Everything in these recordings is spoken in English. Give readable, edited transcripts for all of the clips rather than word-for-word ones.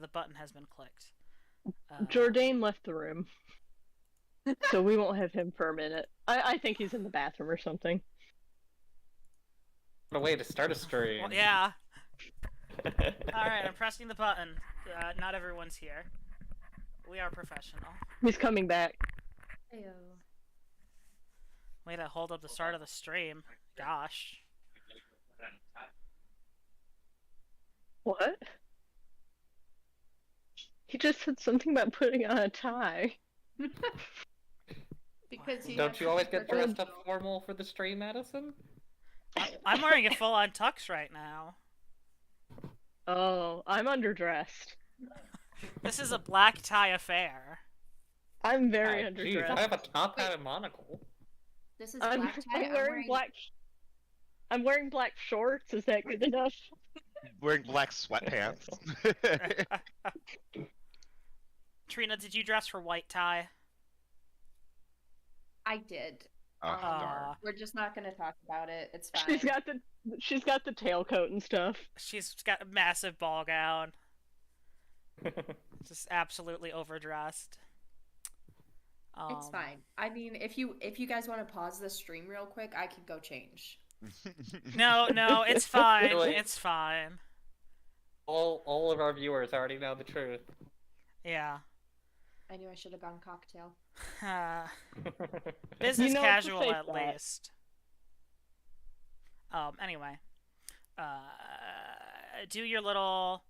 The button has been clicked. Jourdain left the room, so we won't have him for a minute. I think he's in the bathroom or something. What a way to start a stream. Well, yeah. Alright, I'm pressing the button. Not everyone's here. We are professional. He's coming back. Heyo. Way to hold up the start of the stream. Gosh. What? He just said something about putting on a tie. Because Don't you always get dressed up formal for the stream, Madison? I'm wearing a full-on tux right now. Oh, I'm underdressed. This is a black tie affair. I'm very Ah, underdressed. Geez, I have a top hat and monocle. This is I'm, black tie. I'm wearing black. I'm wearing black shorts. Is that good enough? Wearing black sweatpants. Trina, did you dress for white tie? I did. Oh, darn. We're just not going to talk about it. It's fine. She's got the tailcoat and stuff. She's got a massive ball gown. Just absolutely overdressed. It's fine. I mean, if you guys want to pause the stream real quick, I could go change. No, it's fine. Really? It's fine. All of our viewers already know the truth. Yeah. I knew I should have gone cocktail. Business You know, casual it's a at safe bet. least. Anyway. Do your little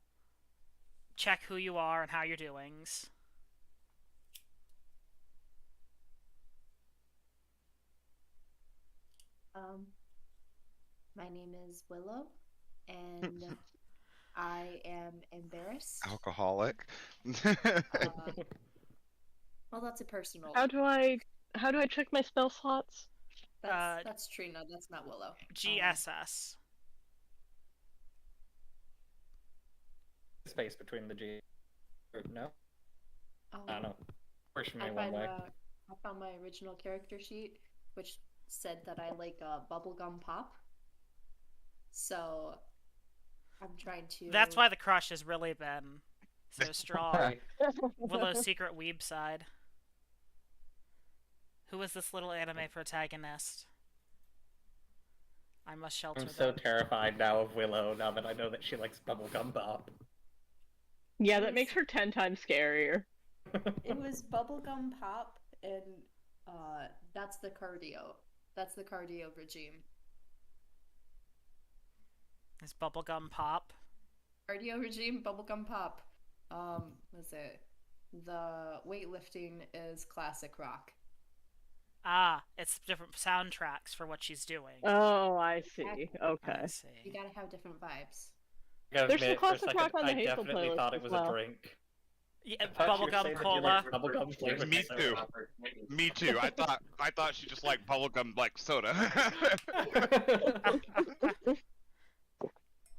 check who you are and how you're doings. My name is Willow, and I am embarrassed. Alcoholic. Well, that's a personal. How do I check my spell slots? That's Trina. That's not Willow. GSS. Space between the G. No? I don't know. Push me I one way. found my original character sheet, which said that I like bubblegum pop. So I'm trying to. That's why the crush has really been so strong. Willow's secret weeb side. Who is this little anime protagonist? I must shelter I'm them. so terrified now of Willow, now that I know that she likes bubblegum pop. Yeah, that makes her 10 times scarier. It was bubblegum pop, and that's the cardio. That's the cardio regime. Is bubblegum pop? Cardio regime, bubblegum pop. What's it? The weightlifting is classic rock. Ah, it's different soundtracks for what she's doing. Oh, I see. Okay. I see. You gotta have different vibes. There's some classic rock on the I Hazel definitely playlist thought it as was well. a drink. Yeah, I thought you were bubblegum saying that you cola. liked bubblegum flavored Me soda too. popper. Me too. I thought she just liked bubblegum like soda.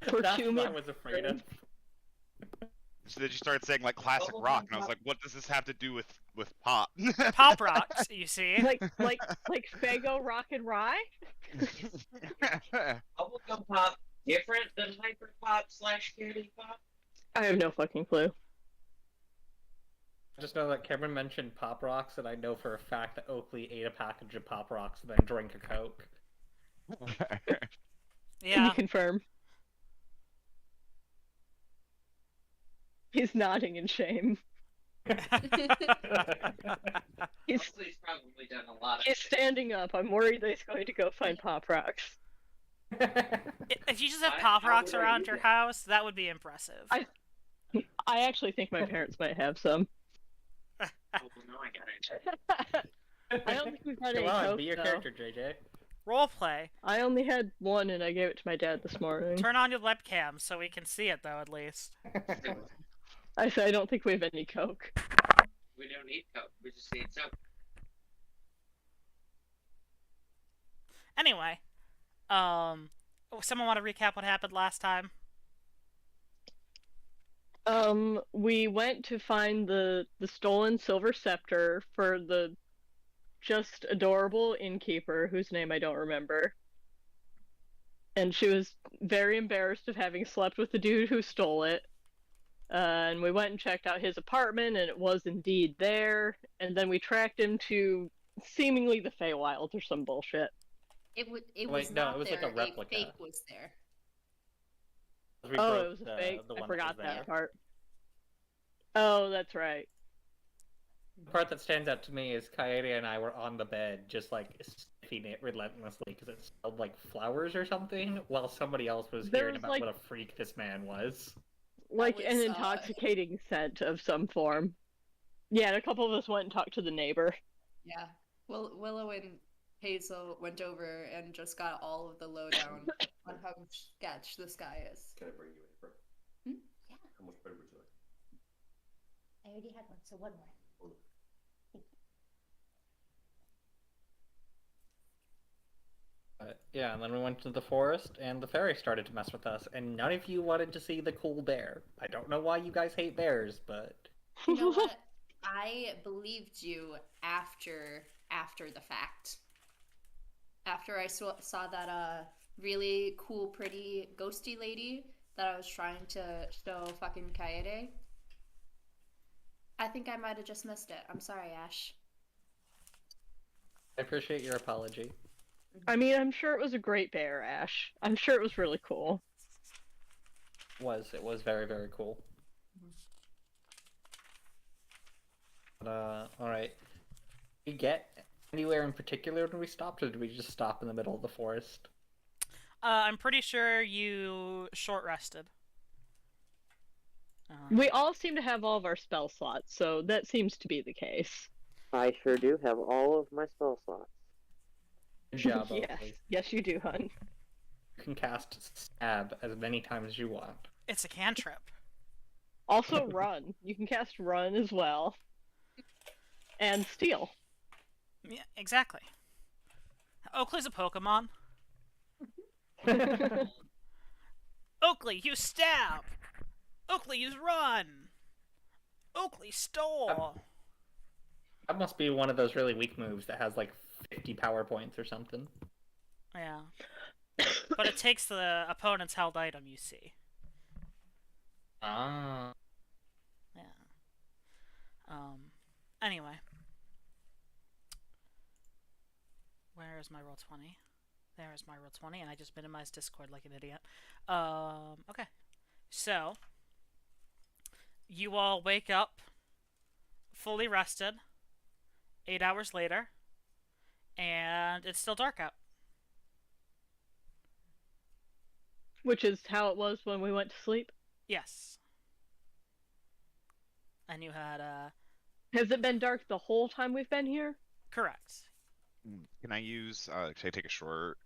For That's two what I minutes. was afraid of. So then she started saying like classic rock, and I was like, what does this have to do with pop? Pop rocks, you see. like Faygo Rock and Rye? Bubblegum pop different than hyper pop / candy pop? I have no fucking clue. I just know that Cameron mentioned Pop Rocks, and I know for a fact that Oakley ate a package of Pop Rocks and then drank a Coke. Can Yeah. you confirm? He's nodding in shame. He's Oakley's probably done a lot of he's standing up. I'm worried that he's going to go find Pop Rocks. If you just have I- pop I rocks would around argue your that. house, that would be impressive. I actually think my parents might have some. Oh, no, I got it. I don't think we've had any Come on, Coke, be your though. character, JJ. Roleplay. I only had one and I gave it to my dad this morning. Turn on your webcam so we can see it, though, at least. I said I don't think we have any Coke. We don't need Coke, we just need soap. Anyway, someone want to recap what happened last time? We went to find the stolen silver scepter for the just adorable innkeeper, whose name I don't remember. And she was very embarrassed of having slept with the dude who stole it. And we went and checked out his apartment, and it was indeed there. And then we tracked him to seemingly the Feywild or some bullshit. It was Wait, not no, it was there. like a replica. fake was there. We Oh, broke it was a the- fake? the I one forgot was that there. part. Oh, that's right. The part that stands out to me is Coyote and I were on the bed, just like sniffing it relentlessly because it smelled like flowers or something, while somebody else was There hearing was, about like- what a freak this man was. Like was, an intoxicating scent of some form. Yeah, and a couple of us went and talked to the neighbor. Yeah. Willow and Hazel went over and just got all of the lowdown on how sketch this guy is. Can I bring you a paper? Yeah. How much better would you like? I already had one, so one more. Yeah, and then we went to the forest, and the fairy started to mess with us, and none of you wanted to see the cool bear. I don't know why you guys hate bears, but You know what? I believed you after the fact. After I saw that really cool, pretty, ghosty lady that I was trying to show fucking Kaede. I think I might have just missed it. I'm sorry, Ash. I appreciate your apology. I mean, I'm sure it was a great bear, Ash. I'm sure it was really cool. It was very, very cool. But, alright. Did we get anywhere in particular when we stopped, or did we just stop in the middle of the forest? I'm pretty sure you short rested. We all seem to have all of our spell slots, so that seems to be the case. I sure do have all of my spell slots. Good job, Yes, Oakley. yes, you do, hun. You can cast Stab as many times as you want. It's a cantrip. Also, run. You can cast run as well. And steal. Yeah, exactly. Oakley's a Pokemon. Oakley, you stab! Oakley, you run! Oakley stole! That must be one of those really weak moves that has like 50 power points or something. Yeah. But it takes the opponent's held item, you see. Ah. Yeah. Anyway. Where is my roll 20? There is my roll 20, and I just minimized Discord like an idiot. Okay. So, you all wake up fully rested 8 hours later, and it's still dark out. Which is how it was when we went to sleep. Yes. And you had, Has it been dark the whole time we've been here? correct. Can I use? Should I take a short?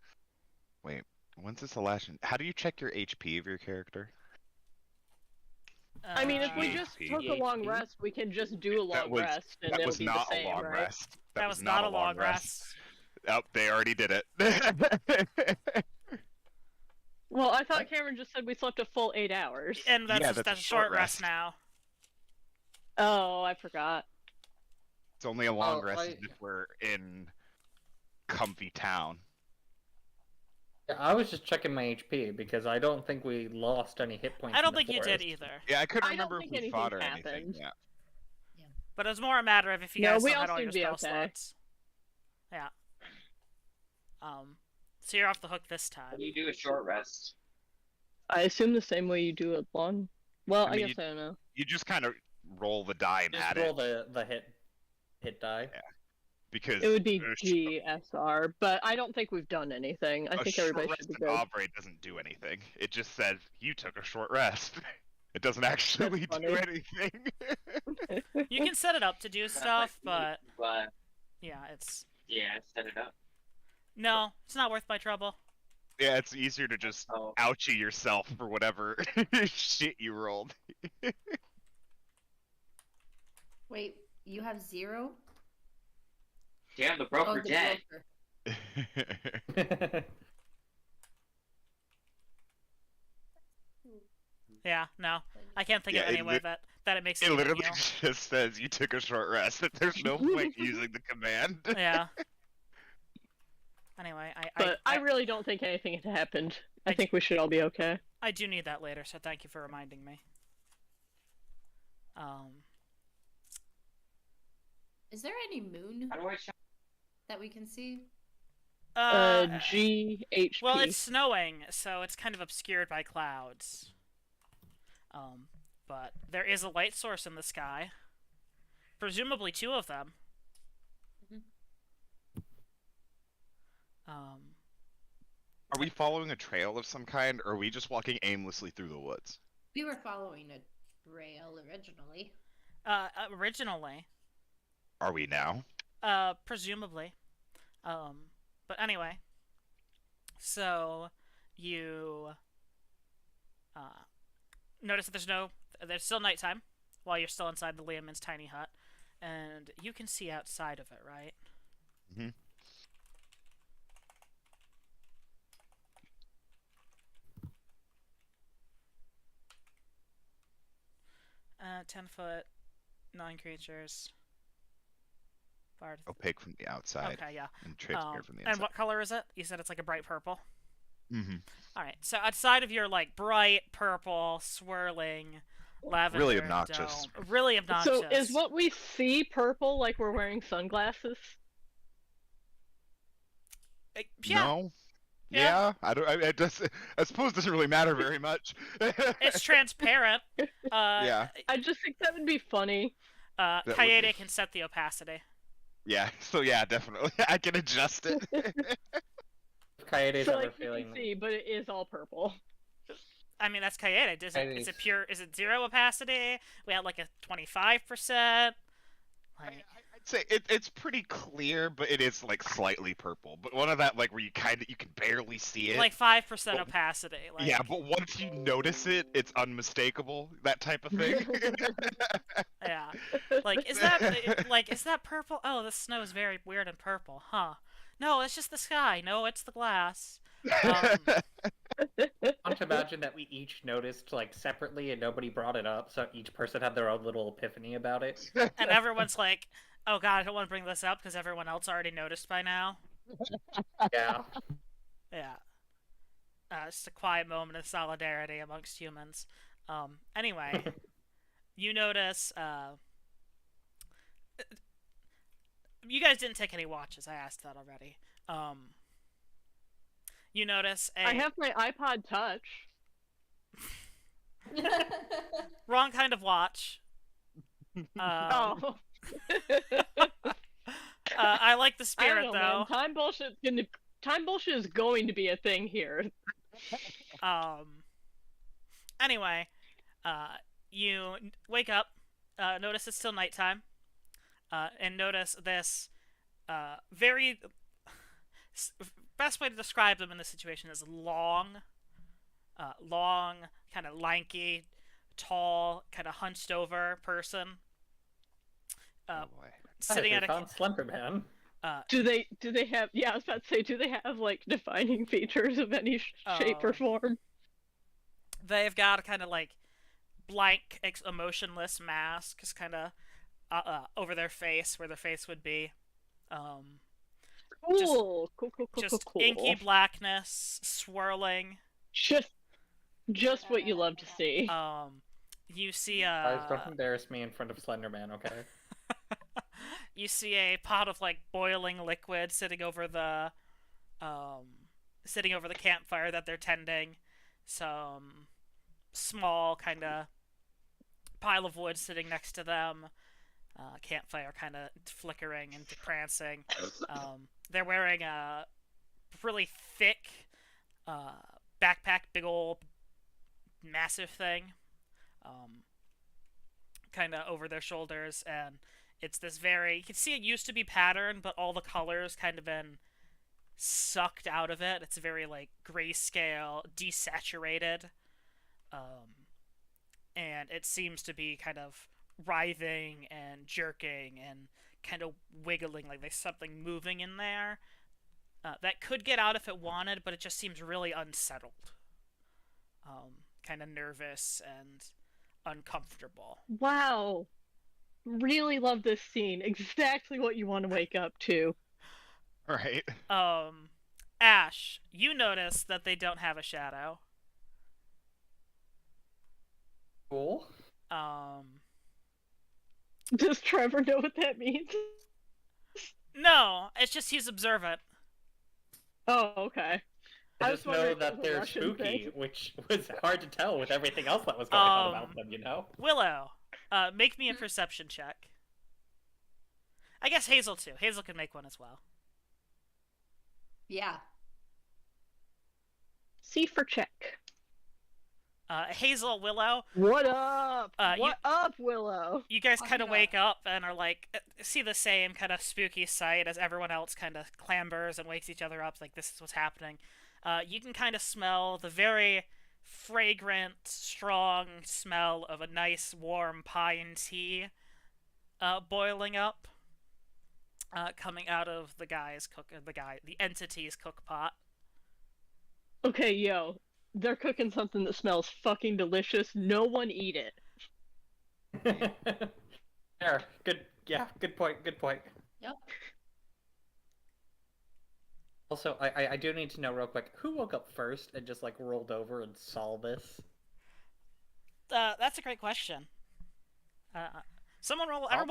Wait, when's this the last? How do you check your HP of your character? I mean, if we just HP. took a long rest, we can just do a long rest, and That it'll was be not the same, a long right? rest. That was not a long rest. Oh, they already did it. Well, I thought Cameron just said we slept a full 8 hours. And that's, Yeah, that's, that's a a short short rest rest. now. Oh, I forgot. It's only a long Oh, rest I- if we're in comfy town. Yeah, I was just checking my HP because I don't think we lost any hit points. I in don't the think you did forest. either. Yeah, I couldn't I don't remember think if we anything fought or anything. happened. Yeah. But it was more a matter of if you No, guys we still all had all seem your to be spell okay. slots. Yeah. So you're off the hook this time. You do a short rest. I assume the same way you do a long. Well, I I mean, guess I don't know. You just kind of roll the die and Just add roll it the hit die. because It would be a sh- GSR, but I don't think we've done anything. I a think short everybody rest should be in good. Aubrey doesn't do anything. It just says you took a short rest. It doesn't actually do funny. anything. You can set it up to do stuff, but But yeah, it's yeah, set it up. no, it's not worth my trouble. Yeah, it's easier to just Oh, ouchie yourself for whatever shit you rolled. Wait, you have 0? damn, the broker the dead. broker. Yeah, no, I can't think Yeah, of it any way lit- that it makes It it literally heal. just says you took a short rest. There's no point using the command. Yeah. Anyway, But I really don't think anything had happened. I I- think we should all be okay. I do need that later, so thank you for reminding me. Um, Is there any moon How do I check? that we can see? GHP. well, it's snowing, so it's kind of obscured by clouds. But there is a light source in the sky. Presumably 2 of them. Mhm. Are we following a trail of some kind, or are we just walking aimlessly through the woods? We were following a trail originally. Originally. Are we now? Presumably. But anyway. So, you, notice that there's still nighttime while you're still inside the Liamon's tiny hut. And you can see outside of it, right? Mm-hmm. 10 foot, 9 creatures. Opaque from the outside. Okay, yeah. And transparent from the inside. And what color is it? You said it's like a bright purple? Mm-hmm. Alright, so outside of your, like, bright purple, swirling, lavender Really obnoxious. dome, really obnoxious. So is what we see purple like we're wearing sunglasses? Yeah. No. Yeah. Yeah. I suppose it doesn't really matter very much. It's transparent. Yeah. I just think that would be funny. would be- Kaede can set the opacity. Yeah. So yeah, definitely. I can adjust it. If Kaede's So ever like you feeling can see, but it is all purple. I mean, that's Kaede. Is Kaede's- it pure? Is it 0 opacity? We had like a 25%. Like, I'd say it's pretty clear, but it is like slightly purple. But one of that like where you can barely see it. like 5% opacity. Like, Yeah, but once you notice it, it's unmistakable. That type of thing. yeah. Like, is that purple? Oh, the snow is very weird and purple, huh? No, it's just the sky. No, it's the glass. I want to imagine that we each noticed like separately and nobody brought it up, so each person had their own little epiphany about it. And everyone's like, "Oh God, I don't want to bring this up because everyone else already noticed by now." Yeah. Yeah. Just a quiet moment of solidarity amongst humans. Anyway, you notice. You guys didn't take any watches. I asked that already. You notice I have my iPod Touch. wrong kind of watch. Oh. I like the I spirit don't know, though. man. Time bullshit is going to be a thing here. Anyway, you wake up, notice it's still nighttime, and notice this very best way to describe them in this situation is long, kind of lanky, tall, kind of hunched over person. Oh boy. Sitting at a found Slenderman. Do they have? Yeah, I was about to say, do they have like defining features of any shape or form? They've got a kind of like blank, emotionless mask, is kind of over their face, where their face would be. Cool, Just cool. inky blackness swirling. Just what you love to see. You see Guys, don't embarrass me in front of Slenderman, okay? you see a pot of like boiling liquid sitting over the campfire that they're tending. Some small kind of pile of wood sitting next to them. Campfire kind of flickering and prancing. They're wearing a really thick backpack, big old massive thing, kind of over their shoulders, and it's this very, you can see it used to be patterned, but all the colors kind of been sucked out of it. It's very like grayscale, desaturated, and it seems to be kind of writhing and jerking and kind of wiggling, like there's something moving in there that could get out if it wanted, but it just seems really unsettled, kind of nervous and uncomfortable. Wow, really love this scene. Exactly what you want to wake up to. Right. Ash, you notice that they don't have a shadow. Cool. Does Trevor know what that means? No, it's just he's observant. Oh, okay. I I was just know wondering if it that was a they're Russian spooky, thing. which was hard to tell with everything else that was going on about them, you know? Willow, make me a perception check. I guess Hazel too. Hazel can make one as well. Yeah. C for check. Hazel, Willow, What up? You- What up, Willow? you guys Oh, kind of yeah. wake up and are like, see the same kind of spooky sight as everyone else kind of clambers and wakes each other up, like this is what's happening. You can kind of smell the very fragrant, strong smell of a nice warm pine tea boiling up, coming out of the entity's cook pot. Okay, yo. They're cooking something that smells fucking delicious. No one eat it. There, good, yeah, good point. Yep. Also, I do need to know real quick, who woke up first and just, like, rolled over and saw this? That's a great question. Everyone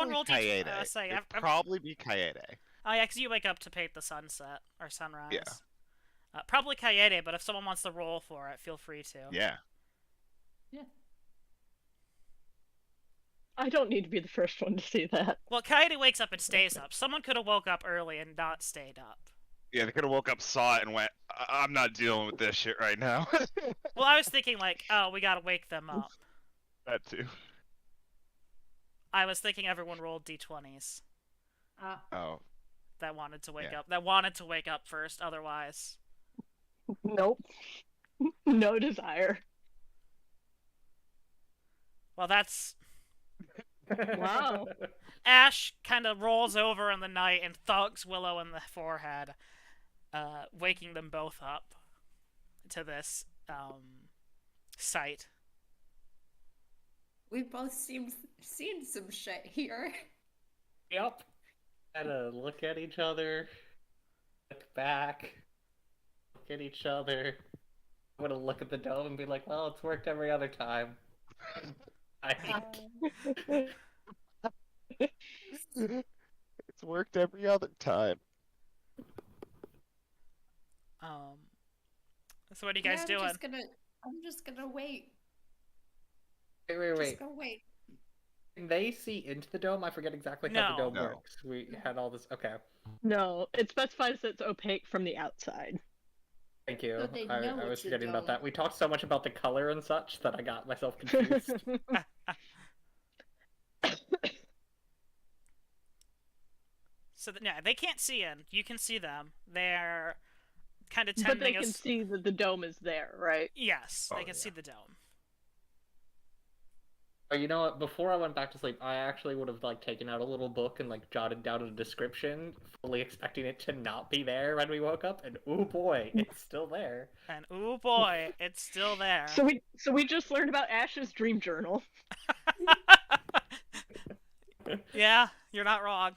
roll Kaede. say. It'd probably be Kaede. Oh yeah, because you wake up to paint the sunset or sunrise. Yeah. Probably Kaede, but if someone wants to roll for it, feel free to. Yeah. Yeah. I don't need to be the first one to see that. Well, Kaede wakes up and stays up. Someone could have woke up early and not stayed up. Yeah, they could have woke up, saw it, and went, I'm not dealing with this shit right now. Well, I was thinking like, oh, we gotta wake them up. That too. I was thinking everyone rolled d20s Oh. that wanted to wake Yeah. up. That wanted to wake up first, otherwise. Nope. No desire. Well, that's... Wow. Ash kind of rolls over in the night and thugs Willow in the forehead, waking them both up to this sight. We've both seen some shit here. Yep. Gotta look at each other, look back, look at each other. I'm gonna look at the dome and be like, well, it's worked every other time. It's worked every other time. So what are you guys doing? I'm just gonna wait. Wait. Just gonna wait. Can they see into the dome? I forget exactly how the dome No. works. We had all this. Okay. No, it specifies that it's opaque from the outside. Thank you. So they I know was it's a forgetting about dome. that. We talked so much about the color and such that I got myself confused. So yeah, they can't see in. You can see them. They're kind of But tending they can us. see that the dome is there, right? Yes, they Oh, can yeah. see the dome. Oh, you know what? Before I went back to sleep, I actually would have like taken out a little book and like jotted down a description, fully expecting it to not be there when we woke up. And oh boy, it's still there. And ooh boy, it's still there. So we just learned about Ash's dream journal. Yeah, you're not wrong.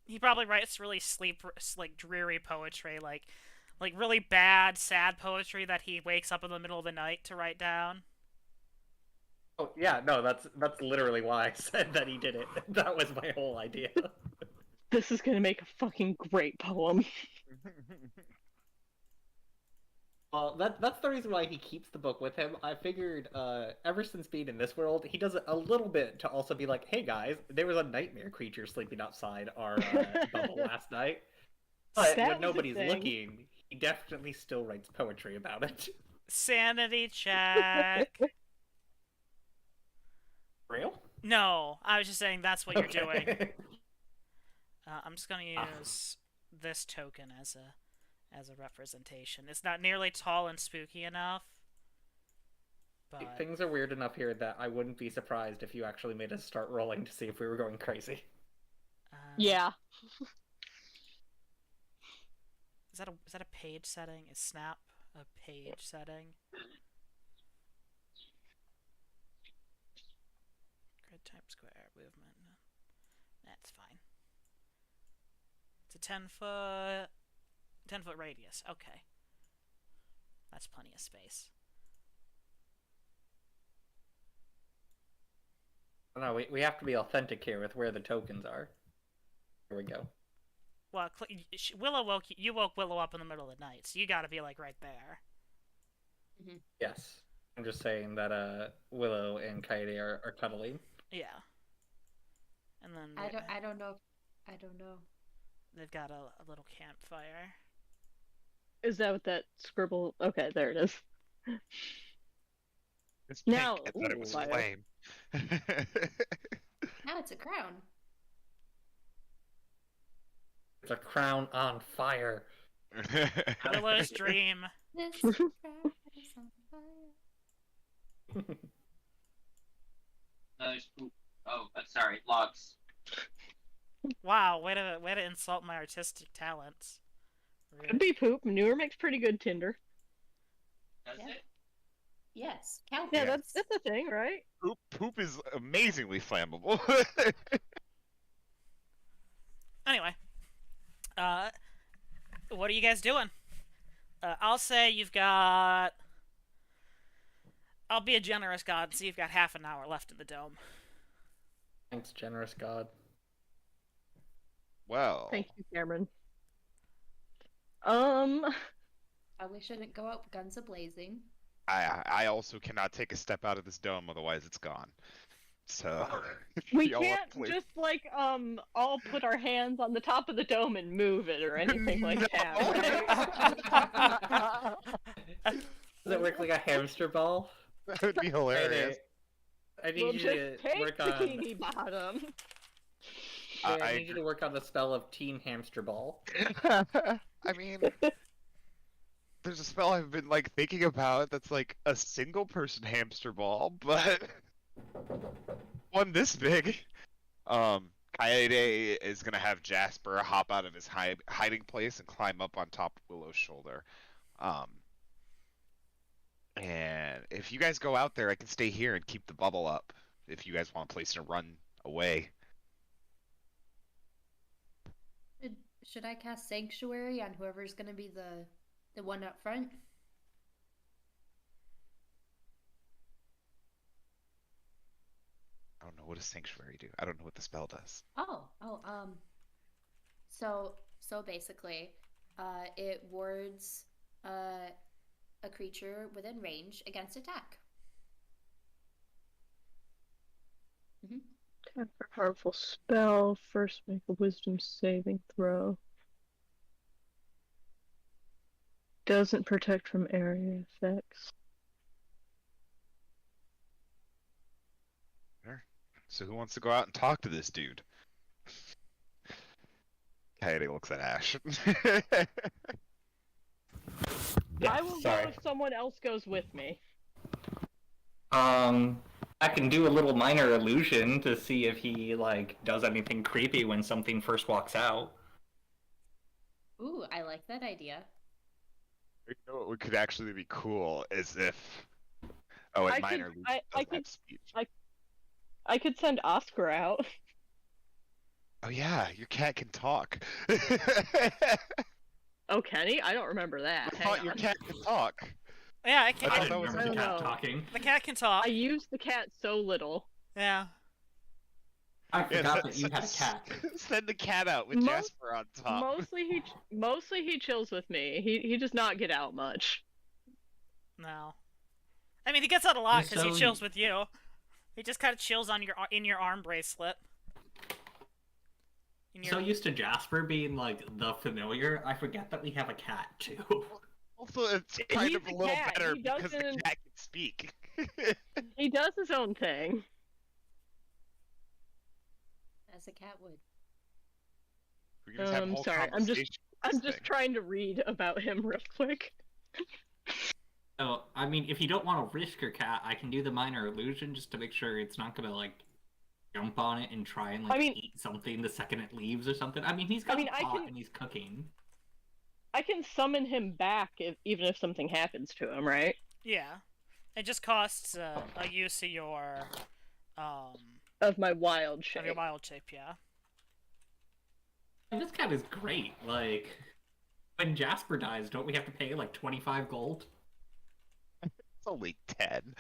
He probably writes really dreary poetry, like really bad, sad poetry that he wakes up in the middle of the night to write down. Oh yeah, no, that's literally why I said that he did it. That was my whole idea. This is gonna make a fucking great poem. Well, that's the reason why he keeps the book with him. I figured, ever since being in this world, he does it a little bit to also be like, hey guys, there was a nightmare creature sleeping outside our bubble last night. But That when was a nobody's thing. looking, he definitely still writes poetry about it. Sanity check. Real? No, I was just saying that's what you're doing. Okay. I'm just gonna use this token as a representation. It's not nearly tall and spooky enough, but Things are weird enough here that I wouldn't be surprised if you actually made us start rolling to see if we were going crazy. Yeah. Is that a page setting? Is Snap a page setting? Grid type square movement. That's fine. It's a 10-foot radius. Okay. That's plenty of space. No, we have to be authentic here with where the tokens are. Here we go. Well, Willow woke you woke Willow up in the middle of the night, so you gotta be like right there. Yes. I'm just saying that Willow and Kaede are cuddling. Yeah. And then I don't know. I don't know. they've got a little campfire. Is that what that scribble? Okay, there it is. It's Now- pink. I thought it was ooh, fire. flame. Now it's a crown. It's a crown on fire. Willow's dream. This crown is on fire. No, there's poop. Oh, sorry, logs. Wow, way to insult my artistic talents. Could Rude. be poop. Manure makes pretty good tinder. Does Yeah. it? Yes, count. Yeah, Yes. that's a thing, right? Poop is amazingly flammable. Anyway, what are you guys doing? I'll say you've got. I'll be a generous god and see you've got half an hour left in the dome. Thanks, generous god. Well, Thank you, Cameron. Probably shouldn't go out guns a blazing. I also cannot take a step out of this dome, otherwise it's gone. So We y'all wanna can't play- just like all put our hands on the top of the dome and move it or anything like that. Right? Does it work like a hamster ball? That would be hilarious. I need We'll you just to take work on. Bikini Bottom. I need you to work on the spell of Teen Hamster Ball. I mean, there's a spell I've been like thinking about that's like a single person hamster ball, but one this big. Kaede is gonna have Jasper hop out of his hiding place and climb up on top of Willow's shoulder. And if you guys go out there, I can stay here and keep the bubble up. If you guys want a place to run away. Should I cast Sanctuary on whoever's gonna be the one up front? I don't know what does Sanctuary do. I don't know what the spell does. So basically, it wards a creature within range against attack. Attack for harmful spell. First make a wisdom saving throw. Doesn't protect from area effects. So who wants to go out and talk to this dude? Kaede looks at Ash. I will go if someone else goes with me. I can do a little minor illusion to see if he like does anything creepy when something first walks out. Ooh, I like that idea. You know what could actually be cool is if. Oh, and I minor could- illusion I doesn't could- have speech. I could send Oscar out. Oh yeah, your cat can talk. Oh, Kenny? I don't remember that. I Hang thought your on. cat can talk. Yeah, I I can. thought I that was remember the I don't cat know. talking. The cat can talk. I used the cat so little. Yeah. I Yeah, forgot that you had a cat. Send the cat out with Most- Jasper on top. Mostly he chills with me. He does not get out much. No. I mean, he gets out a lot He's because he so- chills with you. He just kind of chills on your arm bracelet. In your... So used to Jasper being like the familiar, I forget that we have a cat too. Also, it's kind He's of a a little cat. better He because the doesn't- cat can speak. He does his own thing. As a cat would. We can just have a whole Sorry, I'm conversation with I'm this just thing. trying to read about him real quick. So, I mean, if you don't want to risk your cat, I can do the minor illusion just to make sure it's not gonna like jump on it and try and like I mean- eat something the second it leaves or something. I mean, he's got mean, a I pot can- and he's cooking. I can summon him back even if something happens to him, right? Yeah. It just costs a use of your Of my wild shape. wild shape, yeah. And this cat is great. Like, when Jasper dies, don't we have to pay like 25 gold? It's only 10.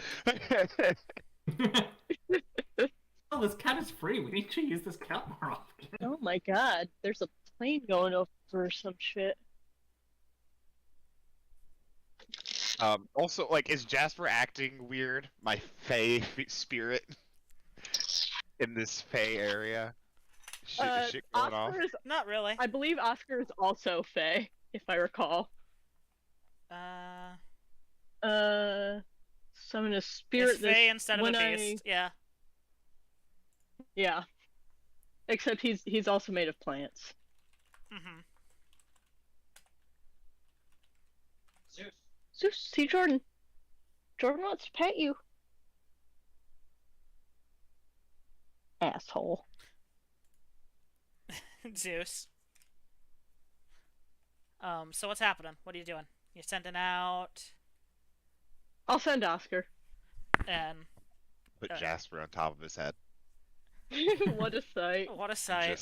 Well, this cat is free. We need to use this cat more often. Oh my god, there's a plane going over some shit. Also, like, is Jasper acting weird? My Fey spirit in this Fey area? Shit going off? Oscar is, Not really. I believe Oscar is also Fae, if I recall. Summon a spirit. It's Fae instead of a when beast. Yeah. Yeah. Except he's also made of plants. Mm-hmm. Zeus. Zeus, see Jordan. Jordan wants to pet you. Asshole. Zeus. So what's happening? What are you doing? You're sending out I'll send Oscar. and Put Jasper on top of his head. What a sight. what a sight.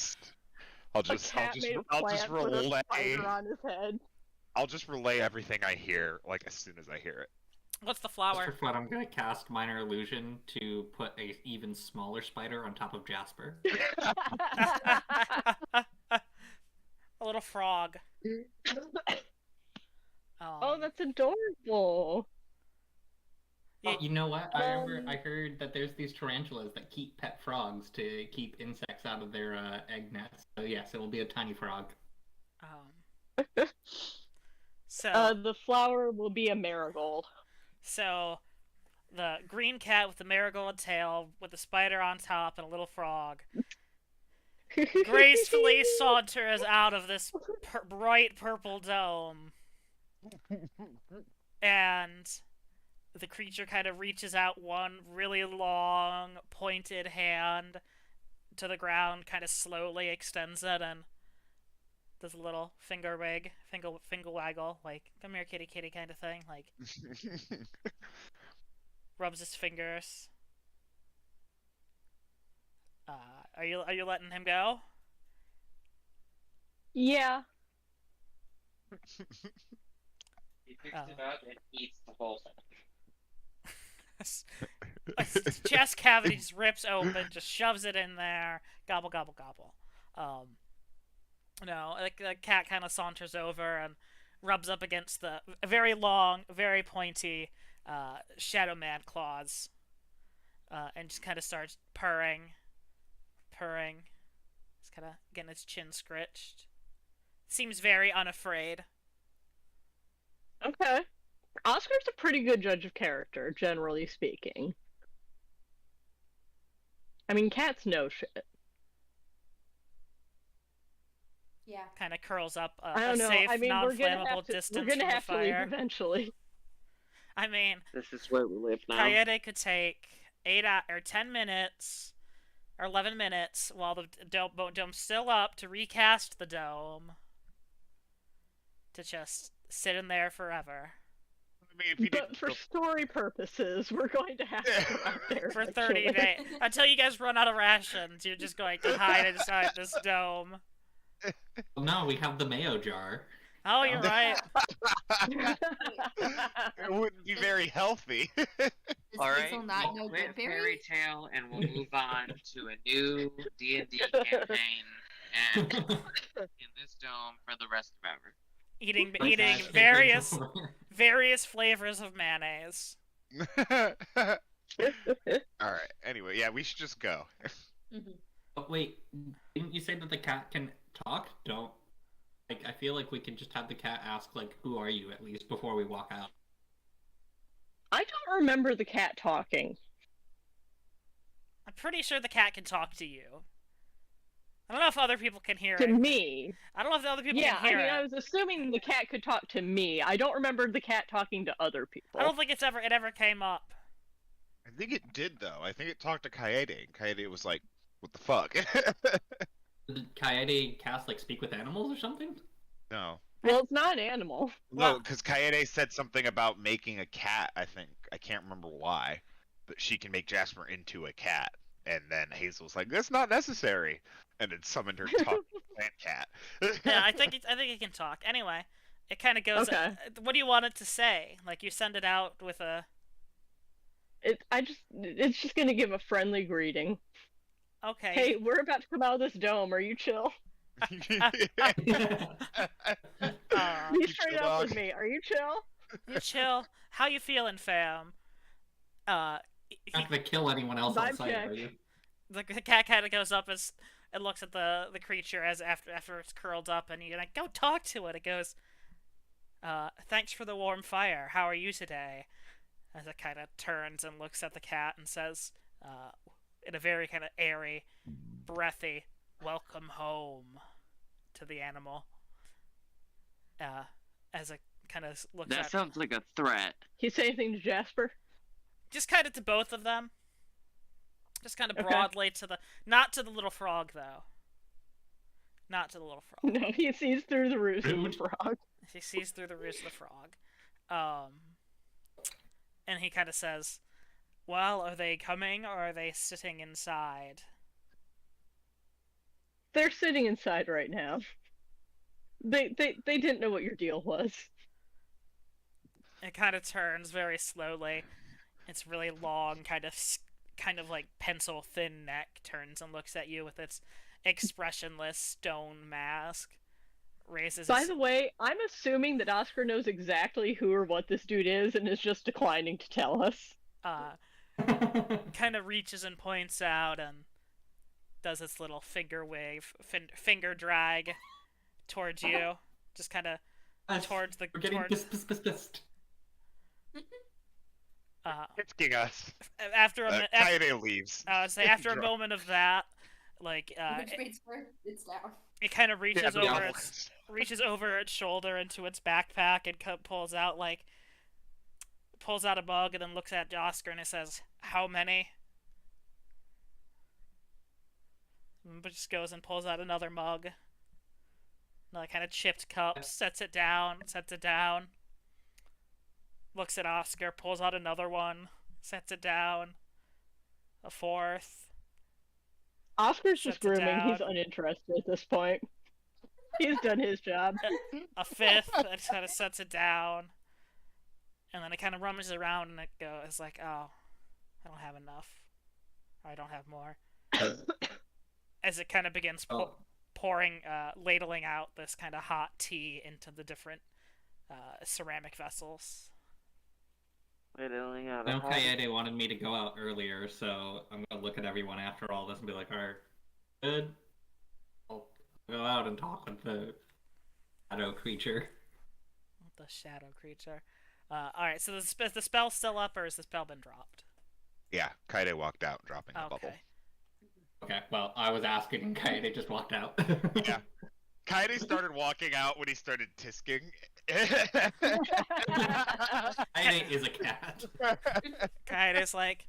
A cat made of plants with a spider on his head. I'll just relay everything I hear, like, as soon as I hear it. What's the Just flower? for fun, I'm gonna cast Minor Illusion to put a even smaller spider on top of Jasper. A little frog. Oh, that's adorable. Oh, you know what? Um, I heard that there's these tarantulas that keep pet frogs to keep insects out of their egg nest. So yes, it will be a tiny frog. So The flower will be a marigold. so the green cat with the marigold tail with the spider on top and a little frog gracefully saunters out of this bright purple dome, and the creature kind of reaches out one really long, pointed hand to the ground, kind of slowly extends it, and does a little finger waggle, like, come here, kitty, kitty, kind of thing, like, rubs his fingers. Are you letting him go? Yeah. He picks it up and eats the whole thing. A chest cavity just rips open, just shoves it in there, gobble, gobble, gobble. No, the cat kind of saunters over and rubs up against the very long, very pointy Shadow Man claws, and just kind of starts purring. Just kind of getting its chin scritched. Seems very unafraid. Okay. Oscar's a pretty good judge of character, generally speaking. I mean, cats know shit. Yeah. Kind of curls up I a don't know. safe, I mean, non-flammable distance we're gonna from the have to leave fire. eventually. I mean, This is where we live now. Kaede could take 10 minutes or 11 minutes while the dome's still up to recast the dome to just sit in there forever I mean, if you But for story purposes, we're going to have to go out there for 30 eventually. days until you guys run out of rations. You're just going to hide inside this dome. No, we have the mayo jar. Oh, you're right. it wouldn't be very healthy. Does Alright, Hazel not know we'll quit Goodberry? fairy tale and we'll move on to a new D&D campaign and in this dome for the rest of ever. Eating My eating gosh, various flavors of mayonnaise. Alright, anyway, yeah, we should just go. But wait, didn't you say that the cat can talk? Don't. Like, I feel like we could just have the cat ask, like, who are you, at least, before we walk out. I don't remember the cat talking. I'm pretty sure the cat can talk to you. I don't know if other people can hear To it. me. I don't know if the other people Yeah, can hear I it. was assuming the cat could talk to me. I don't remember the cat talking to other people. I don't think it ever came up. I think it did, though. I think it talked to Kaede, and Kaede was like, what the fuck? Did Kaede cast, like, speak with animals or something? No. Well, it's not an animal. No, because Kaede said something about making a cat, I think. I can't remember why. But she can make Jasper into a cat. And then Hazel's like, that's not necessary. And it summoned her talking plant cat. Yeah, I think it can talk. Anyway, it kind of goes. Okay. What do you want it to say? Like, you send it out with a. It's just gonna give a friendly greeting. Okay. Hey, we're about to come out of this dome. Are you chill? Uh, Be straight up with me. Are you chill? you chill. How you feeling, fam? Not gonna kill anyone else on Vibe sight, check. are you? The cat kind of goes up and looks at the creature as after it's curled up, and you're like, go talk to it. It goes, thanks for the warm fire. How are you today? As it kind of turns and looks at the cat and says, in a very kind of airy, breathy, welcome home to the animal. As it kind of looks That at, sounds like a threat. He say anything to Jasper? just kind of to both of them. Just kind of Okay. broadly to the, not to the little frog though. Not to the little frog. No, he sees through the roost of the Rude. frog. He sees through the roost of the frog. And he kind of says, well, are they coming or are they sitting inside? They're sitting inside right now. They didn't know what your deal was. It kind of turns very slowly. Its really long, kind of like pencil thin neck turns and looks at you with its expressionless stone mask. Raises By its, the way, I'm assuming that Oscar knows exactly who or what this dude is and is just declining to tell us. kind of reaches and points out and does its little finger wave, finger drag towards you. Just kind of towards the We're getting towards, pissed. Hitsking us. after a Kaede leaves. say after a Drop. moment of that, like Which means it's down. it kind of reaches Yeah, over reaches over its shoulder into its backpack and pulls out a mug and then looks at Oscar and it says, "How many?" But just goes and pulls out another mug, another kind of chipped cup, sets it down, looks at Oscar, pulls out another one, sets it down, a fourth. Oscar's just Shuts it grooming. He's down. uninterested at this point. He's done his job. A fifth, and kind of sets it down, and then it kind of rummages around and it goes like, "Oh, I don't have enough. Or I don't have more." As it kind of begins pouring, ladling out this kind of hot tea into the different ceramic vessels. Wait, I only got I know Kaede wanted me to go out earlier, so I'm gonna look at everyone after all this and be like, alright, good. I'll go out and talk with the shadow creature. The shadow creature. Alright, so the spell's still up, or has the spell been dropped? Yeah, Kaede walked out, dropping the bubble. Okay. Okay, well, I was asking and Kaede just walked out. Yeah. Kaede started walking out when he started tisking. Kaede is a cat. Kaide's like,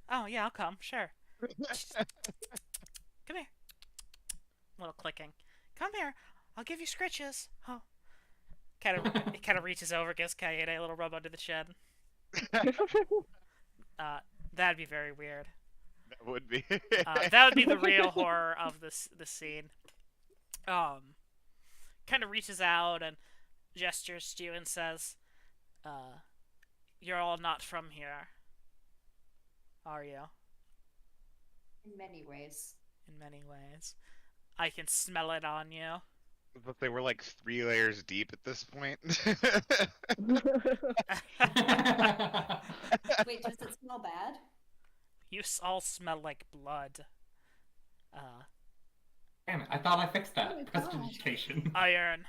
"Oh, yeah, I'll come, sure. Come here." Little clicking. "Come here, I'll give you scritches." Oh. It kind of reaches over, gives Kaede a little rub under the chin. That'd be very weird. That would be. That would be the real horror of this scene. Kind of reaches out and gestures to you and says, "You're all not from here, are you?" In many ways. In many ways. I can smell it on you. But they were like 3 layers deep at this point. Wait, does it smell bad? You all smell like blood. Damn it, I thought I fixed Oh my that. God. Prestidigitation. Iron.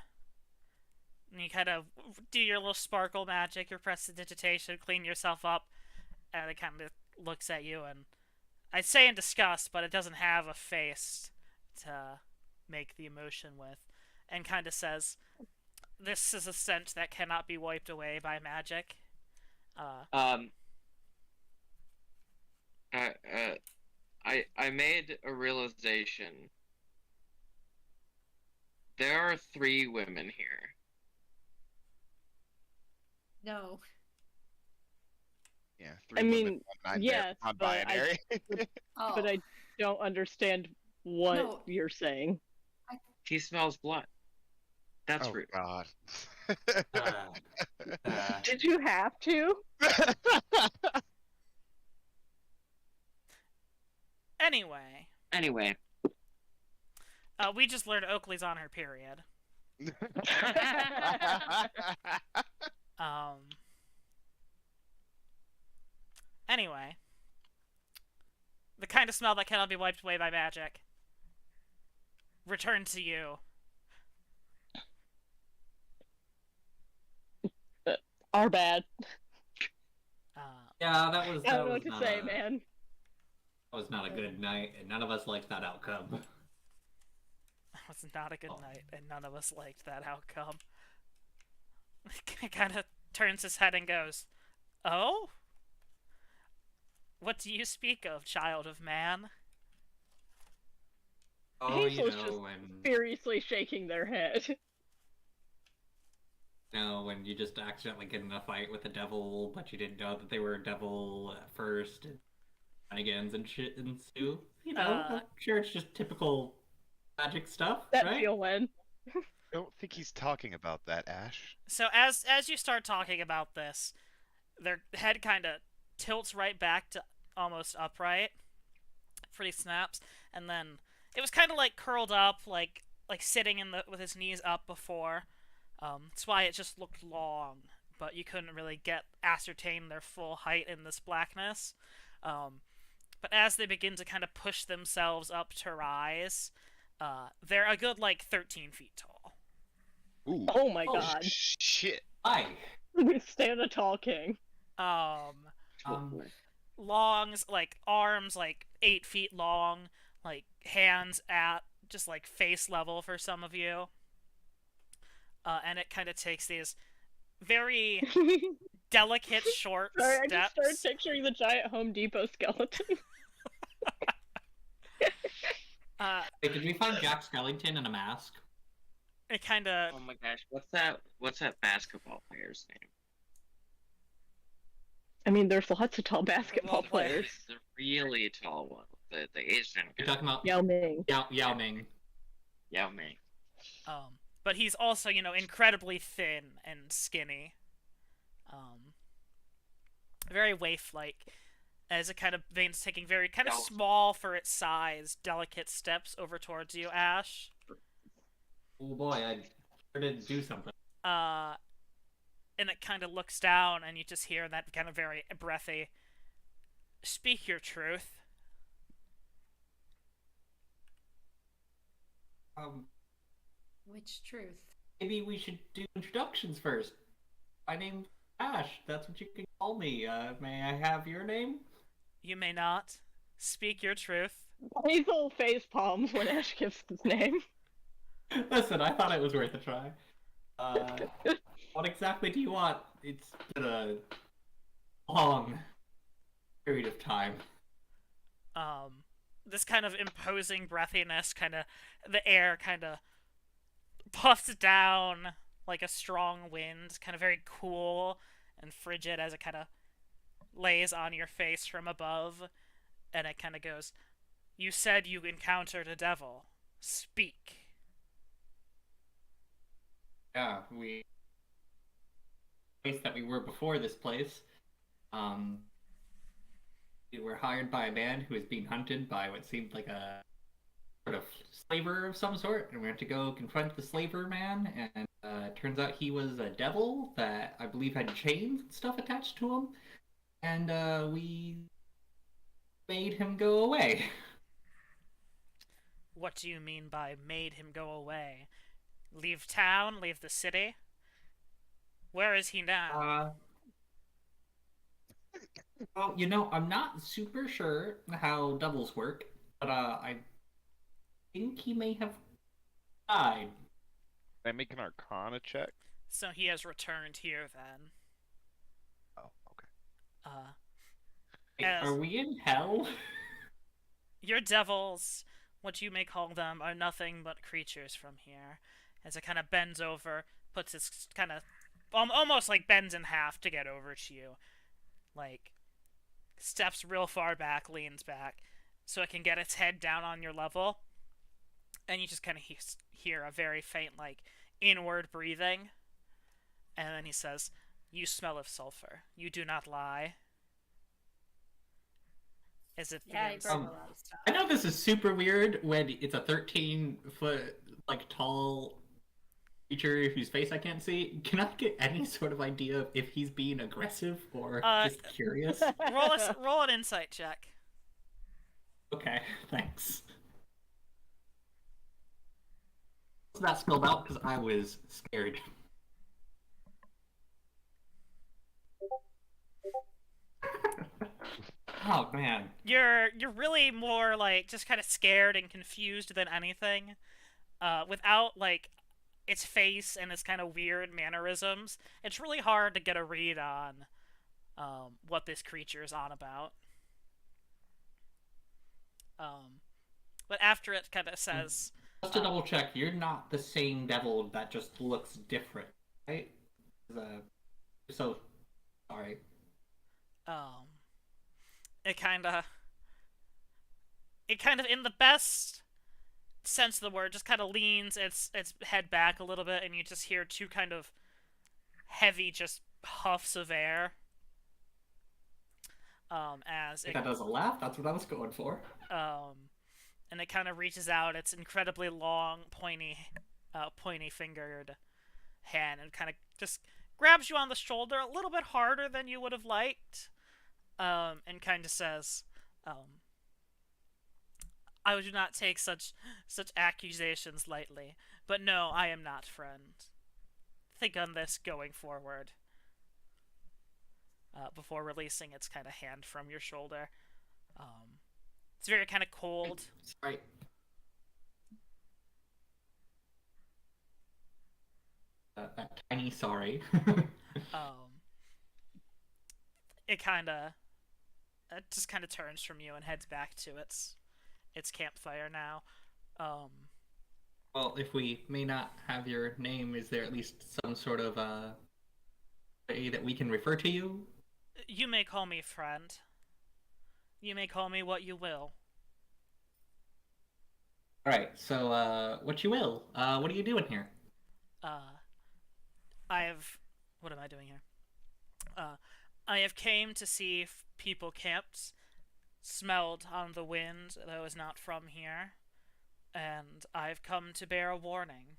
And you kind of do your little sparkle magic, your prestidigitation, clean yourself up, and it kind of looks at you and I'd say in disgust, but it doesn't have a face to make the emotion with, and kind of says, "This is a scent that cannot be wiped away by magic." I made a realization. There are 3 women here. No. Yeah, 3 I mean, women, 1 yes, non-binary. Oh. But I don't understand what No. you're saying. He smells blood. That's Oh rude. God. Did you have to? Anyway, Anyway. We just learned Oakley's on her period. Um. Anyway, the kind of smell that cannot be wiped away by magic returns to you. Our bad. Yeah, that was. I That don't know was what to not say, a, man. That was not a good night, and none of us liked that outcome. That was not a good night, and none of us liked that outcome. He kind of turns his head and goes, "Oh? What do you speak of, child of man?" Oh, you Hazel's know, just when furiously shaking their head. when you just accidentally get in a fight with a devil, but you didn't know that they were a devil at first, and shenanigans and shit ensue. You know, I'm sure it's just typical magic stuff, That right? feel when. I don't think he's talking about that, Ash. So as you start talking about this, their head kind of tilts right back to almost upright for these snaps, and then it was kind of like curled up, like sitting in the with his knees up before. That's why it just looked long, but you couldn't really ascertain their full height in this blackness. But as they begin to kind of push themselves up to rise, they're a good 13 feet tall. Ooh. Oh my Oh, god. Shit. Hi. Stand a tall king. Longs, arms 8 feet long, hands at just face level for some of you. And it kind of takes these very delicate short Sorry, I steps. just started picturing the giant Home Depot skeleton. Wait, did we find Jack Skellington in a mask? It kind of Oh my gosh, what's that basketball player's name? I mean, there's lots of tall basketball players. The really tall one, the Asian You're guy. talking about Yao Ming. Yao Ming. Yao Ming. but he's also, incredibly thin and skinny. Very waif-like, as it kind of begins taking very kind of small for its size, delicate steps over towards you, Ash. Oh boy, I sure did do something. And it kind of looks down, and you just hear that kind of very breathy, "Speak your truth." Which truth? Maybe we should do introductions first. My name's Ash. That's what you can call me. May I have your name? You may not. Speak your truth. Hazel face palms when Ash gives his name. Listen, I thought it was worth a try. What exactly do you want? It's been a long period of time. This kind of imposing breathiness, the air kind of puffs down like a strong wind, kind of very cool and frigid as it kind of lays on your face from above, and it kind of goes, "You said you encountered a devil. Speak." Yeah, place that we were before this place. We were hired by a man who was being hunted by what seemed like a sort of slaver of some sort, and we had to go confront the slaver man, and turns out he was a devil that I believe had chains and stuff attached to him, and we made him go away. What do you mean by made him go away? Leave town? Leave the city? Where is he now? Well, I'm not super sure how devils work, but I think he may have died. Can I make an Arcana check? So he has returned here then. Oh, okay. Wait, As- are we in hell? Your devils, what you may call them, are nothing but creatures from here. As it kind of bends over, puts its kind of almost bends in half to get over to you. Steps real far back, leans back, so it can get its head down on your level. And you just kind of hear a very faint, inward breathing. And then he says, "You smell of sulfur. You do not lie." as it Yeah, he begins. broke a lot of stuff. I know this is super weird when it's a 13-foot, like, tall creature whose face I can't see. Can I get any sort of idea of if he's being aggressive or just curious? Roll an insight check. Okay, thanks. It's not spelled out because I was scared. Oh man. You're really more like just kind of scared and confused than anything. Without like its face and its kind of weird mannerisms, it's really hard to get a read on what this creature is on about. But after it kind of says, Just to double check, you're not the same devil that just looks different, right? So, sorry. it kind of in the best sense of the word just kind of leans its head back a little bit, and you just hear two kind of heavy just huffs of air. As it That does a laugh. That's what I was going for. And it kind of reaches out its incredibly long, pointy fingered hand and kind of just grabs you on the shoulder a little bit harder than you would have liked, and kind of says, "I do not take such accusations lightly, but no, I am not, friend. Think on this going forward." Before releasing its kind of hand from your shoulder. It's very kind of cold. Sorry. That tiny sorry. It kind of just kind of turns from you and heads back to its campfire now. Well, if we may not have your name, is there at least some sort of way that we can refer to you? You may call me friend. You may call me what you will. Alright, so, what you will. What are you doing here? What am I doing here? I have came to see if people camped, smelled on the wind that was not from here, and I've come to bear a warning.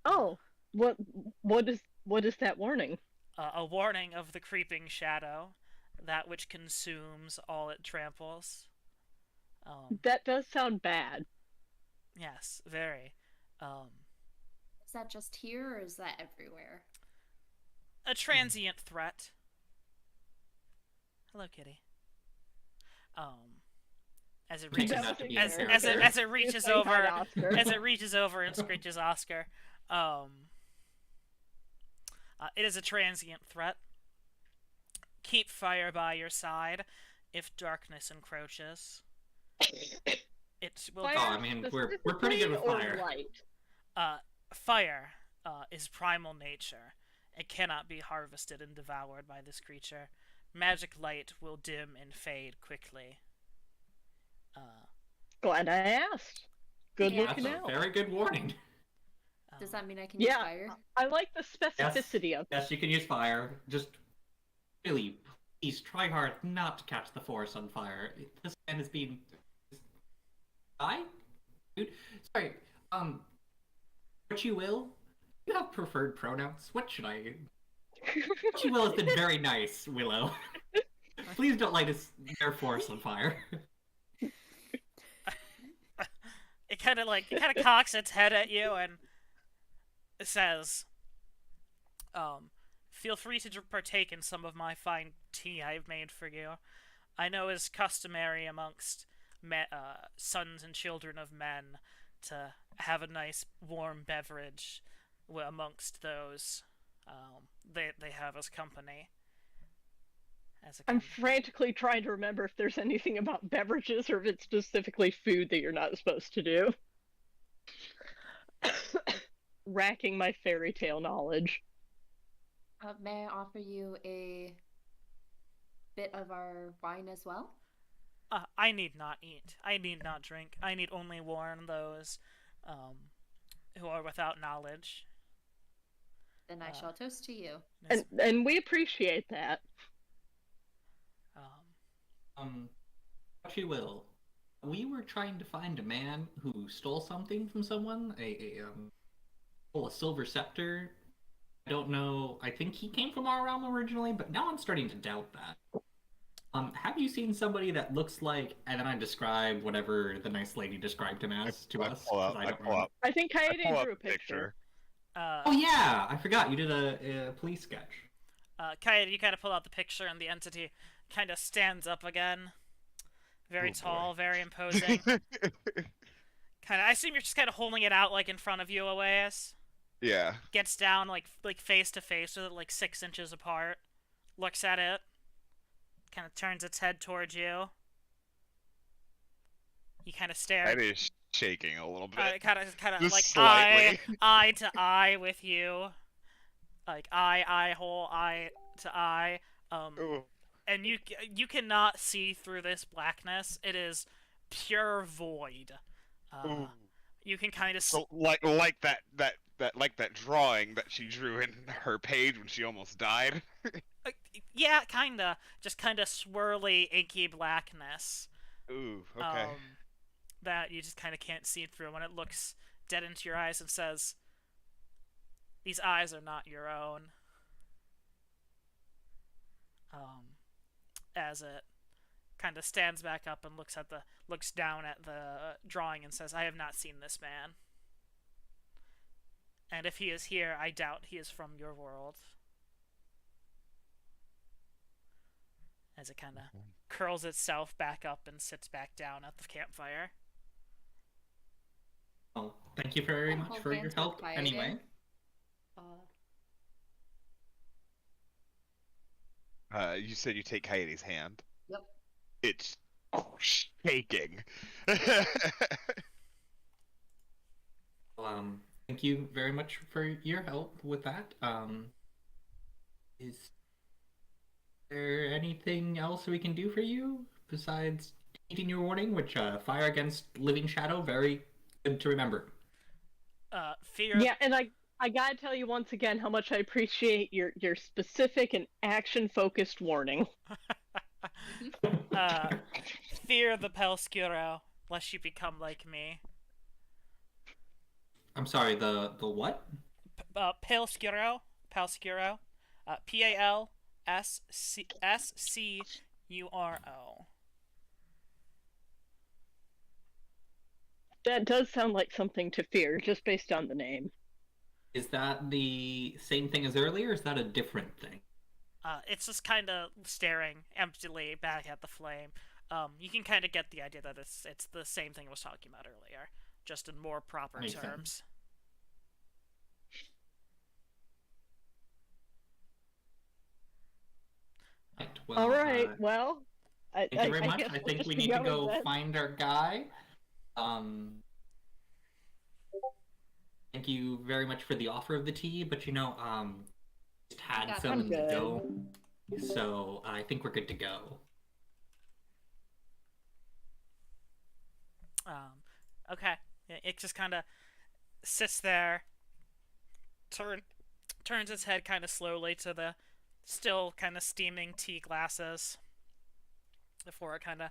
Oh, what is that warning? A warning of the creeping shadow, that which consumes all it tramples. That does sound bad. Yes, very. Is that just here or is that everywhere? A transient threat. Hello, kitty. As it reaches, Pretend not to be as embarrassed. as it reaches Say hi over, to Oscar. as it reaches over and screeches Oscar. It is a transient threat. Keep fire by your side if darkness encroaches. It will. Fire Oh, I mean, we're pretty good with specifically or fire. light? Fire is primal nature. It cannot be harvested and devoured by this creature. Magic light will dim and fade quickly. Glad I asked. Good Yeah. looking That's a out. very good warning. Does that mean I can use Yeah. fire? I like the specificity of it. Yes, you can use fire. Just really, please try hard not to catch the forest on fire. This man is being... I? Dude, sorry, what you will? You have preferred pronouns? What should I... What you will has been very nice, Willow. Please don't light their forest on fire. It kind of cocks its head at you and says, "Feel free to partake in some of my fine tea I've made for you. I know it's customary amongst sons and children of men to have a nice warm beverage amongst those they have as company." I'm frantically trying to remember if there's anything about beverages or if it's specifically food that you're not supposed to do. Racking my fairy tale knowledge. May I offer you a bit of our wine as well? I need not eat. I need not drink. I need only warn those who are without knowledge. Then I shall toast to you. And we appreciate that. What you will. We were trying to find a man who stole something from someone. A silver scepter. I don't know. I think he came from our realm originally, but now I'm starting to doubt that. Have you seen somebody that looks like? And then I describe whatever the nice lady described him as to us. 'Cause I don't remember. I think I Kaede pull up drew a the picture. Oh yeah, I forgot. You did a police sketch. Kaede, you kind of pull out the picture, and the entity kind of stands up again. Very tall, very imposing. I assume you're just kind of holding it out like in front of you a ways. Yeah. Gets down like face to face with it, like 6 inches apart. Looks at it. Kind of turns its head towards you. You kind of stare. That is shaking a little bit. Kind of Just like slightly. eye to eye with you. Like eye to eye. Ooh. And you cannot see through this blackness. It is pure void. Ooh. You can kind of So like that drawing that she drew in her page when she almost died. yeah, kinda. Just kinda swirly, inky blackness. Ooh, okay. That you just kind of can't see through when it looks dead into your eyes and says, "These eyes are not your own." As it kind of stands back up and looks down at the drawing and says, "I have not seen this man. And if he is here, I doubt he is from your world." As it kind of curls itself back up and sits back down at the campfire. Oh, thank you very I'm much hold for your hands with help. Kaede. Anyway, You said you take Kaede's hand. Yep. It's shaking. thank you very much for your help with that. Is there anything else we can do for you besides heeding your warning, which fire against living shadow, very good to remember. Fear. Yeah, and I gotta tell you once again how much I appreciate your specific and action-focused warning. Fear the Pelscuro, lest you become like me. I'm sorry, the what? Pelscuro. Pelscuro. Palscuro. That does sound like something to fear, just based on the name. Is that the same thing as earlier, or is that a different thing? It's just kind of staring emptily back at the flame. You can kind of get the idea that it's the same thing I was talking about earlier, just in more proper Makes terms. sense. Right, well, All right, well, thank you very much. guess I we'll think just we be need to going go then. find our guy. Thank you very much for the offer of the tea, but just had Yeah, some I'm in the good. dough, so I think we're good to go. Okay. It just kind of sits there, turns its head kind of slowly to the still kind of steaming tea glasses before it kind of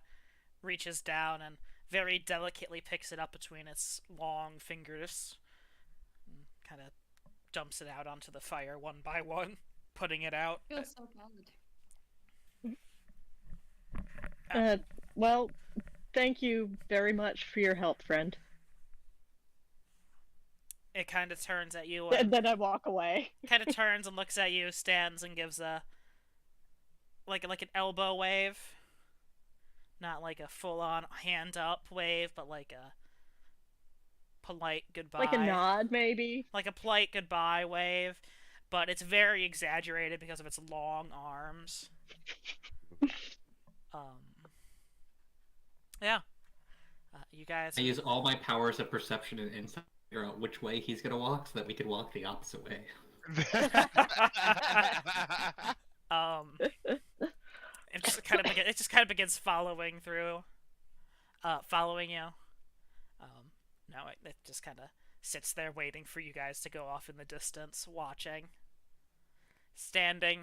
reaches down and very delicately picks it up between its long fingers and kind of dumps it out onto the fire one by one, putting it out. Feels so bad. Well, thank you very much for your help, friend. It kind of turns at you And and then I walk away. kind of turns and looks at you, stands and gives a like an elbow wave. Not like a full-on hand up wave, but like a polite goodbye. Like a nod, maybe. Like a polite goodbye wave, but it's very exaggerated because of its long arms. Yeah. You guys. I use all my powers of perception and insight to figure out which way he's gonna walk, so that we could walk the opposite way. It just kind of begins following through, following you. No, it just kind of sits there waiting for you guys to go off in the distance, watching, standing,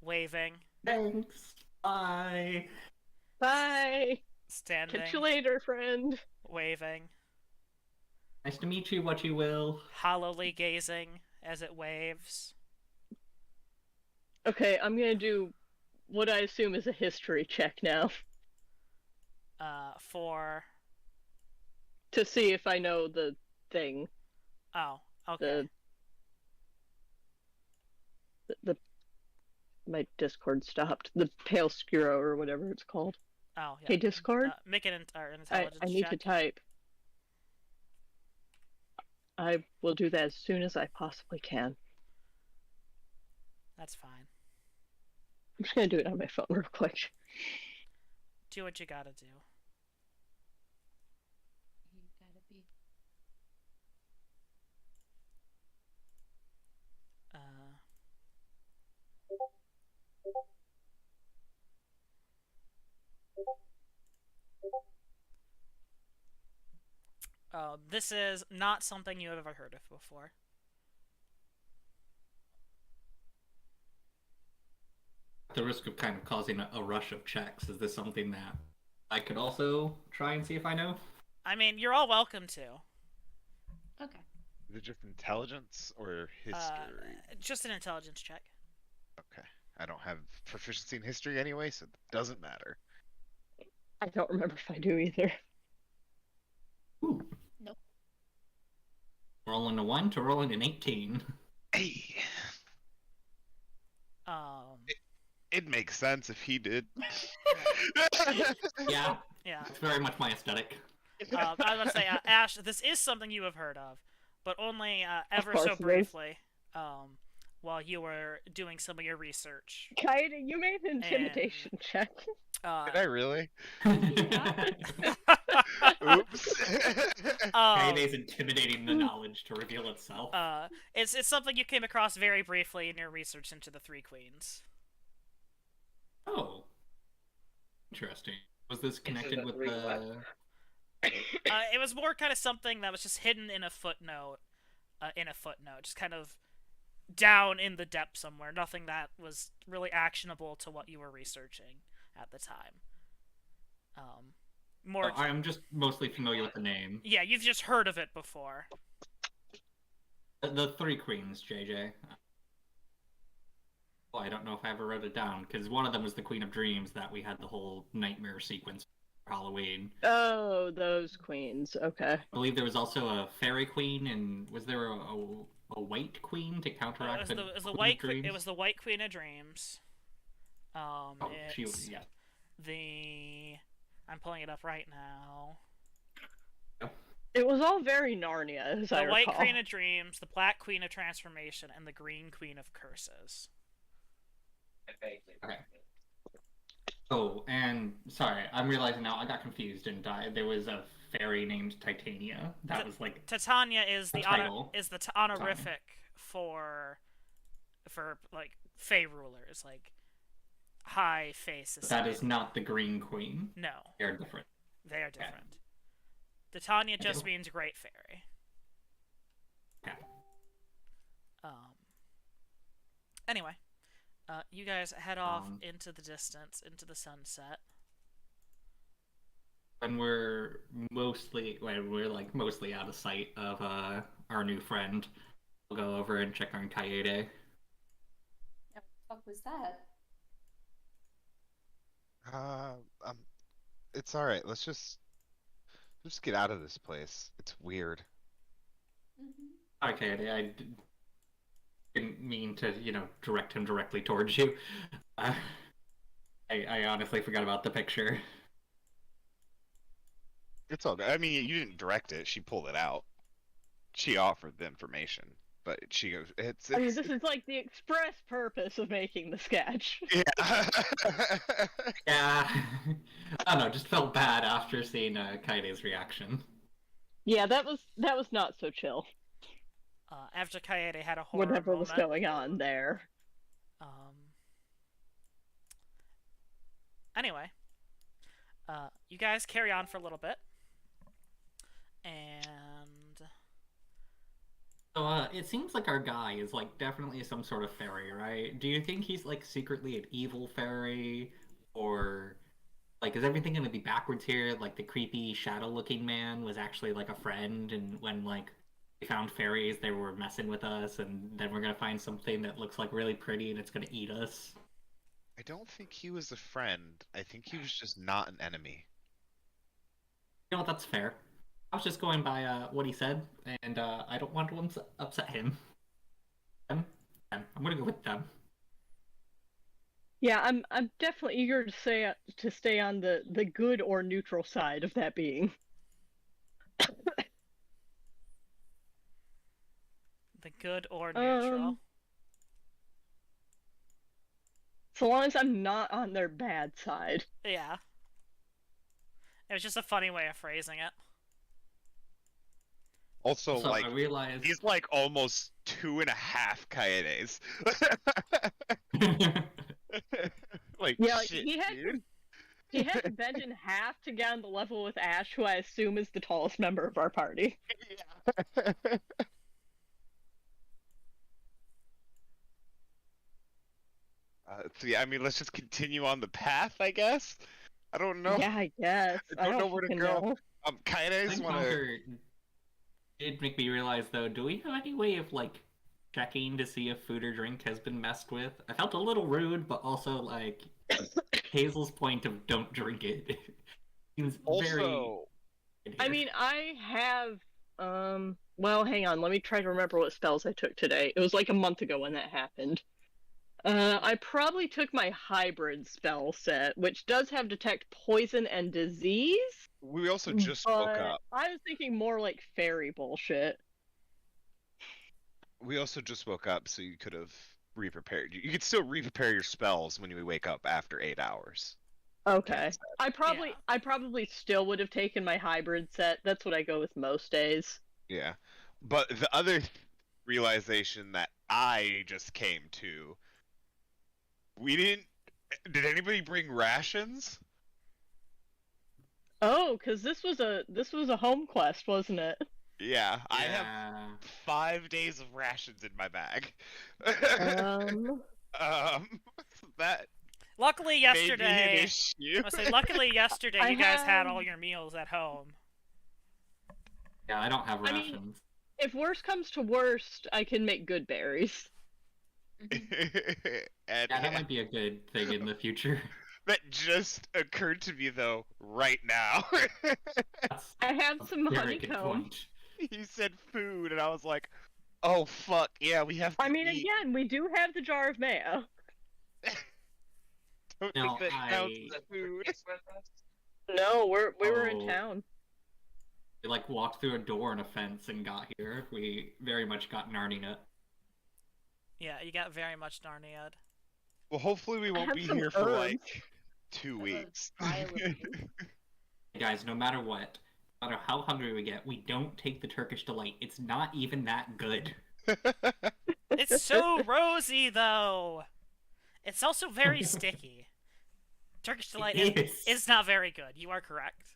waving. Thanks. Bye. Bye. standing, Catch you later, friend. waving, Nice to meet you, what you will. hollowly gazing as it waves. Okay, I'm gonna do what I assume is a history check now For to see if I know the thing. oh, okay. The my Discord stopped. The Pale Skuro or whatever it's called. Oh, yeah. Hey, Discord. Make an intelligence I need check. to type. I will do that as soon as I possibly can. That's fine. I'm just gonna do it on my phone real quick. Do what you gotta do. You gotta be. This is not something you have ever heard of before. At the risk of kind of causing a rush of checks, is this something that I could also try and see if I know? I mean, you're all welcome to. Okay. Is it just intelligence or history? Just an intelligence check. Okay. I don't have proficiency in history anyway, so it doesn't matter. I don't remember if I do either. Ooh. Nope. Rolling a 1 to rolling an 18. Hey, Um, it makes sense if he did. Yeah, yeah. it's very much my aesthetic. I was gonna say, Ash, this is something you have heard of, but only ever course so it is. briefly. While you were doing some of your research. Kaida, you made an intimidation check. Did I really? Yeah. Oops. Kaide's intimidating the knowledge to reveal itself. It's something you came across very briefly in your research into the Three Queens. Oh. Interesting. Was this connected with the... It was more kind of something that was just hidden in a footnote. Just kind of down in the depth somewhere. Nothing that was really actionable to what you were researching at the time. I'm just mostly familiar with the name. Yeah, you've just heard of it before. The Three Queens, JJ. Well, I don't know if I ever wrote it down, because one of them was the Queen of Dreams that we had the whole nightmare sequence for Halloween. Oh, those queens. Okay. I believe there was also a fairy queen, and was there a white queen to counteract It was the Queen white. of Dreams? It was the White Queen of Dreams. She was, yeah. I'm pulling it up right now. It was all very Narnia, as I The White recall. Queen of Dreams, the Black Queen of Transformation, and the Green Queen of Curses. Okay. Oh, and sorry, I'm realizing now I got confused, didn't I? There was a fairy named Titania. That was like Titania is the title. honorific for like Fey rulers, like high Fey society. That is not the Green Queen. No, They are different. they are different. Titania just means Great Fairy. Okay. Anyway, you guys head off into the distance, into the sunset. When we're mostly out of sight of our new friend, we'll go over and check on Kaede. What the fuck was that? It's all right. Let's just get out of this place. It's weird. Mm-hmm. Okay, I didn't mean to, direct him directly towards you. I honestly forgot about the picture. It's all good. I mean, you didn't direct it. She pulled it out. She offered the information, but she goes, I mean, this is like the express purpose of making the sketch. Yeah. Yeah. I don't know, just felt bad after seeing Kaide's reaction. Yeah, that was not so chill. After Kaede had a horror Whatever was moment. going on there. Anyway, you guys carry on for a little bit, and So, it seems like our guy is, definitely some sort of fairy, right? Do you think he's, secretly an evil fairy? Or, Like, is everything gonna be backwards here? Like, the creepy shadow-looking man was actually like a friend, and when like we found fairies, they were messing with us, and then we're gonna find something that looks like really pretty, and it's gonna eat us. I don't think he was a friend. I think he was just not an enemy. You know what? That's fair. I was just going by what he said, and I don't want to upset him. Them? Them. I'm gonna go with them. Yeah, I'm definitely eager to stay on the good or neutral side of that being. The good or neutral. So long as I'm not on their bad side. Yeah. It was just a funny way of phrasing it. Also, So like, I realized he's like almost 2.5 Kaedes. Like, Yeah, like, shit, he had dude. he had to bend in half to get on the level with Ash, who I assume is the tallest member of our party. Yeah. So yeah, I mean, let's just continue on the path, I guess. I don't know. Yeah, I guess. I don't know where to fucking go. know. Kaedes Think want to. Conquer did make me realize, though, do we have any way of, like, checking to see if food or drink has been messed with? I felt a little rude, but also, like, Hazel's point of don't drink it seems very... Also, I mean, I have well, hang on, let me try to remember what spells I took today. It was like a month ago when that happened. I probably took my hybrid spell set, which does have detect poison and disease. we also just woke But up. I was thinking more like fairy bullshit. We also just woke up, so you could have re-prepared. You could still re-prepare your spells when you wake up after 8 hours. Okay. I Yeah. probably still would have taken my hybrid set. That's what I go with most days. Yeah. But the other realization that I just came to, we didn't. Did anybody bring rations? Oh, because this was a home quest, wasn't it? Yeah, I have Yeah. 5 days of rations in my bag. That Luckily may be an yesterday, issue. I say luckily yesterday I you guys had have- all your meals at home. Yeah, I don't have I mean- rations. If worst comes to worst, I can make good berries. And Yeah, that might be a good thing in the future. that just occurred to me though right now. That's I have a some very good honeycomb. point. You said food, and I was like, "Oh fuck, yeah, we have to I mean, eat." again, we do have the jar of mayo. Don't No, think that counts I- as food. No, we were in Oh. town. We like walked through a door and a fence and got here. We very much got Narnia. Yeah, you got very much Narniad. Well, hopefully we won't have be some here for like herbs. 2 I have a weeks. vial of you. Hey guys, no matter what, no matter how hungry we get, we don't take the Turkish delight. It's not even that good. It's so rosy though. It's also very sticky. Turkish delight is not very good. You are correct.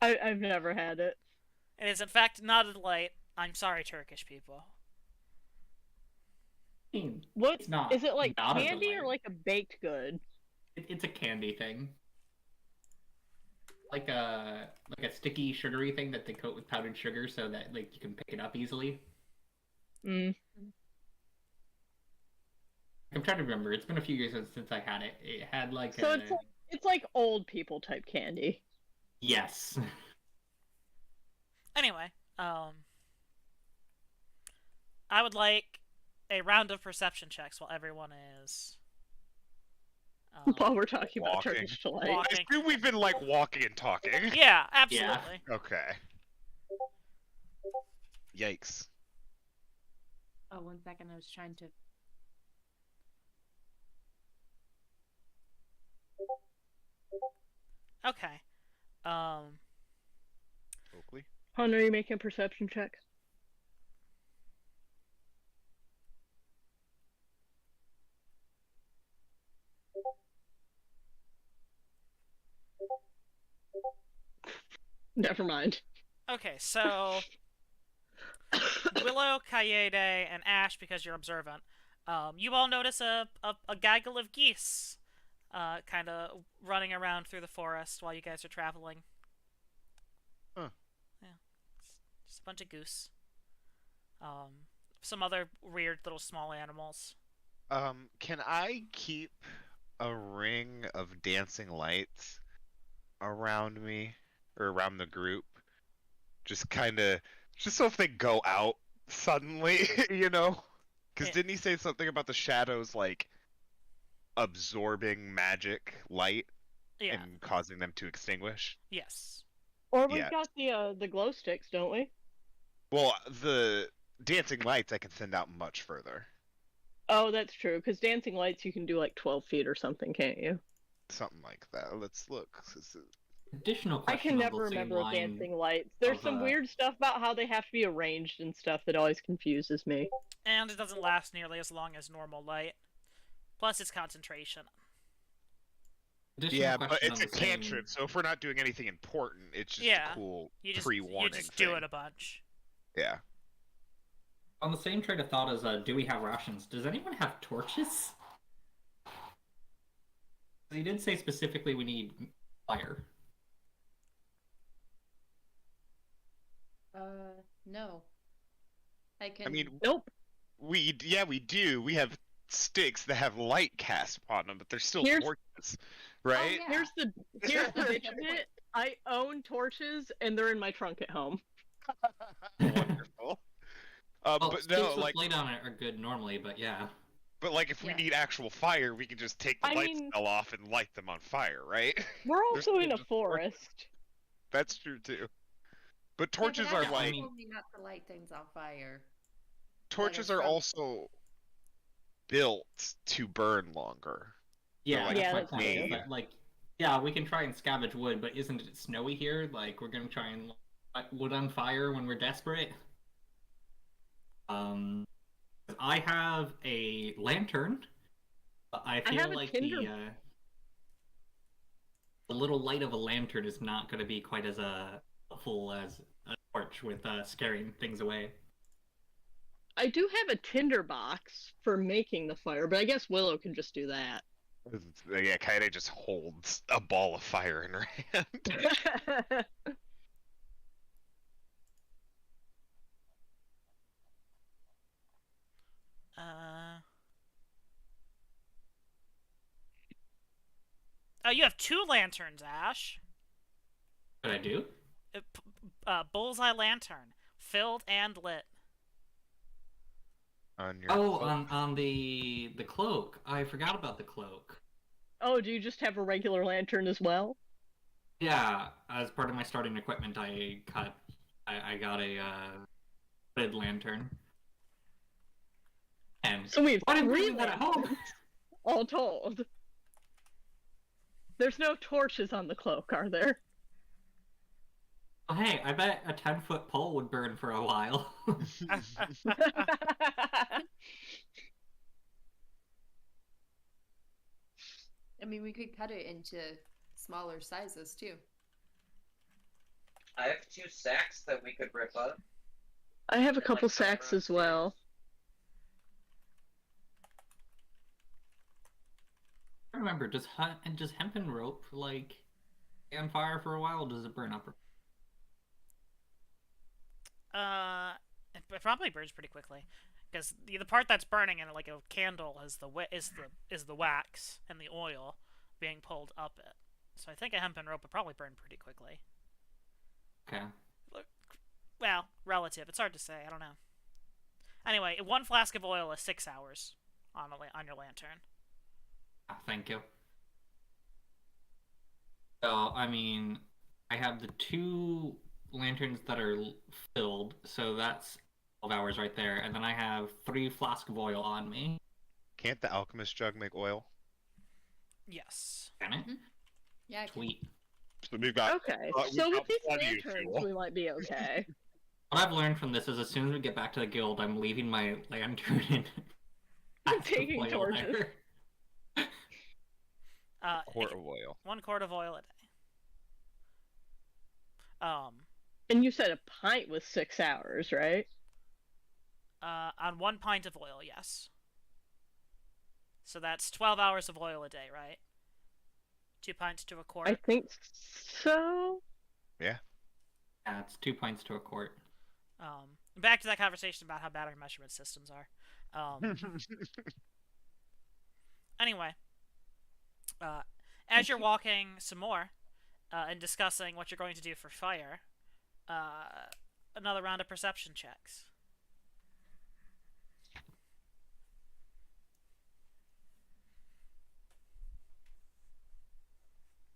I've never had it. It is in fact not a delight. I'm sorry, Turkish people. What It's not. is it like not a candy or delight. like a baked good? It's a candy thing. Like a sticky, sugary thing that they coat with powdered sugar so that like you can pick it up easily. Mm. I'm trying to remember. It's been a few years since I had it. It had like So a... it's like old people type candy. Yes. Anyway, I would like a round of perception checks while everyone is. While we're talking about Walking. Turkish delight. Walk- I assume we've been like walking and talking. Yeah, absolutely. Okay. Yikes. Oh, 1 second. I was trying to. Okay. Oakley? Hunter, are you making a perception check? Never mind. Okay, so Willow, Kaede, and Ash, because you're observant, you all notice a gaggle of geese kind of running around through the forest while you guys are traveling. Huh. Yeah, just a bunch of goose. Some other weird little small animals. Can I keep a ring of dancing lights around me or around the group? Just kind of, just so if they go out suddenly, you know? Because Yeah. didn't he say something about the shadows like absorbing magic light Yeah. and causing them to extinguish? Yes. Or we've Yeah. got the glow sticks, don't we? Well, the dancing lights I can send out much further. Oh, that's true. Because dancing lights, you can do like 12 feet or something, can't you? Something like that. Let's look. Additional I question can on never the same remember line dancing lights. There's of, some weird stuff about how they have to be arranged and stuff that always confuses me. And it doesn't last nearly as long as normal light. Plus, it's concentration. additional Yeah, but question it's on a the same. cantrip, so if we're not doing anything important, it's just Yeah. a cool You pre-warning just thing. do it a bunch. Yeah. On the same train of thought as do we have rations? Does anyone have torches? He did say specifically we need fire. No. I can. I mean, Nope. we do. We have sticks that have light cast upon them, but they're still Here's- torches, right? yeah. Here's the bitch of it. I own torches, and they're in my trunk at home. Wonderful. Well, But sticks no, with like, light on it are good normally, but yeah. but like, if we Yeah. need actual fire, we can just take the I light mean- spell off and light them on fire, right? We're They're also still in a just forest. That's true too. But Yeah, torches but are Ashley like mean- told me not to light things on fire. torches are are from- also built to burn longer. Yeah, like, that's Yeah, my that's point. true. Is that, like, yeah, we can try and scavenge wood, but isn't it snowy here? Like, we're gonna try and light wood on fire when we're desperate. I have a lantern. But I feel have a like tinder- the little light of a lantern is not going to be quite as helpful as a torch with scaring things away. I do have a tinder box for making the fire, but I guess Willow can just do that. Yeah, Kaede just holds a ball of fire in her hand. Oh, you have 2 lanterns, Ash. What I do? Bullseye lantern, filled and lit. On your Oh, cloak. on the cloak. I forgot about the cloak. Oh, do you just have a regular lantern as well? Yeah, as part of my starting equipment, I got a hooded lantern. And So we have why didn't we 3 do that at home? lanterns, all told. There's no torches on the cloak, are there? Well, hey, I bet a 10-foot pole would burn for a while. I mean, we could cut it into smaller sizes too. I have 2 sacks that we could rip up. I have a Like couple cover sacks up as well. I remember, does hemp and rope like stay on fire for a while? Or does it burn up? It probably burns pretty quickly, because the part that's burning in like a candle is the wax and the oil being pulled up it. So I think a hempen rope would probably burn pretty quickly. Okay. Well, relative. It's hard to say. I don't know. Anyway, 1 flask of oil is 6 hours on your lantern. Thank you. So, I mean, I have the 2 lanterns that are filled, so that's 12 hours right there, and then I have 3 flasks of oil on me. Can't the alchemist jug make oil? Yes. Can it? Yeah, I can. Sweet. So we've got Okay, we've so got with these plenty of lanterns, fuel. we might be okay. What I've learned from this is as soon as we get back to the guild, I'm leaving my lantern and Taking oil torches. there. Quart of oil. 1 quart of oil a day. And you said a pint was 6 hours, right? On 1 pint of oil, yes. So that's 12 hours of oil a day, right? 2 pints to a quart. I think so. Yeah, it's 2 pints to a quart. Back to that conversation about how bad our measurement systems are. Anyway, as you're walking some more and discussing what you're going to do for fire, another round of perception checks.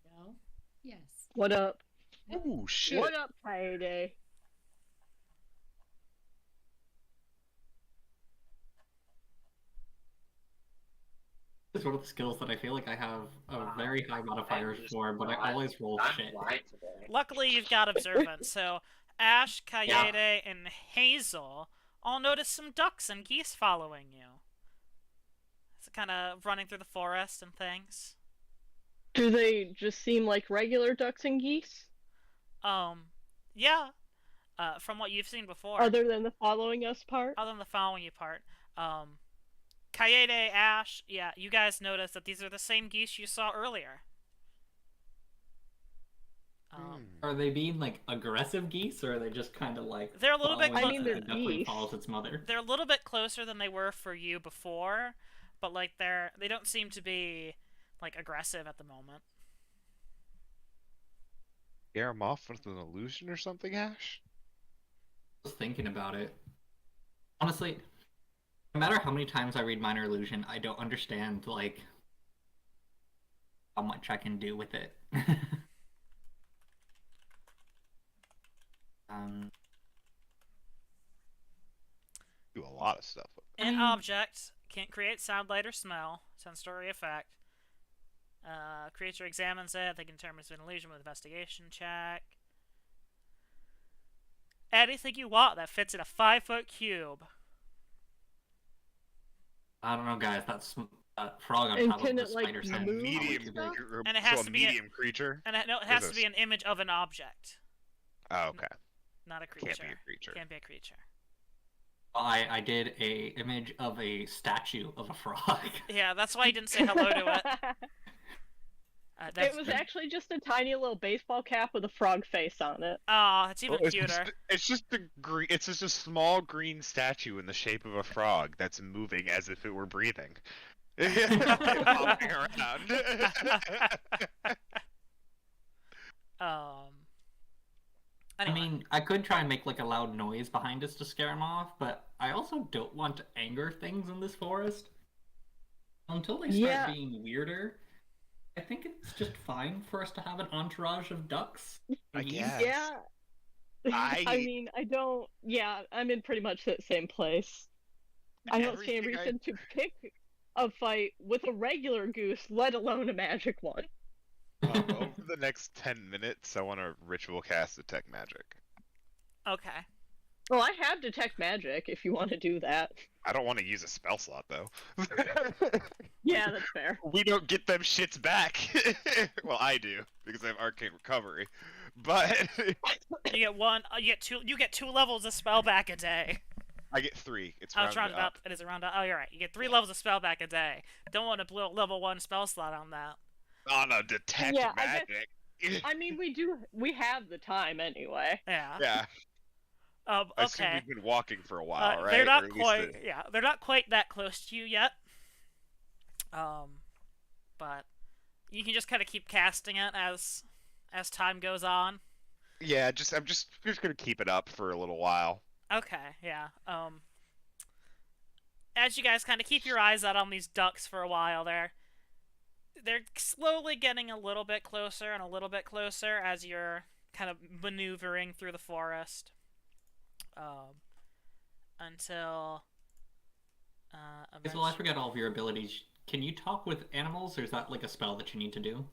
No. Yes. What up? Ooh, shit. What up, Friday? This is one of the skills that I feel like I have a very high modifiers for, but I always roll shit. Luckily, you've got observance, so Ash, Kaede, and Hazel all notice some ducks and geese following you. It's kind of running through the forest and things. Do they just seem like regular ducks and geese? Yeah. From what you've seen before. Other than the following us part? Other than the following you part. Kaede, Ash, yeah, you guys notice that these are the same geese you saw earlier. Are they being like aggressive geese, or are they just kind of like? They're a little bit following I mean, the they're duckling geese. follows its mother. They're a little bit closer than they were for you before, but like they don't seem to be like aggressive at the moment. Scare him off with an illusion or something, Ash? I was thinking about it. Honestly, no matter how many times I read Minor Illusion, I don't understand like how much I can do with it. Do a lot of stuff with it. An object can't create sound, light, or smell. Sensory effect. Creature examines it. They can determine it's an illusion with investigation check. Anything you want that fits in a 5-foot cube. I don't know, guys. That frog on And top can of the it, like, spider sense. move? Medium, stuff? And it has so to a be a- medium creature. And it Or has to this- be an image of an object, Oh, okay. not a creature. Can't be a creature. Can't be a creature. I did a image of a statue of a frog. Yeah, that's why you didn't say hello to it. It was actually just a tiny little baseball cap with a frog face on it. Oh, it's even Well, it's cuter. It's just a small green statue in the shape of a frog that's moving as if it were breathing. Hopping around. I Anyway. mean, I could try and make like a loud noise behind us to scare him off, but I also don't want to anger things in this forest. Until they start Yeah. being weirder, I think it's just fine for us to have an entourage of ducks. I guess. Yeah. I mean, I don't. Yeah, I'm in pretty much that same place. I don't see any Everything I- reason to pick a fight with a regular goose, let alone a magic one. Over the next 10 minutes, I want to ritual cast Detect Magic. Okay. Well, I have detect magic if you want to do that. I don't want to use a spell slot, though. Yeah, that's fair. We don't get them shits back. Well, I do, because I have Arcane Recovery. But You get one. You get two. You get 2 levels of spell back a day. I get 3. It's Oh, it's rounded rounded up. It is a round up. Oh, you're right. You get 3 levels of spell back a day. Don't want to blow level 1 spell slot on that. Oh, no, Detect Yeah, I guess- Magic. I mean, we have the time anyway. Yeah. Yeah. I assume Okay. we've been walking for a while, right? They're Or not at least quite. Yeah, they're not quite that close to you yet. But you can just kind of keep casting it as time goes on. Yeah, I'm just gonna keep it up for a little while. Okay. Yeah. As you guys kind of keep your eyes out on these ducks for a while, they're slowly getting a little bit closer and a little bit closer as you're kind of maneuvering through the forest. Until Well, I forget all of your abilities. Can you talk with animals, or is that like a spell that you need to do?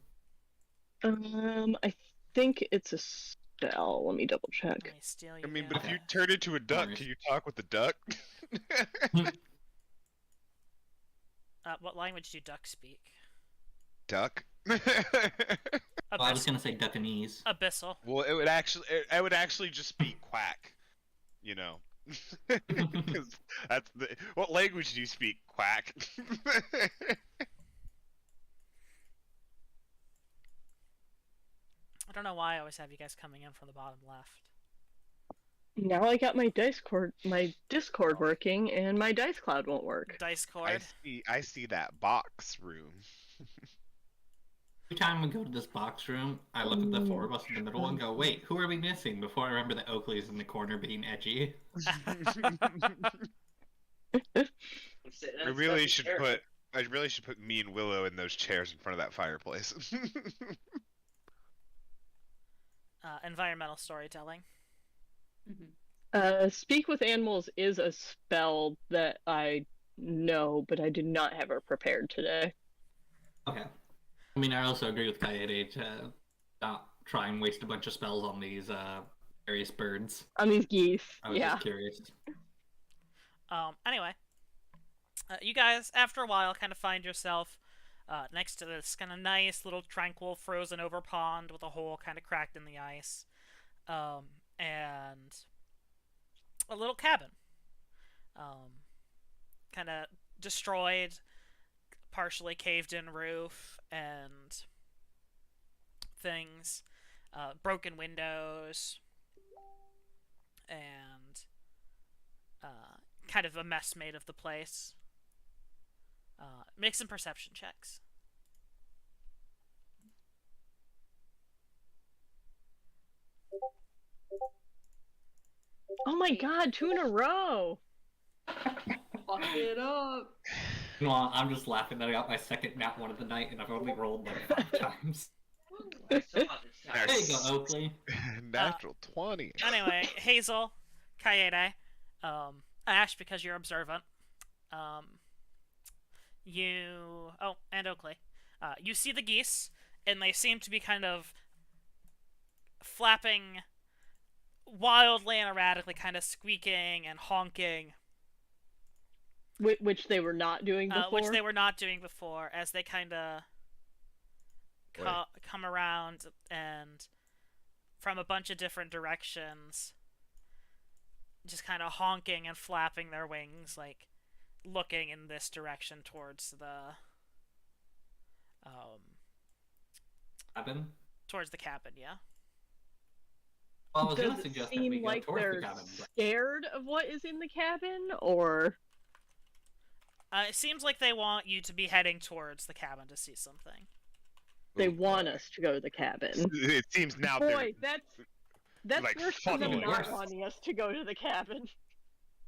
I think it's a spell. Let me double check. let me steal you. I mean, again. but if Okay. you turn into a duck, worries. can you talk with the duck? What language do ducks speak? Duck? Well, I was Abyss- gonna say Japanese. Abyssal. Well, I would actually just speak quack, you know, because that's what language do you speak? Quack. don't know why I always have you guys coming in from the bottom left. Now I got my Discord working, and my dice cloud won't work. Dice cord. I see that box room. Every time we go to this box room, I look at the four of us in the middle and go, wait, who are we missing? Before I remember that Oakley's in the corner being edgy. I really should put me and Willow in those chairs in front of that fireplace. Environmental storytelling. Speak with animals is a spell that I know, but I did not have it prepared today. Okay. I mean, I also agree with Kaede to not try and waste a bunch of spells on these various birds. On these geese, I was yeah. just curious. Anyway, you guys, after a while, kind of find yourself next to this kind of nice little tranquil frozen over pond with a hole kind of cracked in the ice, and a little cabin, kind of destroyed, partially caved in roof and things, broken windows, and kind of a mess made of the place. Make some perception checks. Oh my god, 2 in a row! Fuck it up. Well, I'm just laughing that I got my second nat one of the night and I've only rolled like 5 times. I still have this time. There you go, Oakley. Natural 20. Anyway, Hazel, Kaede, Ash, because you're observant, and Oakley, you see the geese, and they seem to be kind of flapping wildly and erratically, kind of squeaking and honking. Which they were not doing before? Which they were not doing before, as they kind of come around and from a bunch of different directions, just kind of honking and flapping their wings, like looking in this direction towards the Cabin? towards the cabin. Yeah. Well, I was Does gonna it suggest that we seem go like towards they're the cabin. But... scared of what is in the cabin, or It seems like they want you to be heading towards the cabin to see something. they want us to go to the cabin? It seems now Boy, that's like, worse than them funneling not us. wanting us to go to the cabin.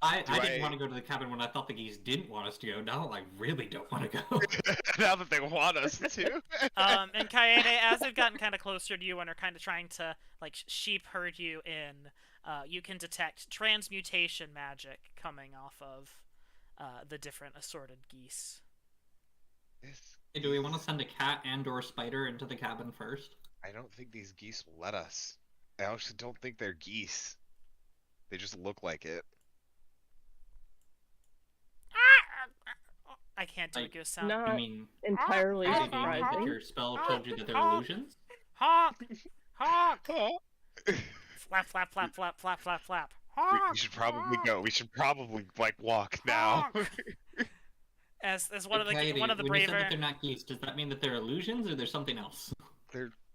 I didn't want to go to the cabin when I thought the geese didn't want us to go. Now I really don't want to go. now that they want us to. And Kaede, as they've gotten kind of closer to you and are kind of trying to like sheep herd you in, you can detect transmutation magic coming off of the different assorted geese. Hey, do we want to send a cat and/or spider into the cabin first? I don't think these geese will let us. I actually don't think they're geese. They just look like it. I can't do a Like, goose sound. Not I mean, entirely are you doing it that surprising. your spell told you that they're illusions? Honk! Honk! Flap, flap, flap, flap, flap, flap, flap. We should probably go. We should probably like walk now. As one of the Kaede, one of the when you said braver that they're not geese, does that mean that they're illusions or there's something else?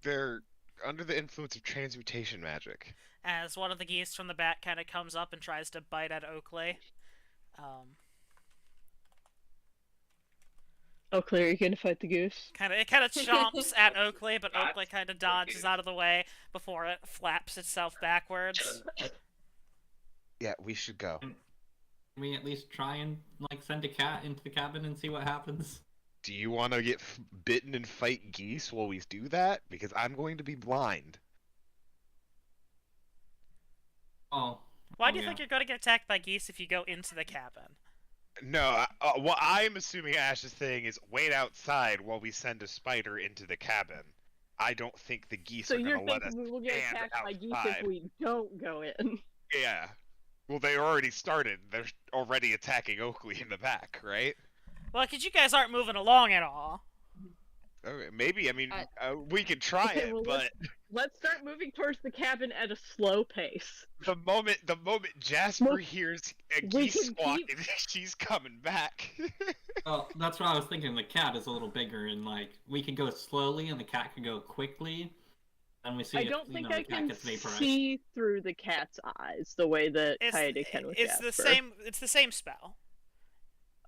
they're under the influence of transmutation magic. as one of the geese from the back kind of comes up and tries to bite at Oakley. Oakley, are you gonna fight the goose? It kind of chomps at Oakley, but Oakley kind of dodges out of the way before it flaps itself backwards. Yeah, we should go. Can we at least try and like send a cat into the cabin and see what happens? Do you want to get bitten and fight geese while we do that? Because I'm going to be blind. Oh. Why do you think you're going to get attacked by geese if you go into the cabin? No, what I'm assuming Ash's thing is wait outside while we send a spider into the cabin. I don't think the geese So are you're going to let us thinking we will get stand attacked by geese outside. if we don't go in? Yeah. Well, they already started. They're already attacking Oakley in the back, right? Well, because you guys aren't moving along at all. Okay, maybe. I mean, we could try Okay, it, well, but Let's start moving towards the cabin at a slow pace. the moment Jasper Well, hears a we geese can squawk, keep- she's coming back. Well, that's what I was thinking. The cat is a little bigger, and like we could go slowly, and the cat could go quickly. And we see I if, don't think the I cat can gets vaporized. see through the cat's eyes the way that It's Kaede can with it's Jasper. the same. It's the same spell.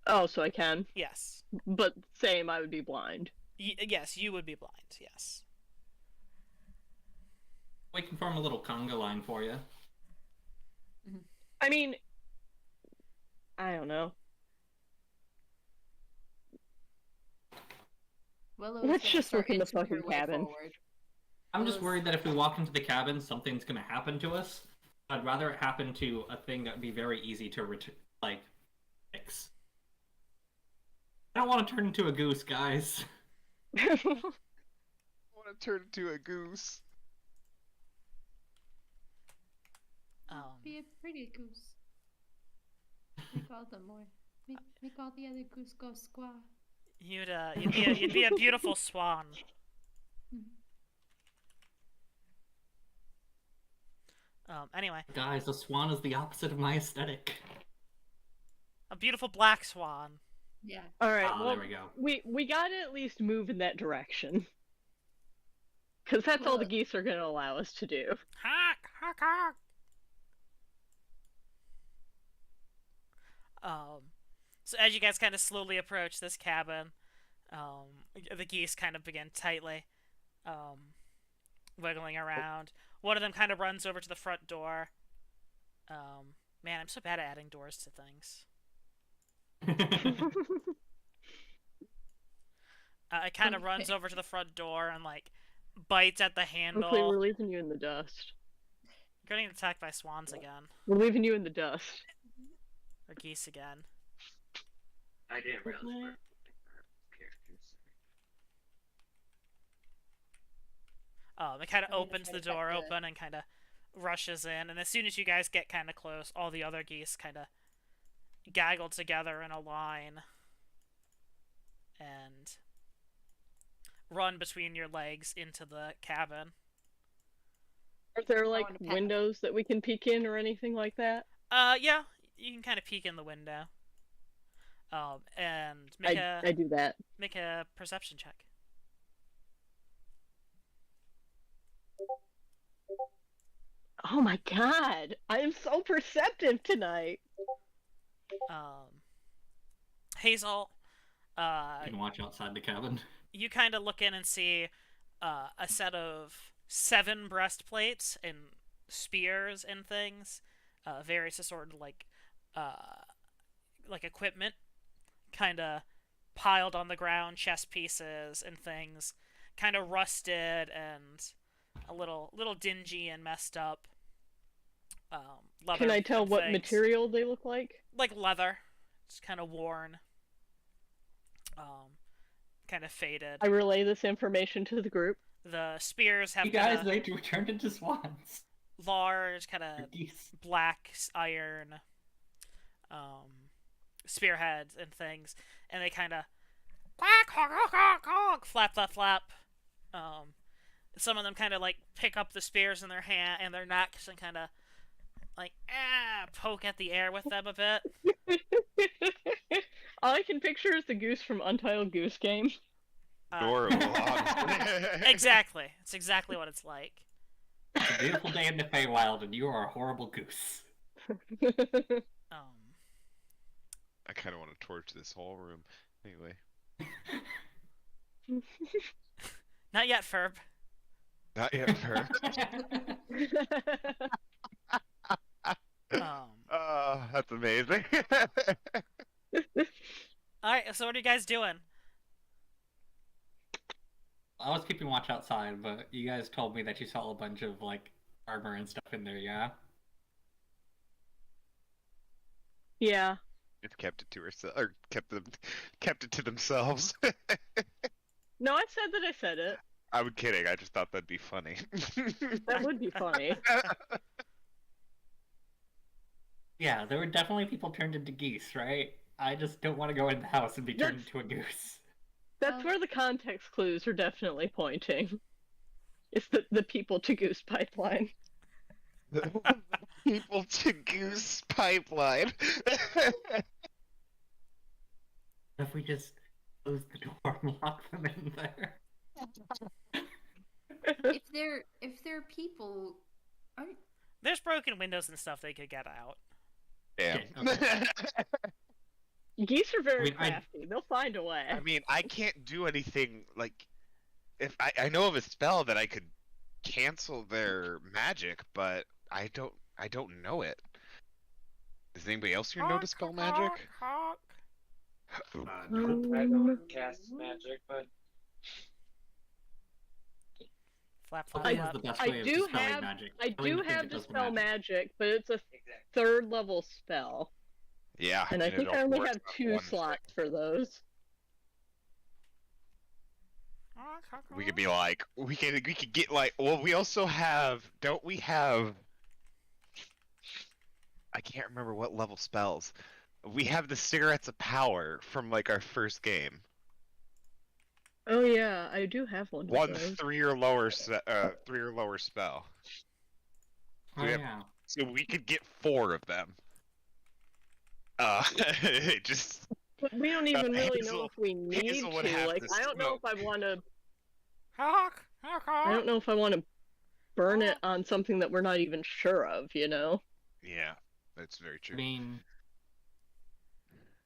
Oh, so I can. Yes. But same, I would be blind. Yes, you would be blind. Yes. We can form a little conga line for you. I mean, I don't know. Willow's Let's gonna just start look in the inching her fucking way cabin. forward. I'm just Willow's- worried that if we walk into the cabin, something's gonna happen to us. I'd rather it happen to a thing that would be very easy to fix. I don't want to turn into a goose, guys. I want to turn into a goose. Be a pretty goose. Make all the more. Make all the other goose go squaw. You'd be a beautiful swan. Anyway, Guys, a swan is the opposite of my aesthetic. a beautiful black swan. Yeah. All right, well, there we go. we gotta at least move in that direction. Because that's all the Well- geese are gonna allow us to do. Honk, honk, honk. So as you guys kind of slowly approach this cabin, the geese kind of begin tightly, wiggling around. One of them kind of runs over to the front door. Man, I'm so bad at adding doors to things. It kind of runs Okay. over to the front door and like bites at the handle. Hopefully we're leaving you in the dust. Getting attacked by swans again, We're leaving you in the dust. or geese again. I didn't realize we were characters. It kind of I'm gonna opens try the to cut door the- open and kind of rushes in, and as soon as you guys get kind of close, all the other geese kind of gaggle together in a line and run between your legs into the cabin. Are there like wanna pet them. windows that we can peek in or anything like that? Yeah, you can kind of peek in the window. And make I do that. make a perception check. Oh my god! I am so perceptive tonight! Hazel, You can watch outside the cabin. you kind of look in and see a set of 7 breastplates and spears and things, various assorted like equipment, kind of piled on the ground, chest pieces and things, kind of rusted and a little dingy and messed up. Leather Can I tell and what things. material they look like? Like leather. It's kind of worn. Kind of faded. I relay this information to the group. The spears have You guys, kinda they turned into swans. large, kind Or of geese. black iron spearheads and things, and they kind of quack, honk, honk, honk, honk, flap, flap, flap. Some of them kind of like pick up the spears in their hand and their necks and kind of like poke at the air with them a bit. All I can picture is the goose from Untitled Goose Game. Adorable, honestly. Exactly. It's exactly what it's like. It's a beautiful day in the Feywild, and you are a horrible goose. Um, I kind of want to torch this whole room. Anyway. not yet, Ferb. Not yet, her. That's amazing. Alright, so what are you guys doing? I was keeping watch outside, but you guys told me that you saw a bunch of like armor and stuff in there, yeah? Yeah. It kept it to herself, or kept it to themselves. No, I said that I said it. I'm kidding. I just thought that'd be funny. That would be funny. Yeah, there were definitely people turned into geese, right? I just don't want to go in the house and be turned into a goose. That's where the context clues are definitely pointing. It's the people to goose pipeline. People to goose pipeline. If we just close the door and lock them in there. if they're people, aren't There's broken windows and stuff they could get out. Damn. Okay. Geese are very I mean, crafty. They'll find a way. I mean, I can't do anything like if I know of a spell that I could cancel their magic, but I don't know it. Does anybody else here know to spell magic? Honk. Nope. I don't cast magic, but Flap, What flap, is flap. the best I way of do dispelling have- magic? I Killing do the thing have that does the dispel magic, but it's a exactly. 3rd level spell, Yeah. and I it think I only only works have on 2 one slots for those. Honk, honk, We could honk. be like, we could get like, well, we also have, don't we have? I can't remember what level spells. We have the cigarettes of power from like our first game. Oh yeah, I do have one. of One those. 3 or lower, 3 or lower spell. Oh, we have- yeah. So we could get 4 of them. Just But we don't even really know Hazel- if we need Hazel would to. have Like, to I don't know smoke. if I want to. Honk, honk, honk. I don't know if I want to burn it on something that we're not even sure of. You know. yeah, that's very I true. mean,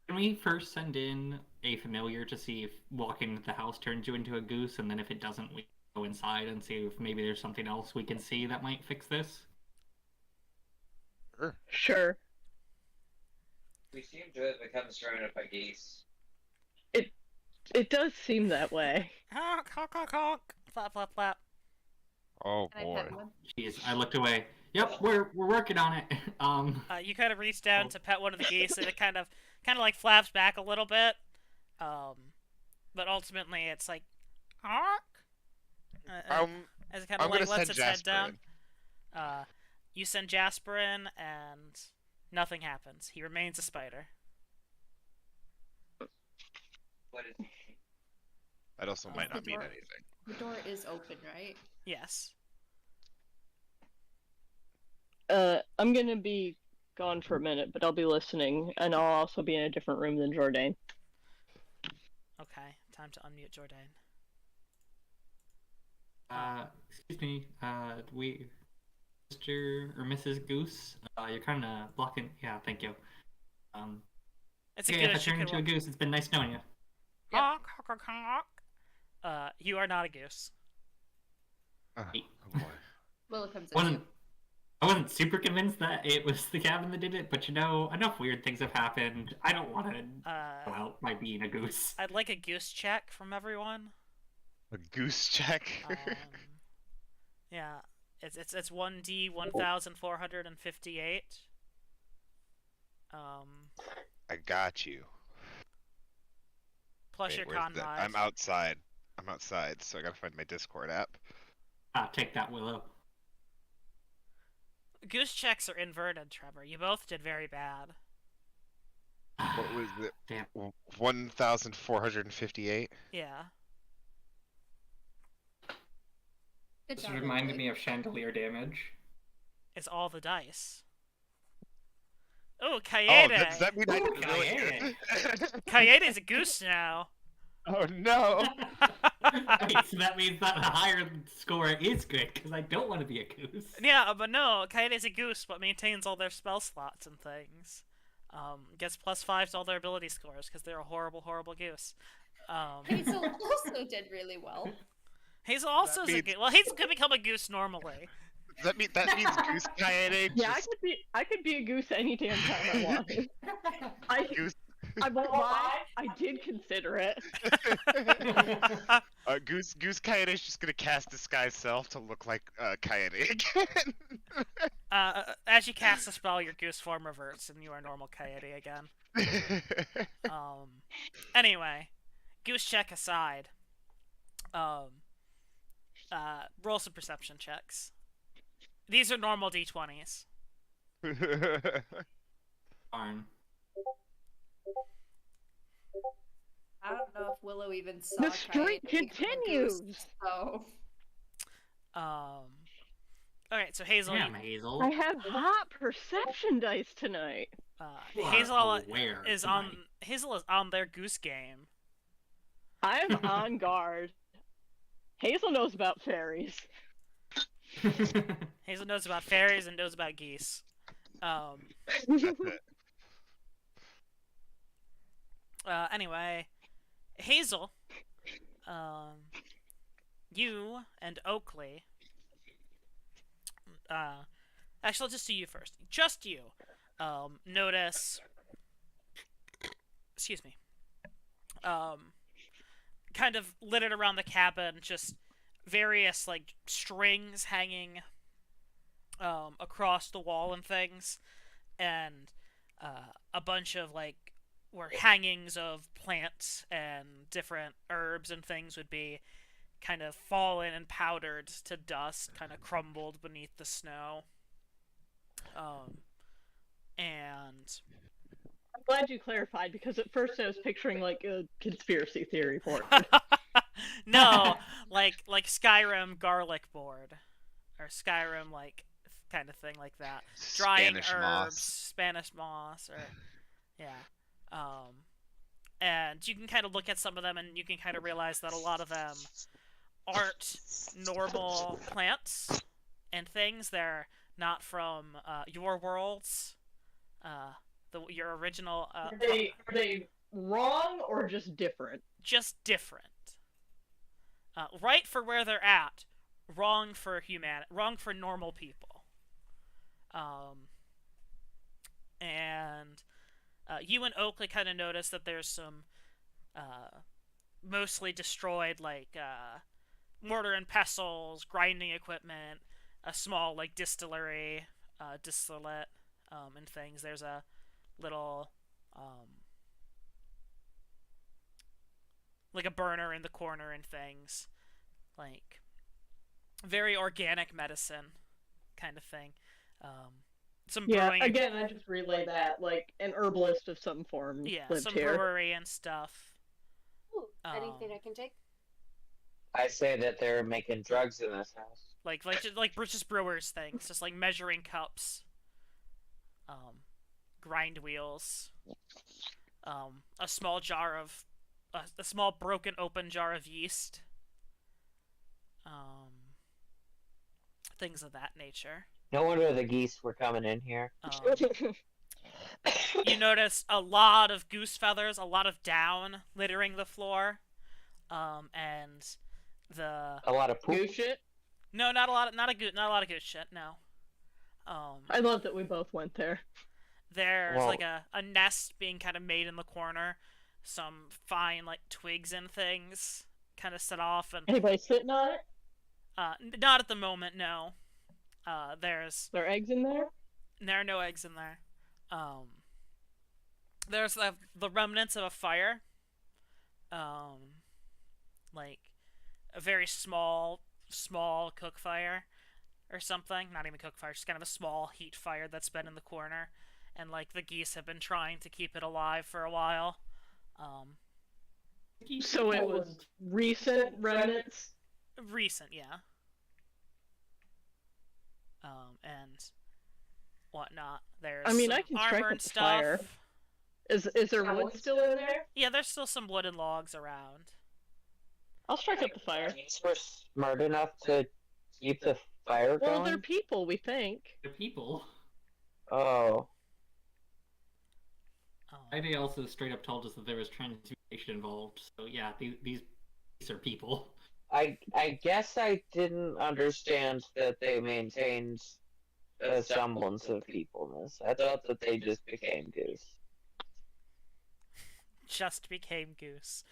can we first send in a familiar to see if walking into the house turns you into a goose, and then if it doesn't, we go inside and see if maybe there's something else we can see that might fix this? Sure. We seem to have become surrounded by geese. It does seem that way. Honk, honk, honk, honk. Flap, flap, flap. Oh can I boy. pet one? Jeez, I looked away. Yep, we're working on it. You kind of reach down to pet one of the geese, and it kind of like flaps back a little bit. But ultimately, it's like, honk. As it kind of I'm like gonna lets send its head Jasper down. in. You send Jasper in, and nothing happens. He remains a spider. What is That also might the not mean door. anything. The door is open, right? Yes. I'm gonna be gone for a minute, but I'll be listening, and I'll also be in a different room than Jordan. Okay, time to unmute Jordan. Excuse me, Mr. or Mrs. Goose, you're kind of blocking. Yeah, thank you. It's a Okay, if I goose. You turn can into a walk. goose, it's been nice knowing you. Honk, honk, honk, honk. You are not a goose. Oh, Hey. boy. Willow comes in. Wasn't I wasn't super convinced that it was the cabin that did it, but you know, enough weird things have happened. I don't want to go out by being a goose. I'd like a goose check from everyone. A goose check. Yeah, it's 1d 1,458. I got you. Plus Wait, your where's con that? mod. I'm outside. I'm outside, so I gotta find my Discord app. Take that, Willow. Goose checks are inverted, Trevor. You both did very bad. What was it? Damn. 1,458. Yeah. Good This job, reminded Emily. me of chandelier damage. It's all the dice. Oh, Oh, Kaede! does that mean I Ooh, did really good? Kaede's a goose now. Oh no! Okay, so that means that the higher score is good, because I don't want to be a goose. Yeah, but no, Kaede's a goose, but maintains all their spell slots and things. Gets +5 to all their ability scores, because they're a horrible, horrible goose. Hazel also did really well. Hazel also is a means- goose. Well, Hazel could become a goose normally. That means Goose Kaede Yeah, just I could be a goose any damn time I wanted. Goose I won't lie, I did consider it. Goose Kaede is just gonna cast Disguise Self to look like Kaede again. As you cast the spell, your goose form reverts, and you are normal Kaede again. Anyway, goose check aside, roll some perception checks. These are normal d20s. Darn. I don't know if Willow even saw The streak Kaede become a goose, continues. So Alright, so Hazel, Damn, Hazel. I have hot perception dice tonight. You are Hazel aware is tonight. on Hazel is on their goose game. I'm on guard. Hazel knows about fairies. Hazel knows about fairies and knows about geese. That's it. Anyway, Hazel, you and Oakley. Actually, I'll just do you first. Just you. Notice. Excuse me. Kind of littered around the cabin, just various like strings hanging across the wall and things, and a bunch of like where hangings of plants and different herbs and things would be kind of fallen and powdered to dust, kind of crumbled beneath the snow. And I'm glad you clarified, because at first I was picturing like a conspiracy theory for it. no, like Skyrim garlic board, or Skyrim like kind of thing like that. Drying Spanish herbs, moss. Spanish moss, or yeah. And you can kind of look at some of them, and you can kind of realize that a lot of them aren't normal plants and things. They're not from your worlds. Your original. Are they wrong or just different? Just different. Right for where they're at, wrong for wrong for normal people. And you and Oakley kind of notice that there's some mostly destroyed like mortar and pestles, grinding equipment, a small like distillery, distillate, and things. There's a little like a burner in the corner and things, like very organic medicine kind of thing. Some brewing. Again, I just relay that, like, an herbalist of some form lived some here. brewery and stuff. Ooh, anything I can take? I say that they're making drugs in this house. Like just brewers things, just like measuring cups, grind wheels, a small jar of a small broken open jar of yeast, things of that nature. No wonder the geese were coming in here. You notice a lot of goose feathers, a lot of down littering the floor, and A lot of poop. Goose shit? no, not a lot of goose shit. No. I love that we both went there. There's Well- like a nest being kind of made in the corner, some fine like twigs and things kind of set off, and Anybody sitting on it? not at the moment, no. There There are eggs in there? are no eggs in there. There's the remnants of a fire, like a very small cook fire or something. Not even cook fire, just kind of a small heat fire that's been in the corner, and like the geese have been trying to keep it alive for a while. So it was recent remnants? Recent, yeah. And whatnot. There's I mean, some I can armor strike and up the stuff. fire. Is there wood still in there? Yeah, there's still some wooden logs around. I'll strike up the fire. Geese were smart enough to keep the fire going. Well, they're people, we think. The people. Oh, They also straight up told us that there was transmutation involved. So yeah, these are people. I guess I didn't understand that they maintained a semblance of peopleness. I thought that they just became goose. Just became Goose.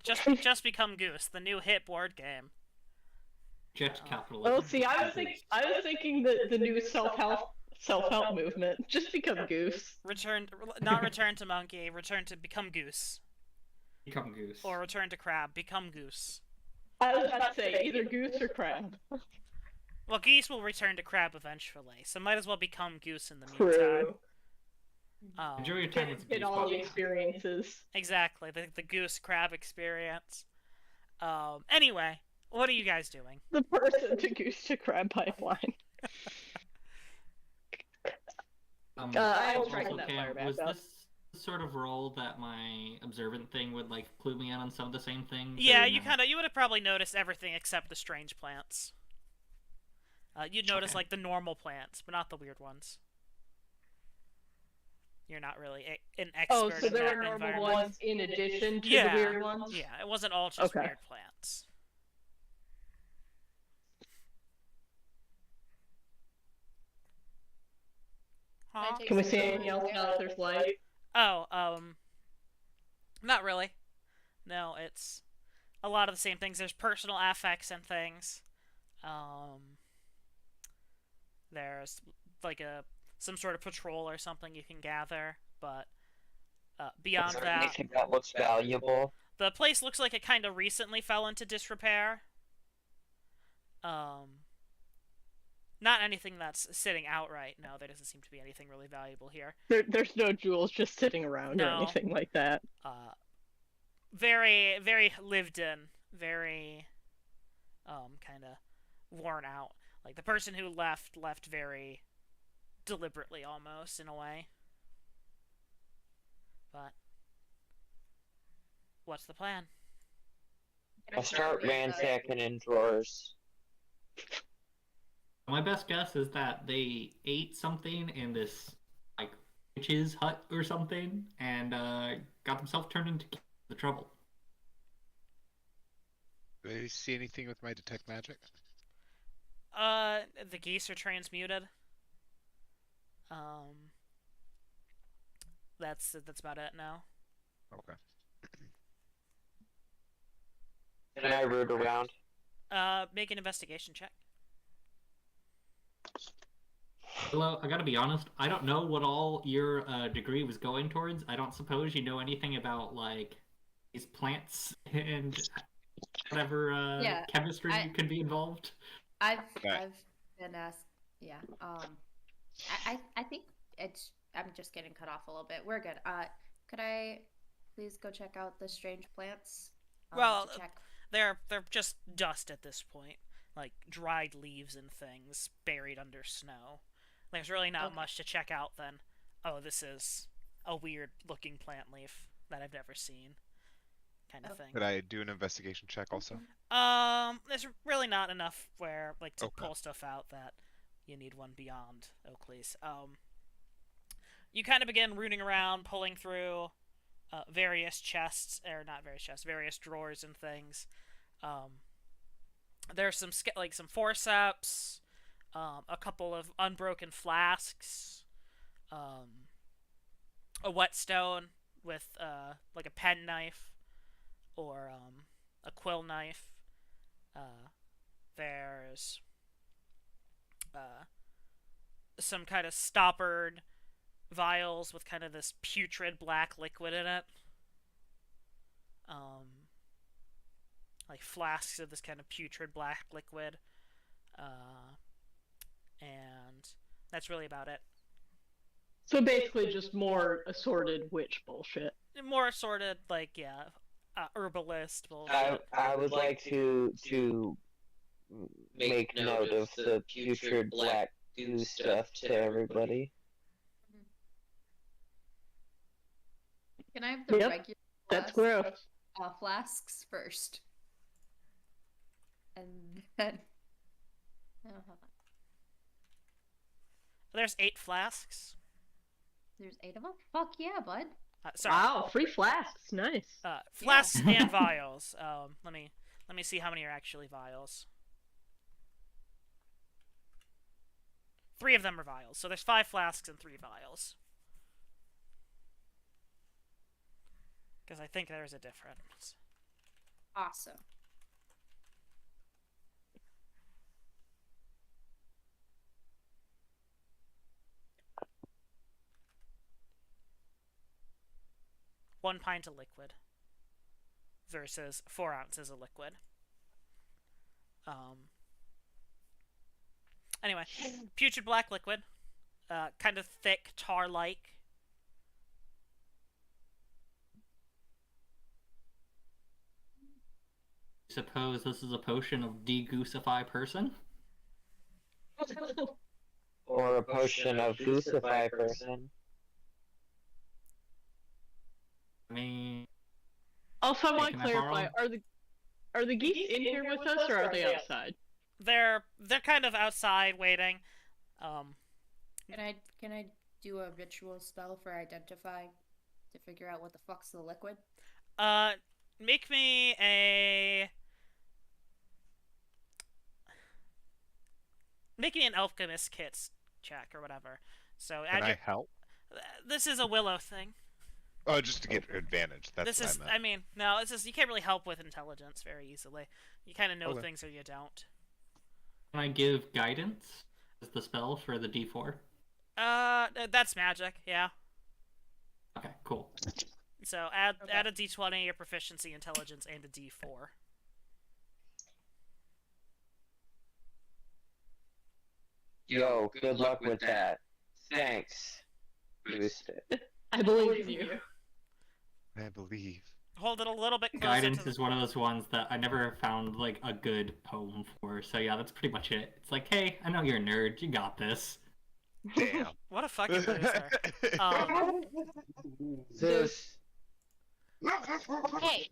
Just become Goose, the new hit board game. Jet capitalism. Oh, see, I was thinking the new self-help movement. Just become goose. Not return to monkey, return to become Goose. Become goose. Or return to crab, become Goose. I was about to say either goose or crab. Well, Geese will return to crab eventually, so might as well become Goose in the meantime. True. Enjoy your time with the Get goose. all the Bobby. experiences. Exactly, the goose crab experience. Anyway, what are you guys doing? The person to goose to crab pipeline. I I was was striking also that okay, fire back was up. this sort of roll that my observant thing would like clue me in on some of the same things? Yeah, or you no? you would have probably noticed everything except the strange plants. You'd notice Okay. like the normal plants, but not the weird ones. You're not really an Oh, expert so in there that were normal environment. ones in addition to the Yeah, weird ones? yeah, it wasn't all just Okay. weird plants. Can I Huh? take Can we some see damage? anything else now that there's light? Oh, not really. No, it's a lot of the same things. There's personal affects and things. There's like some sort of patrol or something you can gather, but Is beyond there that, anything that looks valuable? the place looks like it kind of recently fell into disrepair. Not anything that's sitting outright. No, there doesn't seem to be anything really valuable here. There's no jewels just sitting around or No. anything like that. Very, very lived in. Very, kind of worn out. Like, the person who left very deliberately, almost, in a way. But what's the plan? I start ransacking in drawers. My best guess is that they ate something in this like witch's hut or something, and got themselves turned into the trouble. Do I see anything with my detect magic? The geese are transmuted. That's about it now. Okay. Can I root around? Make an investigation check. Hello, I gotta be honest, I don't know what all your degree was going towards. I don't suppose you know anything about, like, these plants and whatever Yeah, chemistry I- could be involved. I've Okay. I've been asked. Yeah. I think it's. I'm just getting cut off a little bit. We're good. Could I please go check out the strange plants? Well, to check. They're just dust at this point, like dried leaves and things buried under snow. There's really not Okay. much to check out then. Oh, this is a weird looking plant leaf that I've never seen, kind of Okay. thing. Could I do an investigation check also? There's really not enough where like to Okay. pull stuff out that you need one beyond Oakley's. You kind of begin rooting around, pulling through various chests, or not various chests, various drawers and things. There's some some forceps, a couple of unbroken flasks, a whetstone with like a pen knife or a quill knife. There's some kind of stoppered vials with kind of this putrid black liquid in it. Like flasks of this kind of putrid black liquid. And that's really about it. So basically just more assorted witch bullshit. More assorted, like, yeah, herbalist bullshit. I would like to make note of the putrid black goo stuff to everybody. Can I have the Yep, regular That's flask- gross. flasks first? And then. Oh, hold on. There's 8 flasks. There's 8 of them? Fuck yeah, bud. Sorry. Wow, free flasks, nice. Flasks and vials. Let me see how many are actually vials. 3 of them are vials. So there's 5 flasks and 3 vials. Because I think there's a difference. Awesome. One pint of liquid versus 4 ounces of liquid. Anyway, putrid black liquid, kind of thick, tar-like. Suppose this is a potion of degoosify person? Or a potion of goosify person. I mean, Also, I Hey, want to can I borrow clarify: are the geese in here with us, or are they outside? They're kind of outside waiting. Um, Can I do a ritual spell for identify to figure out what the fuck's the liquid? make me an alchemist kits check or whatever. So Can add I your. help? This is a willow thing. Oh, just to get advantage. That's This what is. I meant. I mean, no. It's just you can't really help with intelligence very easily. You kind of know Okay. things or you don't. can I give guidance as the spell for the D4? That's magic. Yeah. Okay, cool. So add a d20, your proficiency, intelligence, and a d4. Yo, good luck with that. Thanks. Boost it. I believe in you. I believe. Hold it a little bit closer Guidance to the... is one of those ones that I never found like a good poem for. So yeah, that's pretty much it. It's like, hey, I know you're a nerd. You got this. Damn. What a fucking loser. Zeus. Hey,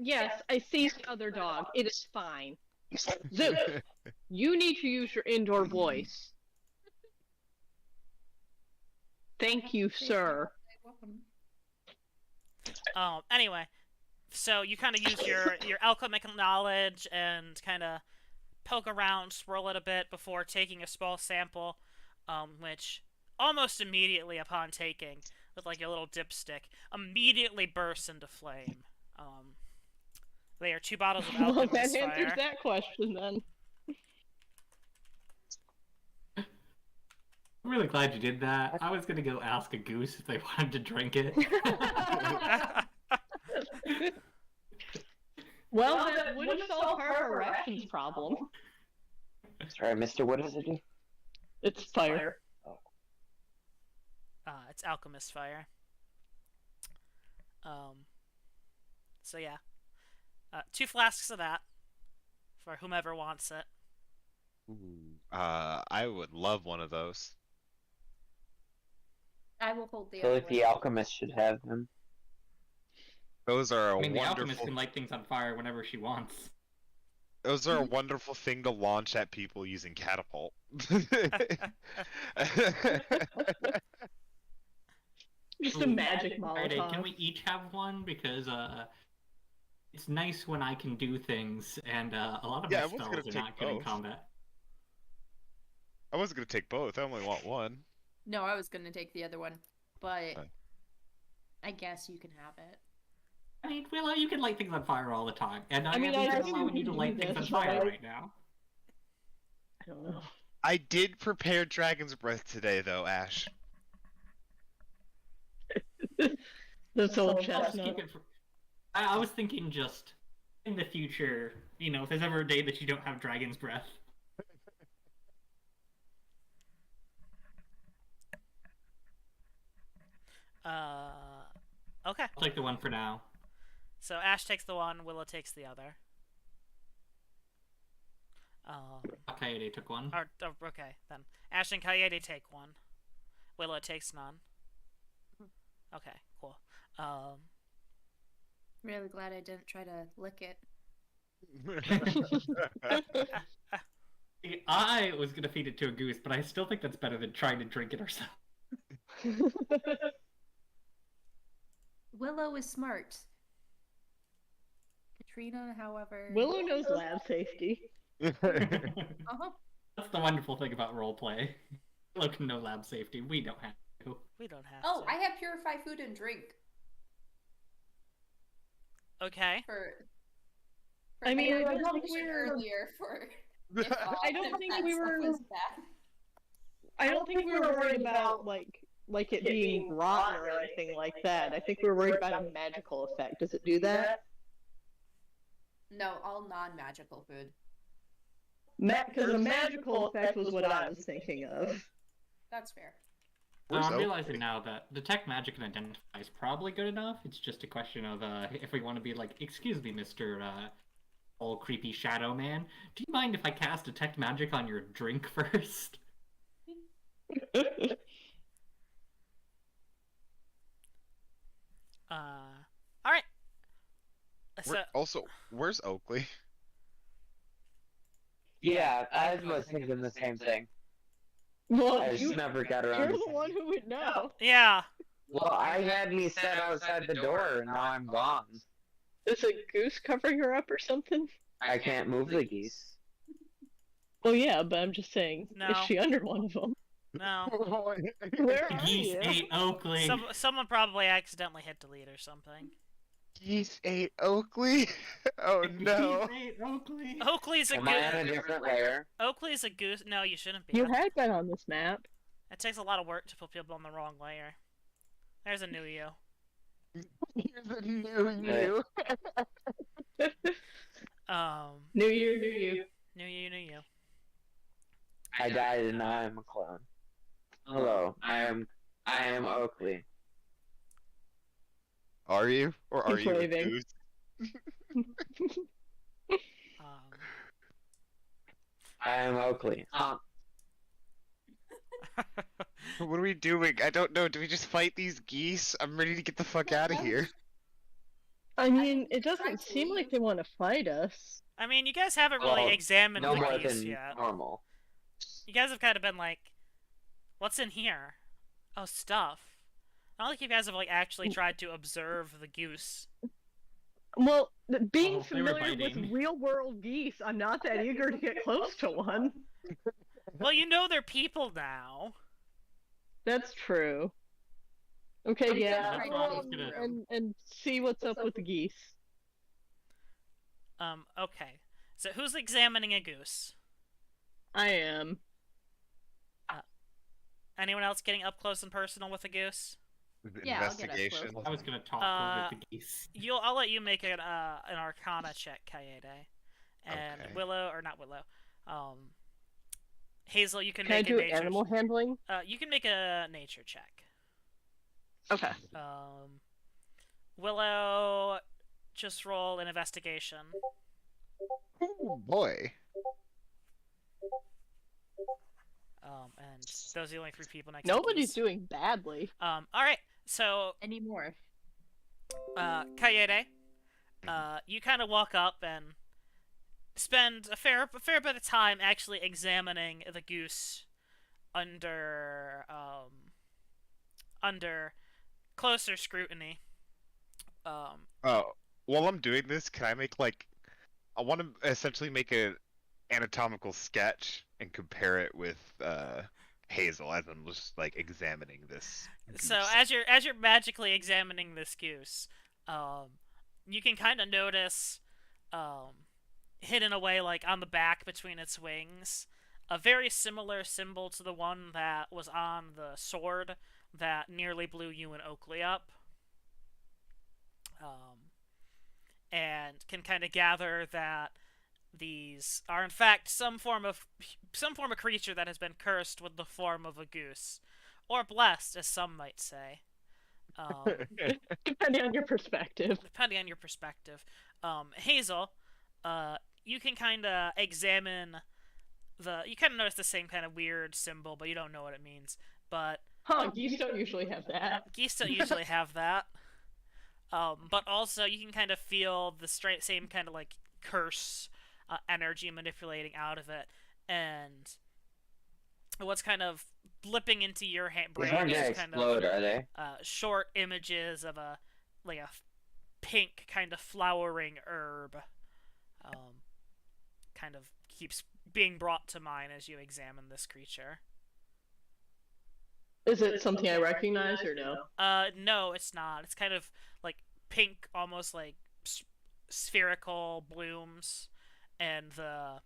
Yes, I see the other dog. It is fine. Zeus, you need to use your indoor voice. Thank you, sir. Anyway, so you kind of use your alchemical knowledge and kind of poke around, swirl it a bit before taking a small sample, which almost immediately upon taking, with like your little dipstick, immediately bursts into flame. They are 2 bottles of Well, that alchemist answers fire. that question then. I'm really glad you did that. I was gonna go ask a goose if they wanted to drink it. Well, that would have solved part of our rations problem. Sorry, mister, what does it do? It's fire. It's alchemist fire. So yeah. 2 flasks of that for whomever wants it. Ooh. I would love one of those. I will hold I the feel other like one. the alchemist should have them. Those are a I mean, the alchemist wonderful. can light things on fire whenever she wants. Those are a wonderful thing to launch at people using catapult. Just a magic Friday, Molotov. can we each have one? Because it's nice when I can do things, and a lot of Yeah, my I was gonna spells are take not good in both. combat. I wasn't gonna take both. I only want one. No, I was gonna take the other one, but Okay. I guess you can have it. I mean, Willow, you can light things on fire all the time, and I mean, I'm I allowing you to do light things on this, fire but- right now. I don't know. I did prepare Dragon's Breath today, though, Ash. This old Let's chestnut. keep it for... I was thinking just in the future, you know, if there's ever a day that you don't have Dragon's Breath. Okay. I'll take the one for now. So Ash takes the one, Willow takes the other. Coyote took one. Okay, then. Ash and Coyote take one. Willow takes none. Okay, cool. Really glad I didn't try to lick it. See, I was gonna feed it to a goose, but I still think that's better than trying to drink it ourselves. Willow is smart. Katrina, however. Willow knows lab safety. Uh-huh. That's the wonderful thing about roleplay. Willow can know lab safety. We don't have to. We don't have Oh, to. I have purify food and drink Okay. for I mean, I I had don't a think question we're- earlier for. If, I don't think that we stuff were- was bad. I don't think we were worried about like it being rotten or anything like that. I think we were worried about a magical effect. Does it do that? No, all non-magical food. Because a magical effect was what I was thinking of. That's fair. I'm So- realizing now that detect magic and identify is probably good enough. It's just a question of if we want to be like, excuse me, Mr. Old creepy shadow man, do you mind if I cast detect magic on your drink first? All right. So Where's Oakley? Yeah, I was thinking the same thing. Well, I just never got around you're to the one who would know. yeah. Well, I had me set outside the door, and now I'm gone. Is a goose covering her up or something? I can't move the geese. Well, yeah, but I'm just saying, No. is she under one of them? No. Where are Geese you? ate Oakley. Someone probably accidentally hit delete or something. Geese ate Oakley? Oh no. Geese ate Oakley. Oakley's a Am I on a goose. different layer? Oakley's a goose. No, you shouldn't be. You had been on this map. It takes a lot of work to put people on the wrong layer. There's a new you. Here's a new you. New year, new you. New you. I died and now I'm a clone. Hello, I am Oakley. Are you? Or are He's you a waving. goose? I am Oakley. What are we doing? I don't know. Do we just fight these geese? I'm ready to get the fuck out of here. I mean, it doesn't seem like they want to fight us. I mean, you guys haven't really Well, examined no the more geese than yet. normal. You guys have kind of been like, what's in here? Oh, stuff. Not like you guys have like actually tried to observe the goose. Well, being Oh, they were familiar with biting. real-world geese, I'm not that eager to get close to one. Well, you know they're people now. That's true. Okay, yeah, right go now. on and see what's up with the geese. Okay. So who's examining a goose? I am. Anyone else getting up close and personal with a goose? Yeah, I'll get up Investigation. close. I was gonna talk over the geese. I'll let you make an Arcana check, Kaede. And Okay. Willow, or not Willow, Hazel, you can Can I make do a nature. animal handling? You can make a nature check. Okay. Willow, just roll an investigation. Oh boy. And those are the only 3 people next Nobody's to doing badly. All right. So, Anymore. Kaede, you kind of walk up and spend a fair bit of time actually examining the goose under closer scrutiny. Oh, while I'm doing this, can I make like, I want to essentially make an anatomical sketch and compare it with Hazel as I'm just like examining this. So goose. as you're magically examining this goose, you can kind of notice, hidden away like on the back between its wings, a very similar symbol to the one that was on the sword that nearly blew you and Oakley up. And can kind of gather that these are in fact some form of creature that has been cursed with the form of a goose, or blessed, as some might say. Depending on your perspective. Depending on your perspective. Hazel, you can kind of examine you kind of notice the same kind of weird symbol, but you don't know what it means. But Geese don't usually have that. geese don't usually have that. But also you can kind of feel the same kind of like curse energy manipulating out of it, and what's kind of blipping into your These brain aren't gonna is kind explode, of are they? short images of a pink kind of flowering herb. Kind of keeps being brought to mind as you examine this creature. Is it something I recognize or no? No, it's not. It's kind of like pink, almost like spherical blooms, and the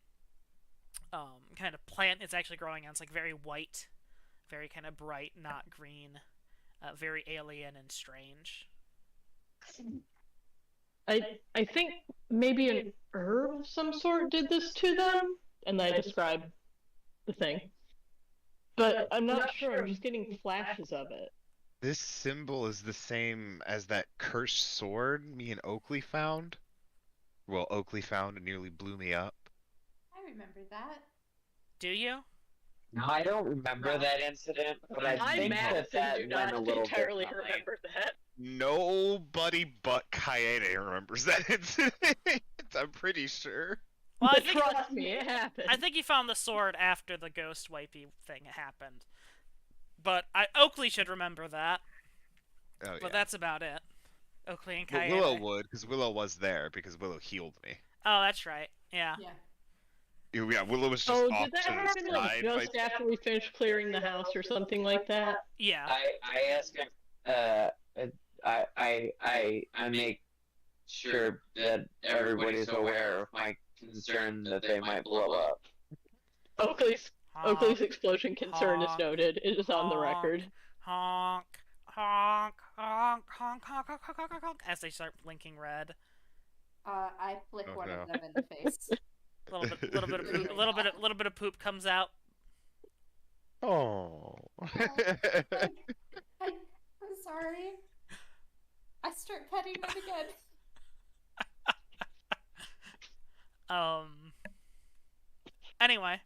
kind of plant it's actually growing on, it's like very white, very kind of bright, not green, very alien and strange. I think maybe an herb of some sort did this to them, and I describe the thing. But I'm not sure, I'm just getting flashes of it. This symbol is the same as that cursed sword me and Oakley found. Well, Oakley found and nearly blew me up. I remember that. Do you? No, I don't remember that incident, but I think I that do went a not little entirely differently. remember that. Nobody but Kaede remembers that incident. I'm pretty sure. Well, But trust me, it happened. I think he found the sword after the ghost wipey thing happened. But Oakley should remember that. Oh, But yeah. that's about it. Oakley and But Kaede. Willow would, because Willow was there, because Willow healed me. Oh, that's right. Yeah. Yeah, Willow was just Oh, off did that to the happen like side. just after we finished clearing the house or something like that? Yeah. I ask him. I make sure that everybody's aware of my concern that they might blow up. Oakley's Honk, explosion concern is honk, noted. It is on the honk, record. honk, honk, honk, honk, honk, honk, honk, honk, honk, as they start blinking red. I flick Oh, one no. of them in the face. Little bit of poop comes out. Oh. I'm sorry. I start petting them again. Anyway.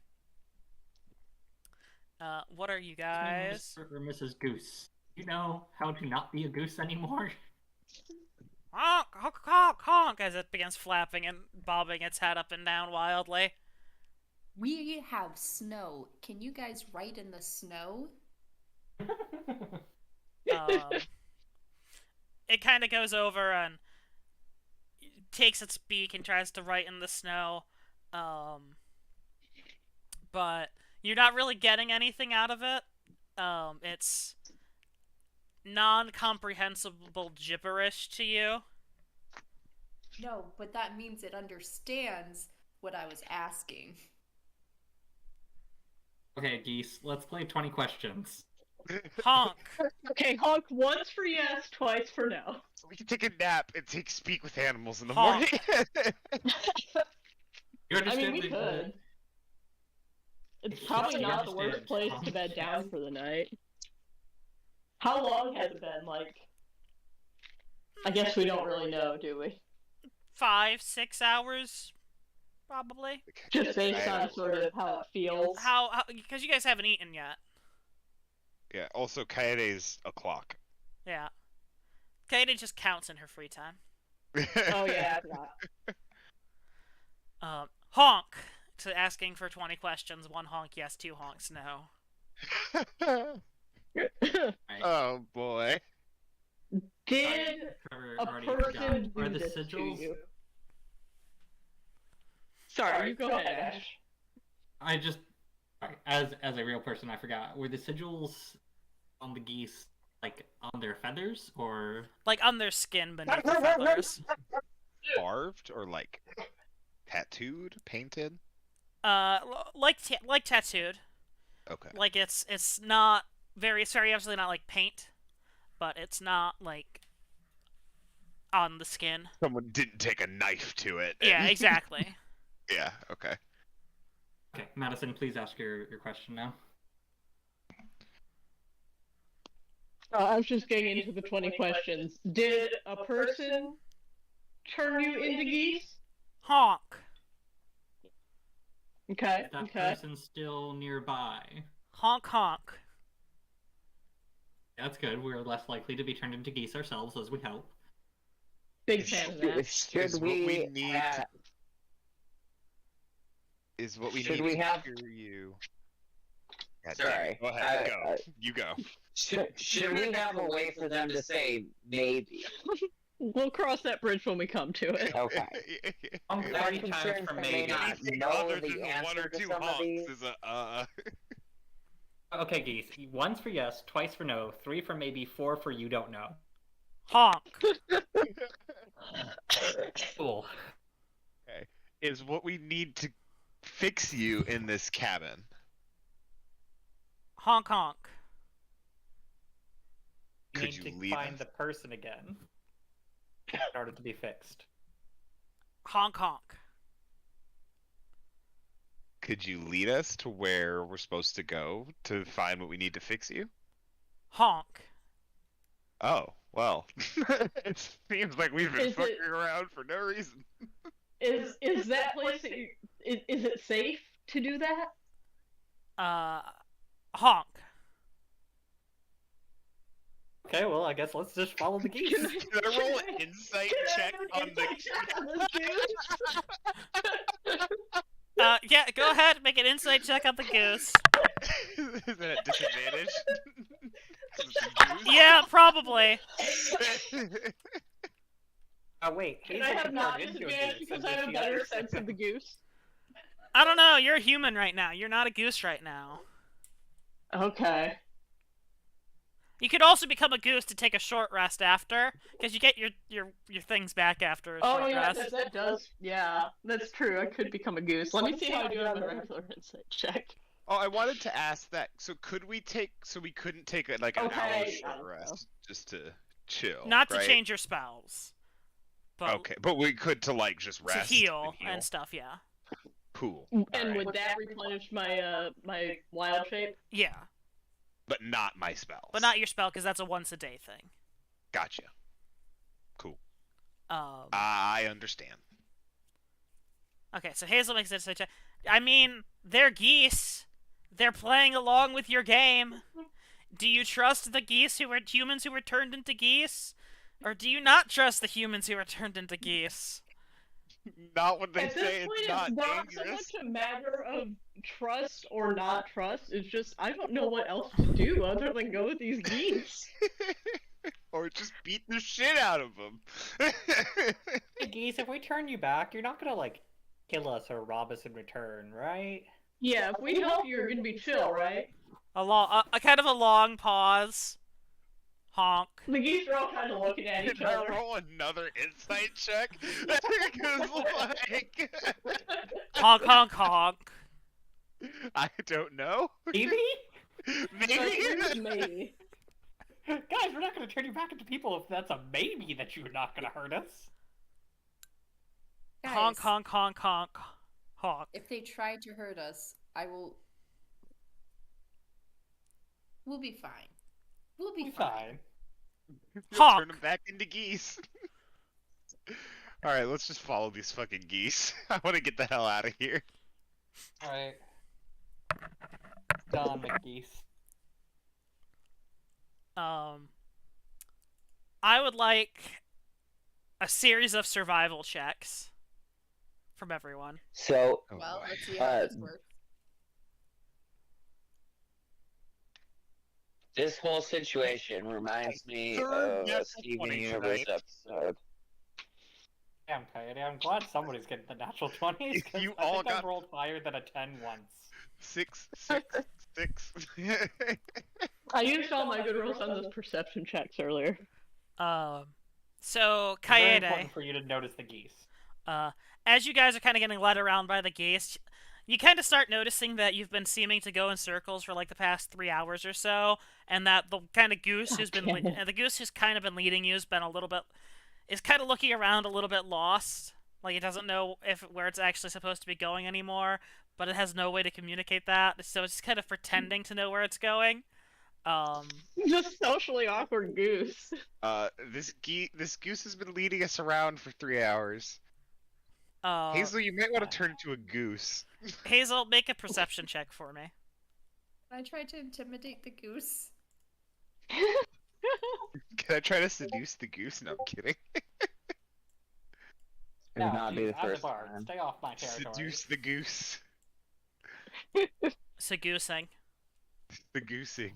What are you guys? Mr. or Mrs. Goose, you know how to not be a goose anymore? Honk, honk, honk, honk, as it begins flapping and bobbing its head up and down wildly. We have snow. Can you guys write in the snow? It kind of goes over and takes its beak and tries to write in the snow. But you're not really getting anything out of it. It's non-comprehensible gibberish to you. No, but that means it understands what I was asking. Okay, Geese, let's play 20 questions. Honk. Okay, honk once for yes, twice for no. So we can take a nap and speak with animals in the Honk. morning. You I understand mean, we the- could. It's It's probably not not the worst understand. place to bed down for the night. How long has it been? Like, I guess we don't really know, do we? 5-6 hours, probably. Just based on sort of how it feels. How? Because you guys haven't eaten yet. Yeah, also Kaede's a clock. Yeah. Katie just counts in her free time. Oh yeah, I forgot. Honk. To asking for 20 questions. 1 honk yes, 2 honks no. Oh boy. Did Trevor a already person forgot. Are do the this to sigils? you? Sorry, you go ahead, Ash. I just, as a real person, I forgot. Were the sigils on the geese like on their feathers, or Like on their skin beneath the feathers. Carved or like tattooed, painted? Like tattooed. Okay. Like it's not it's very obviously not like paint, but it's not like on the skin. Someone didn't take a knife to it. Yeah, exactly. Yeah, okay. okay, Madison, please ask your question now. I was just getting into the 20 questions. Did a person turn you into geese? Honk. Okay, Is that okay. person still nearby? Honk honk. That's good. We're less likely to be turned into geese ourselves, as we hope. Big fan of that. Should Is what we need ha- Is what we Should need we to have- hear you. God Sorry. damn it. Go ahead, I- go. You go. should we have a way for them to say maybe? We'll cross that bridge when we come to it. Okay. I'm I'm 30 times concerned from for maybe. not Anything know other the than one answer or to two some of honks these. is a Okay, Geese. Once for yes, twice for no, 3 for maybe, 4 for you don't know. Honk. Cool. Okay. Is what we need to fix you in this cabin. Honk honk. You Could need you to lead find us? the person again in order to be fixed. Honk honk. Could you lead us to where we're supposed to go to find what we need to fix you? Honk. Oh, well. It seems like we've been Is fucking it- around for no reason. Is that place that is it safe to do that? Honk. Okay, well, I guess let's just follow the geese. Can I roll an insight check on the Yeah, go ahead, make an insight check on the goose. Is that at disadvantage? Yeah, probably. Oh wait, Can I have not disadvantage because I have a better sense of the goose? I don't know, you're a human right now. You're not a goose right now. Okay. You could also become a goose to take a short rest after, because you get your things back after a short Oh yeah, rest. that does. Yeah, that's true. I could become a goose. Let me see how I do on my regular insight check. Oh, I wanted to ask that. So could we take? So we couldn't take like an hour short rest just to chill, Not to right? change your spells. But Okay, but we could to like just to rest heal and stuff, yeah. Cool. And Alright. would that replenish my my wild shape? Yeah. But not my spells. But not your spell, because that's a once a day thing. Gotcha. Cool. Um. I understand. Okay, so Hazel makes it such a. I mean, they're geese. They're playing along with your game. Do you trust the geese who are humans who were turned into geese? Or do you not trust the humans who are turned into geese? Not when they At this say point, it's not not so dangerous. much a matter of trust or not trust. It's just I don't know what else to do other than go with these geese. Or just beat the shit out of them. Hey, geese, if we turn you back, you're not gonna like kill us or rob us in return, right? Yeah, if we help you, you're gonna be chill, right? A kind of a long pause. Honk. The geese are all kind of looking at each Can I other. roll another insight check? Because like, Honk, honk, honk. I don't know. Maybe? Maybe. Guys, we're not gonna turn you back into people if that's a maybe that you're not gonna hurt us. Guys, Honk, honk, honk, honk. Honk. if they try to hurt us, I will. We'll be fine. We'll be fine. Honk. Turn them back into geese. Alright, let's just follow these fucking geese. I want to get the hell out of here. Alright. Done, the geese. I would like a series of survival checks from everyone. So, Oh, Well, boy. let's see how this works. this whole situation reminds me Third of a natural Steven 20 Universe tonight. episode. Damn, Coyote, I'm glad somebody's getting the natural 20s, because You I all think got- I've rolled higher than a 10 once. 6, 6, 6. I used all my good rolls on those perception checks earlier. So It's very Kaede, important for you to notice the geese. as you guys are kind of getting led around by the geese, you kind of start noticing that you've been seeming to go in circles for like the past 3 hours or so, and that the kind of goose who's been the goose who's kind of been leading you has been a little bit is kind of looking around a little bit lost. Like it doesn't know where it's actually supposed to be going anymore, but it has no way to communicate that, so it's just kind of pretending to know where it's going. Just socially awkward goose. This goose has been leading us around for 3 hours. Hazel, you might want to turn into a goose. Hazel, make a perception check for me. I tried to intimidate the goose. Can I try to seduce the goose? No, I'm kidding. It would not be geese, the I'm first bard. time. Stay off my territory. Seduce the goose. Seducing. The goosing.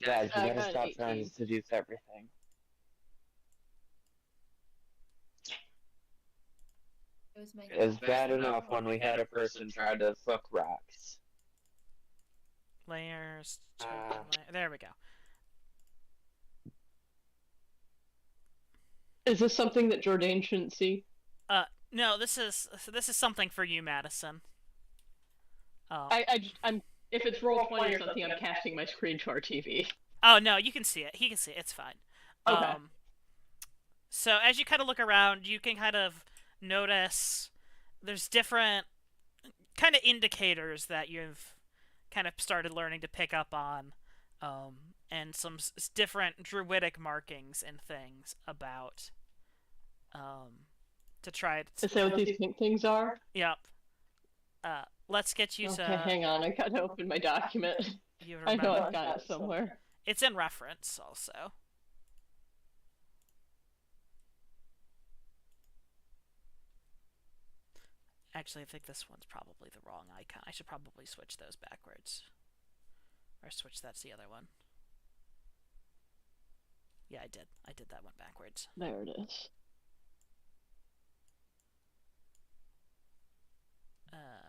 Guys, we I gotta got stop 18. trying to seduce everything. It was my It was bad enough when we had a person try to fuck rocks. Layers. Ah. There we go. Is this something that Jordan shouldn't see? No, this is something for you, Madison. I'm if it's roll 20 or something, I'm casting my screen to our TV. Oh no, you can see it. He can see it. It's fine. Okay. So as you kind of look around, you can kind of notice there's different kind of indicators that you've kind of started learning to pick up on, and some different druidic markings and things about, to try to... Is that what these pink things are? Yep. Let's get you Okay, to... hang on. I gotta open my document. You I remember? know I've got it somewhere. It's in reference also. Actually, I think this one's probably the wrong icon. I should probably switch those backwards. Or switch that to the other one. Yeah, I did. I did that one backwards. There it is.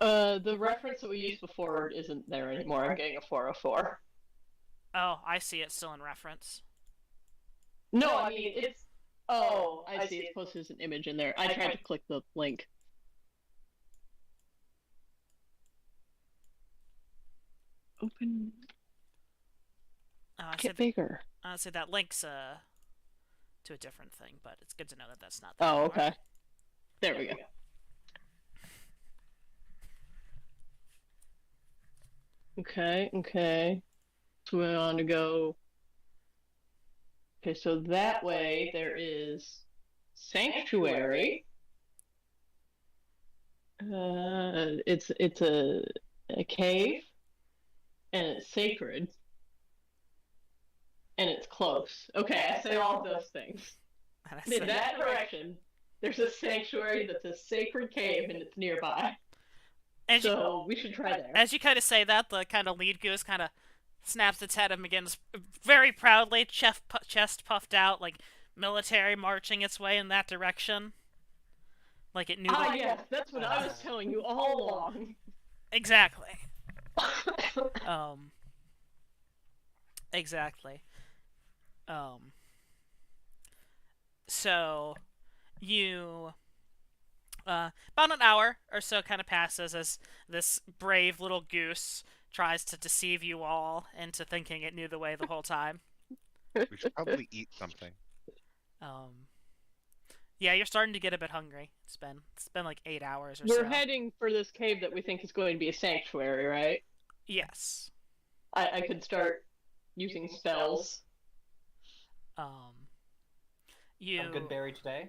The reference that we used before isn't there anymore. I'm getting a 404. Oh, I see it still in reference. No, I mean, it's... Oh, I see. It's posted as an image in there. I tried to click the link. Open... Get bigger. Honestly, that link's to a different thing, but it's good to know that that's not. Oh, okay. There we go. Okay. So we want to go. Okay, so that way there is sanctuary. It's a cave, and it's sacred. And it's close. Okay, I say all of those things. In that direction, there's a sanctuary that's a sacred cave, and it's nearby. So we should try there. As you kind of say that, the kind of lead goose kind of snaps its head and begins very proudly, chest puffed out, like military marching its way in that direction. Like it knew. Yes, that's what I was telling you all along. Exactly. Exactly. So you about an hour or so kind of passes as this brave little goose tries to deceive you all into thinking it knew the way the whole time. We should probably eat something. Yeah, you're starting to get a bit hungry. It's been like 8 hours or so. We're heading for this cave that we think is going to be a sanctuary, right? Yes. I could start using spells. You Have a good berry today.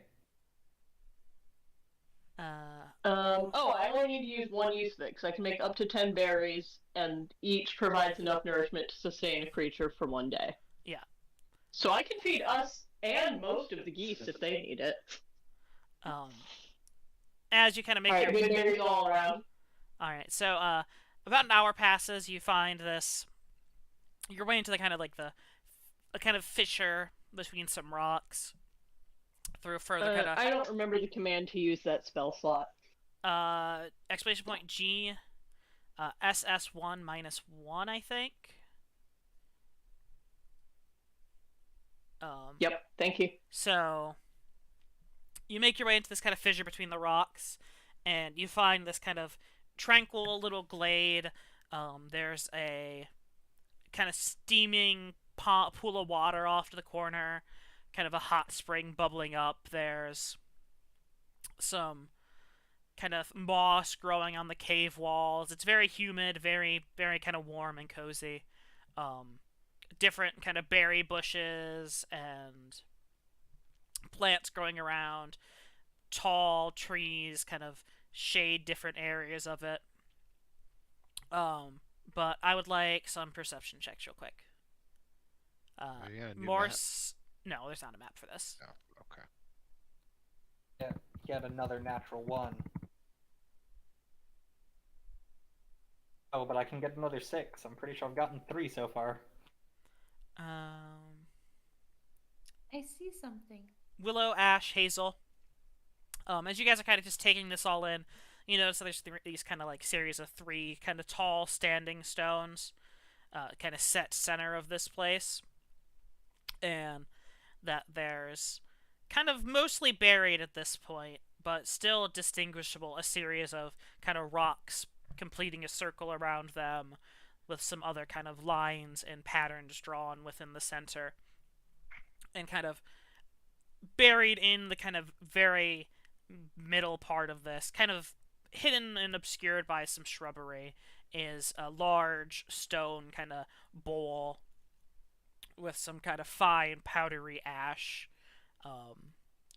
I only need to use one use of it, because I can make up to 10 berries, and each provides enough nourishment to sustain a creature for 1 day. Yeah. So I can feed us and most of the geese if they need it. As you kind of make your good berries all around. Alright, so about an hour passes, you find this your way into the kind of like a kind of fissure between some rocks. Through further kind of I don't remember the command to use that spell slot. exclamation point G SS1 -1, I think. Yep, thank you. So you make your way into this kind of fissure between the rocks, and you find this kind of tranquil little glade. There's a kind of steaming pool of water off to the corner, kind of a hot spring bubbling up. There's some kind of moss growing on the cave walls. It's very humid, very, very kind of warm and cozy. Different kind of berry bushes and plants growing around. Tall trees kind of shade different areas of it. But I would like some perception checks real quick. No, there's not a map for this. Oh, okay. Yeah, get another natural 1. Oh, but I can get another 6. I'm pretty sure I've gotten 3 so far. I see something. Willow, Ash, Hazel. As you guys are kind of just taking this all in, you notice that there's these kind of like series of 3 kind of tall standing stones, kind of set center of this place, and that there's kind of mostly buried at this point, but still distinguishable, a series of kind of rocks completing a circle around them, with some other kind of lines and patterns drawn within the center, and kind of buried in the kind of very middle part of this, kind of hidden and obscured by some shrubbery, is a large stone kind of bowl with some kind of fine powdery ash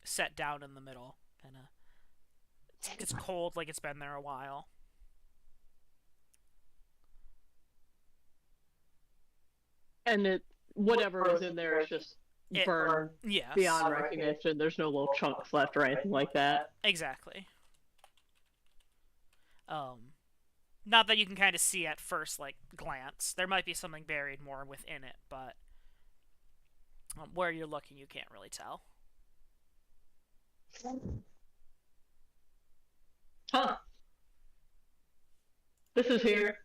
set down in the middle. Kind of, it's cold, like it's been there a while. And whatever is in there is just burned Yes. beyond recognition. There's no little chunks left or anything like that. Exactly. Not that you can kind of see at first, like, glance. There might be something buried more within it, but where you're looking, you can't really tell. Huh. This is here.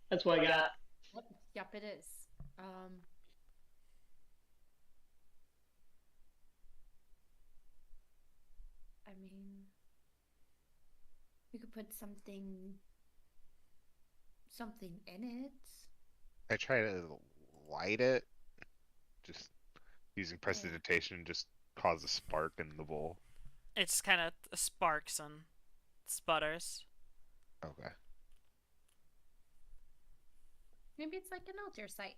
That's what I got. Yep, it is. I mean, we could put something in it. I try to light it. Just using prestidigitation just cause a spark in the bowl. It's kind of sparks and sputters. Okay. Maybe it's like an altar site.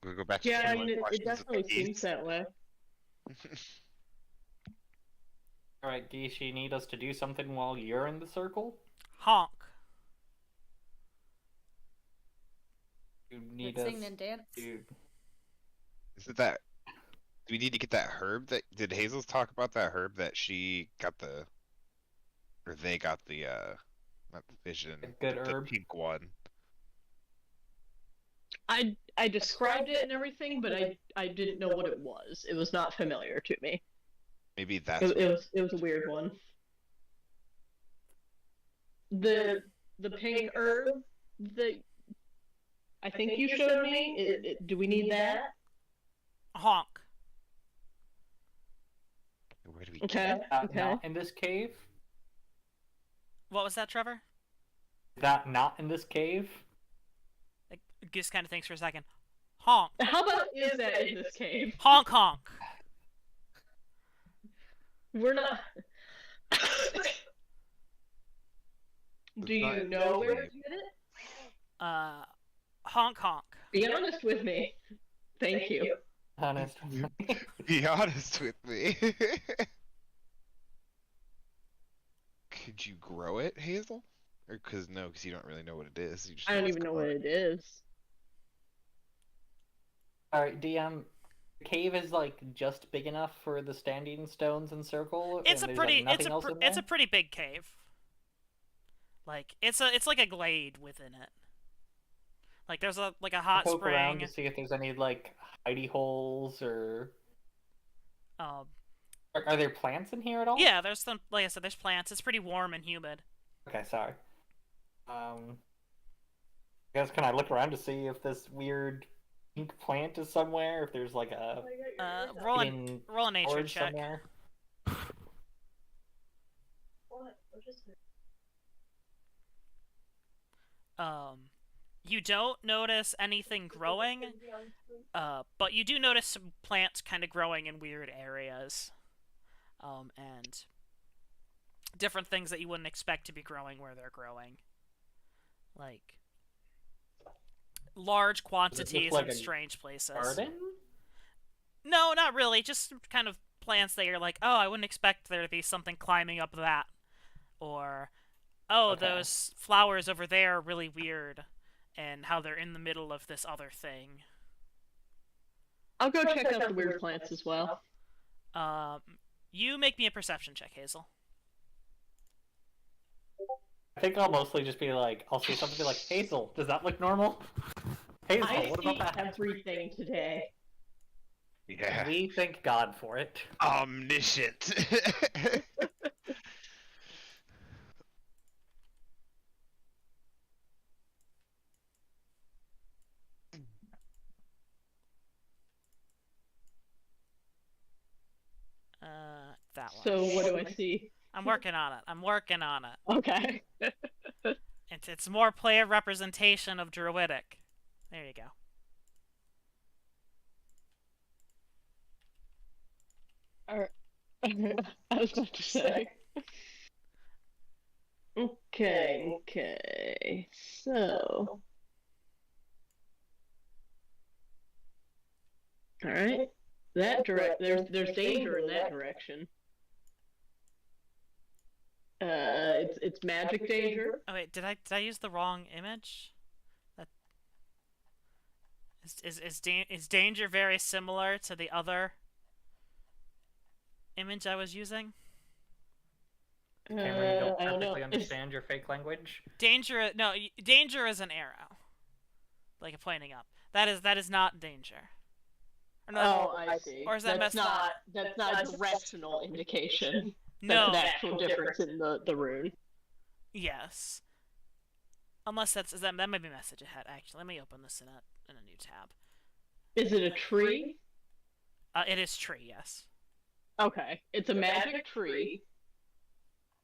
We'll go back to Yeah, I some mean, it questions of the definitely seems geese. that way. Alright, Geese, you need us to do something while you're in the circle? Honk. You need Let's us sing and dance. to... Is it that? Do we need to get that herb that did Hazel talk about that herb that she got the, or they got the not the vision, good the herb? pink one. I described it and everything, but I didn't know what it was. It was not familiar to me. Maybe that's It was a weird one. The pink herb that I think you showed me. Do we need that? Honk. Where do we Okay. Okay. Not in this cave? What was that, Trevor? Is that not in this cave? Like, Goose kind of thinks for a second. Honk. How about is that in this cave? Honk honk. We're not. Do you know where to get it? Honk honk. Be honest with me. Thank you. Honest. Be honest with me. Could you grow it, Hazel? Or because you don't really know what it is. You just I don't it's even know called. what it is. Alright, DM, the cave is like just big enough for the standing stones and circle. It's and a there's, pretty like, nothing else in it's there? a pretty big cave. Like it's like a glade within it. Like there's a hot Poke around spring. to see if there's any like hidey holes or. Are there plants in here at all? Yeah, there's some. Like I said, there's plants. It's pretty warm and humid. Okay, sorry. I guess can I look around to see if this weird pink plant is somewhere? If there's like a Roll hidden a nature storage check. somewhere? You don't notice anything growing, but you do notice some plants kind of growing in weird areas, and different things that you wouldn't expect to be growing where they're growing, like large quantities like in a strange places. Garden? No, not really. Just kind of plants that you're like, oh, I wouldn't expect there to be something climbing up that, or oh, Okay. those flowers over there are really weird. And how they're in the middle of this other thing. I'll go check out the weird plants as well. You make me a perception check, Hazel. I think I'll mostly just be like, I'll see something be like, Hazel, does that look normal? Hazel, I what see about that? everything today. Yeah. We thank God for it. Omniscient. That one. So what do I see? I'm working on it. Okay. It's more player representation of Druidic. There you go. I was about to say. Okay. So. All right. There's danger in that direction. It's magic danger. Oh wait, did I use the wrong image? That is danger very similar to the other image I was using? Cameron, you don't I don't know. perfectly understand your fake language. Danger, no, danger is an arrow, like a pointing up. That is not danger. Or no, Oh, I see. Or is that that's messed up? That's not a directional indication. No. That's an actual difference in the rune. Yes. Unless that might be message ahead. Actually, let me open this in a new tab. Is it a tree? It is tree. Yes. Okay, it's a magic tree,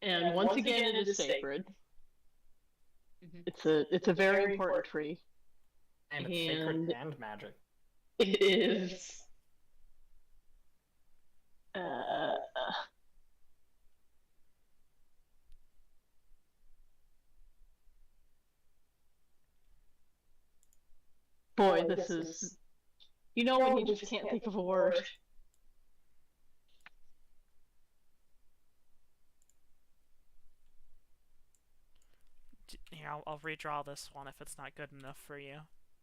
and once again, it is sacred. It's a very important tree. And it's sacred and magic. It is. Boy, this is. You know when you just can't think of a word. Here, I'll redraw this one if it's not good enough for you.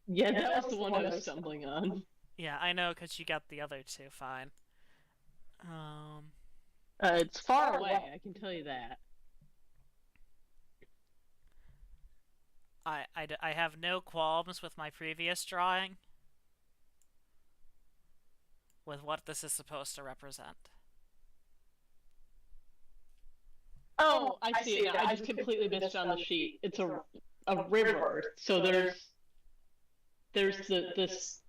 Yeah, that was the one I was stumbling on. Yeah, I know, because you got the other two fine. It's far away, I can tell you that. I have no qualms with my previous drawing. With what this is supposed to represent. Oh, I see it now. I just completely missed on the sheet. It's a river. So there's this.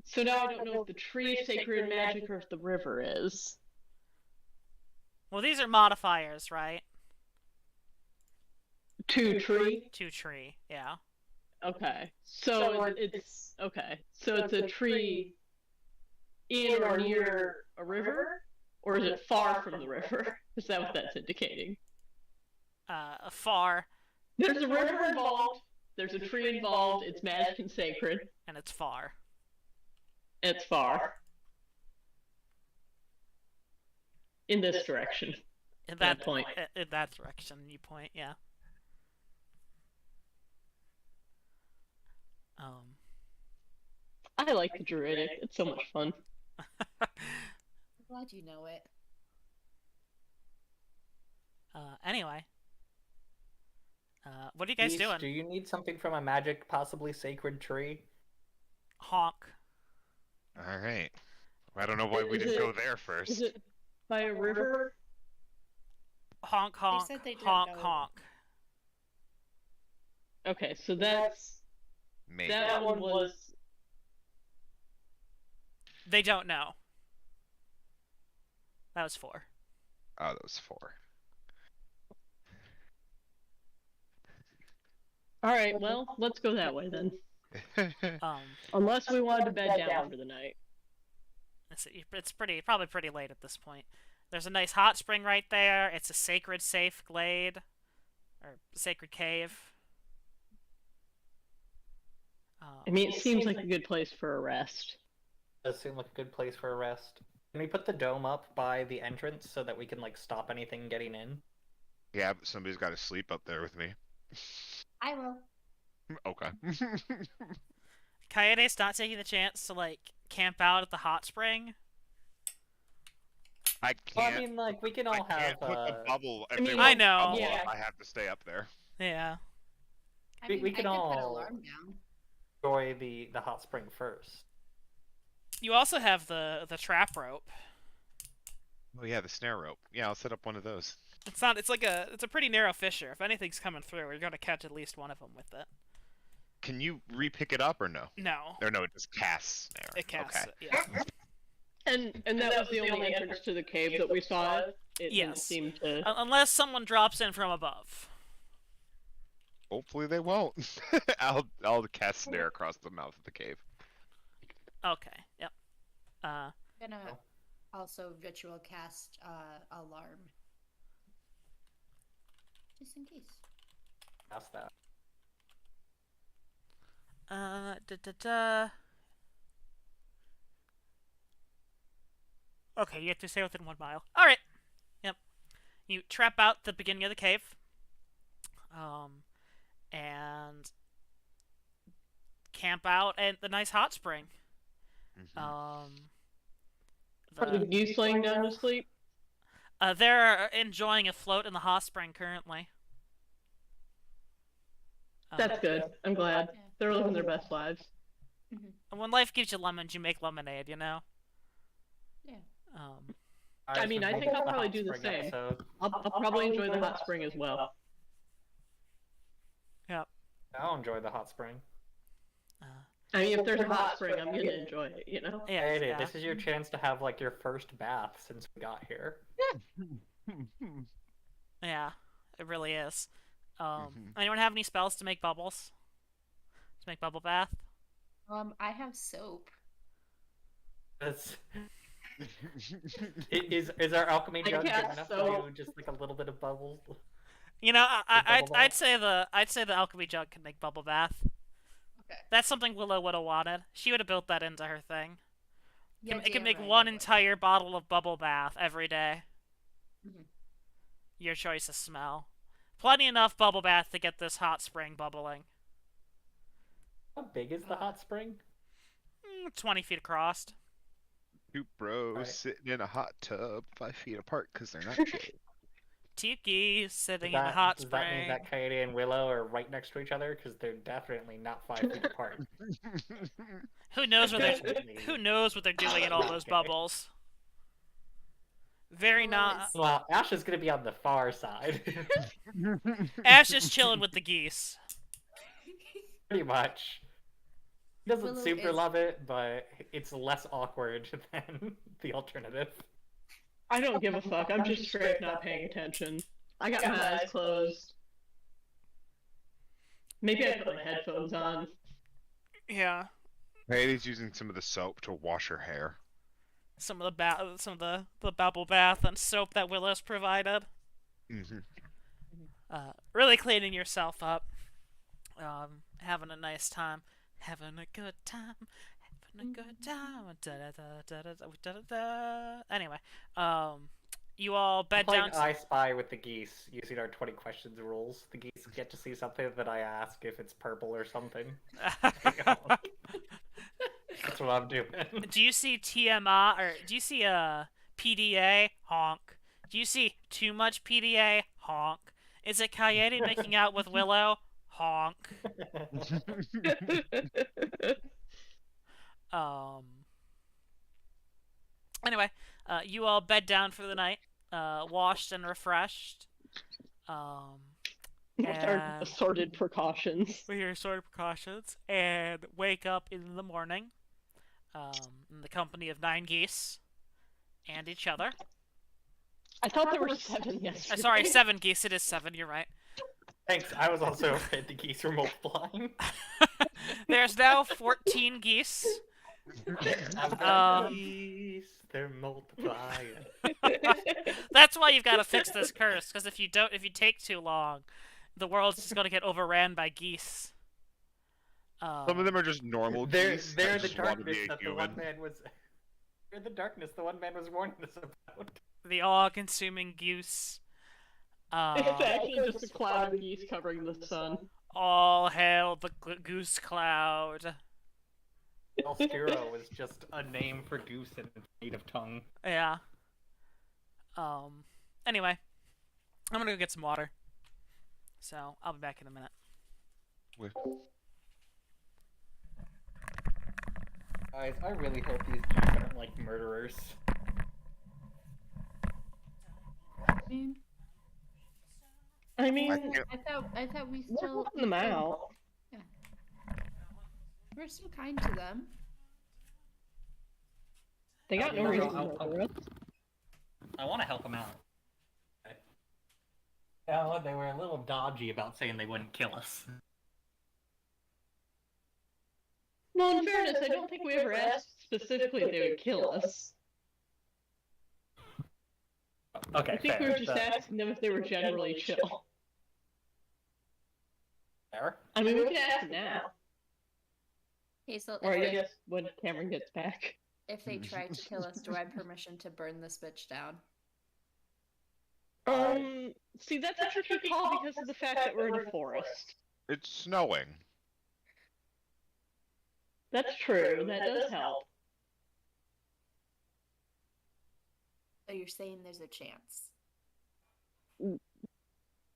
So now I don't know if the tree is sacred magic or if the river is. Well, these are modifiers, right? To tree? To tree, yeah. Okay. So it's okay. So it's a tree in or near a river? Or is it far from the river? Is that what that's indicating? Far. There's a river involved. There's a tree involved. It's magic and sacred. And it's far. It's far. In this direction. In that point. In that direction, you point, yeah. I like the druidic. It's so much fun. I'm glad you know it. Anyway. What are you guys doing? Do you need something from a magic, possibly sacred tree? Honk. Alright. I don't know why we didn't go there first. Is it by a river? Honk, honk, said they didn't honk, know. honk. Okay, so that's... Maybe. That one was... They don't know. That was 4. Oh, that was 4. Alright, well, let's go that way then. Unless we wanted to bed down for the night. It's probably pretty late at this point. There's a nice hot spring right there. It's a sacred safe glade. Or sacred cave. I mean, it seems like a good place for a rest. Does seem like a good place for a rest. Can we put the dome up by the entrance so that we can, like, stop anything getting in? Yeah, but somebody's got to sleep up there with me. I will. Okay. Coyote's not taking the chance to, like, camp out at the hot spring. I Well, can't. I mean, like, we can all I have. can't put a bubble. If I they mean, want I a know. bubble Yeah. up, I have to stay up there. Yeah. I We- mean, we I can could put all- alarm down. enjoy the hot spring first. You also have the trap rope. Oh yeah, the snare rope. Yeah, I'll set up one of those. It's a pretty narrow fissure. If anything's coming through, you're gonna catch at least one of them with it. Can you re-pick it up or no? No. Or no, it just casts snare. It casts Okay. it, yeah. And that was the only entrance to the cave that we saw. It didn't Yes. seem to... Unless someone drops in from above. Hopefully they won't. I'll cast snare across the mouth of the cave. Okay, yep. I'm gonna also ritual cast alarm. Just in case. Past that. Okay, you have to stay within 1 mile. Alright. Yep. You trap out the beginning of the cave, and camp out at the nice hot spring. Are the geese laying down to sleep? They're enjoying a float in the hot spring currently. That's good. I'm glad. They're living their best lives. When life gives you lemons, you make lemonade, you know? Yeah. I mean, I think I'll probably do the same. I'll probably enjoy the hot spring as well. Yep. I'll enjoy the hot spring. I mean, if there's a hot spring, I'm gonna enjoy it, you know? Yeah, Hey, yeah. this is your chance to have like your first bath since we got here. Yeah, it really is. Anyone have any spells to make bubbles? To make bubble bath? I have soap. That's... is our alchemy jug good guess enough so. to do just like a little bit of bubbles? You know, I'd bath? say the alchemy jug can make bubble bath. Okay. That's something Willow would have wanted. She would have built that into her thing. Yeah, It can damn make right one I would. entire bottle of bubble bath every day. Mhm. Your choice of smell. Plenty enough bubble bath to get this hot spring bubbling. How big is the hot spring? 20 feet across. Two bros Right. sitting in a hot tub 5 feet apart because they're not chill. Tiki sitting in a hot Does spring. that mean that Coyote and Willow are right next to each other? Because they're definitely not 5 feet apart. Who knows what Definitely. who knows what they're doing in all those Okay. bubbles? Very not. Well, Ash is going to be on the far side. Ash is chilling with the geese. Pretty much. He doesn't Willow super is- love it, but it's less awkward than the alternative. I don't give a fuck. I'm just straight not paying attention. I got my eyes closed. Maybe I put my headphones on. Yeah. Haley's using some of the soap to wash her hair. Some of the bubble bath and soap that Willow's provided. Really cleaning yourself up. Having a nice time. Having a good time. Having a good time. Anyway, you all bed Playing down. I Spy with the geese using our 20 questions rules. The geese get to see something that I ask if it's purple or something. That's what I'm doing. Do you see TMI or do you see PDA? Honk. Do you see too much PDA? Honk. Is it Coyote making out with Willow? Honk. Anyway, you all bed down for the night, washed and refreshed. With our And assorted precautions. with your sort of precautions, and wake up in the morning, in the company of 9 geese and each other. I thought there were 7 yesterday. Sorry, 7 geese. It is 7. You're right. Thanks, I was also afraid the geese were multiplying. There's now 14 geese. Geese, they're multiplying. That's why you've got to fix this curse. Because if you take too long, the world's just gonna get overran by geese. Some of them are just normal They're geese. the that just want to darkness be a that the human. one man was. They're the darkness the one man was warning us about. The all-consuming goose. It's actually just a cloud of geese covering the sun. All hail the goose cloud. Elstiro was just a name for goose in its native tongue. Yeah. Anyway, I'm gonna go get some water. So I'll be back in a minute. Wait. Guys, I really hope these geese aren't like murderers. I mean, I thought we we're still helping them out. we're still kind to them. They got no No, reason I'll- to murder us. I want to help them out. Yeah, they were a little dodgy about saying they wouldn't kill us. Well, in fairness, I don't think we ever asked specifically if they would kill us. Okay, I think we fair. were just asking them if they were generally chill. Fair. I mean, we can ask them now. Hazel, Or I if, guess when Cameron gets back. if they try to kill us, do I have permission to burn this bitch down? See, that's a tricky call because of the fact that we're in a forest. It's snowing. That's true. That does help. So you're saying there's a chance?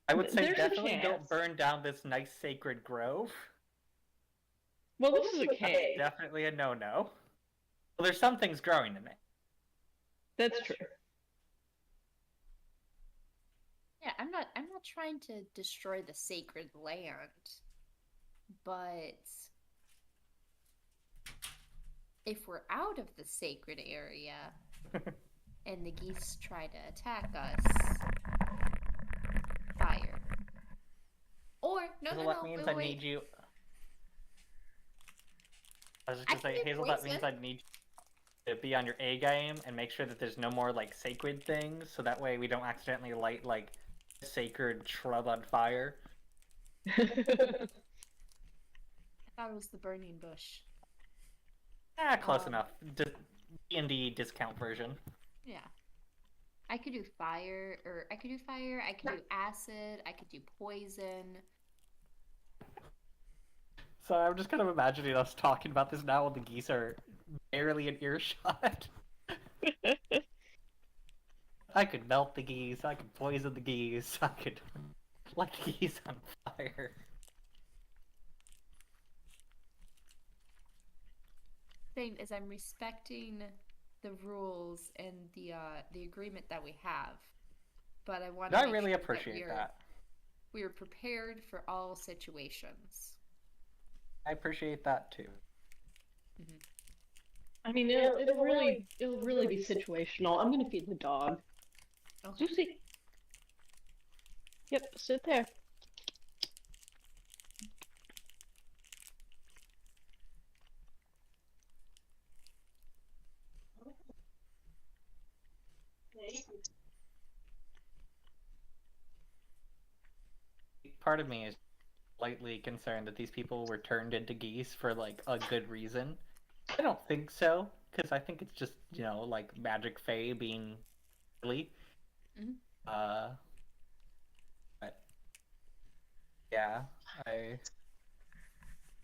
I would say There's a definitely chance. don't burn down this nice sacred grove. Well, this is a cave. Definitely a no-no. Well, there's some things growing in it. That's true. Yeah, I'm not trying to destroy the sacred land, but if we're out of the sacred area and the geese try to attack us, fire. Or Hazel, that means I need you. I was just gonna say, Hazel, that means I need you to be on your A game and make sure that there's no more like sacred things, so that way we don't accidentally light like a sacred shrub on fire. I thought it was the burning bush. Close enough. D&D discount version. Yeah. I could do fire, I could do acid, I could do poison. So I'm just kind of imagining us talking about this now when the geese are barely in earshot. I could melt the geese, I could poison the geese, I could light the geese on fire. Thing is, I'm respecting the rules and the agreement that we have, but I want to. I really appreciate that. We are prepared for all situations. I appreciate that too. Mm-hmm. I mean, it'll really be situational. I'm gonna feed the dog. Oh. Lucy. Yep, sit there. Part of me is slightly concerned that these people were turned into geese for like a good reason. I don't think so, because I think it's just, you know, like magic fae being silly. Mm-hmm. But yeah, I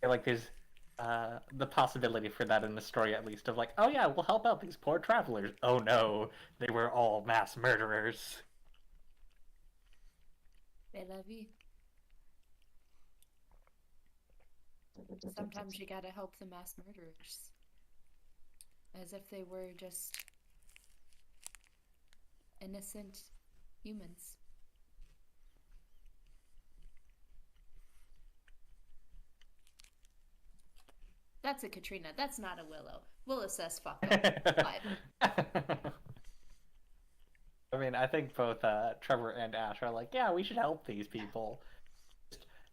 feel like there's the possibility for that in the story, at least, of like, oh yeah, we'll help out these poor travelers. Oh no, they were all mass murderers. They love you. Sometimes you gotta help the mass murderers. As if they were just innocent humans. That's a Katrina. That's not a Willow. Willow says fuck up. I mean, I think both Trevor and Ash are like, yeah, we should help these people.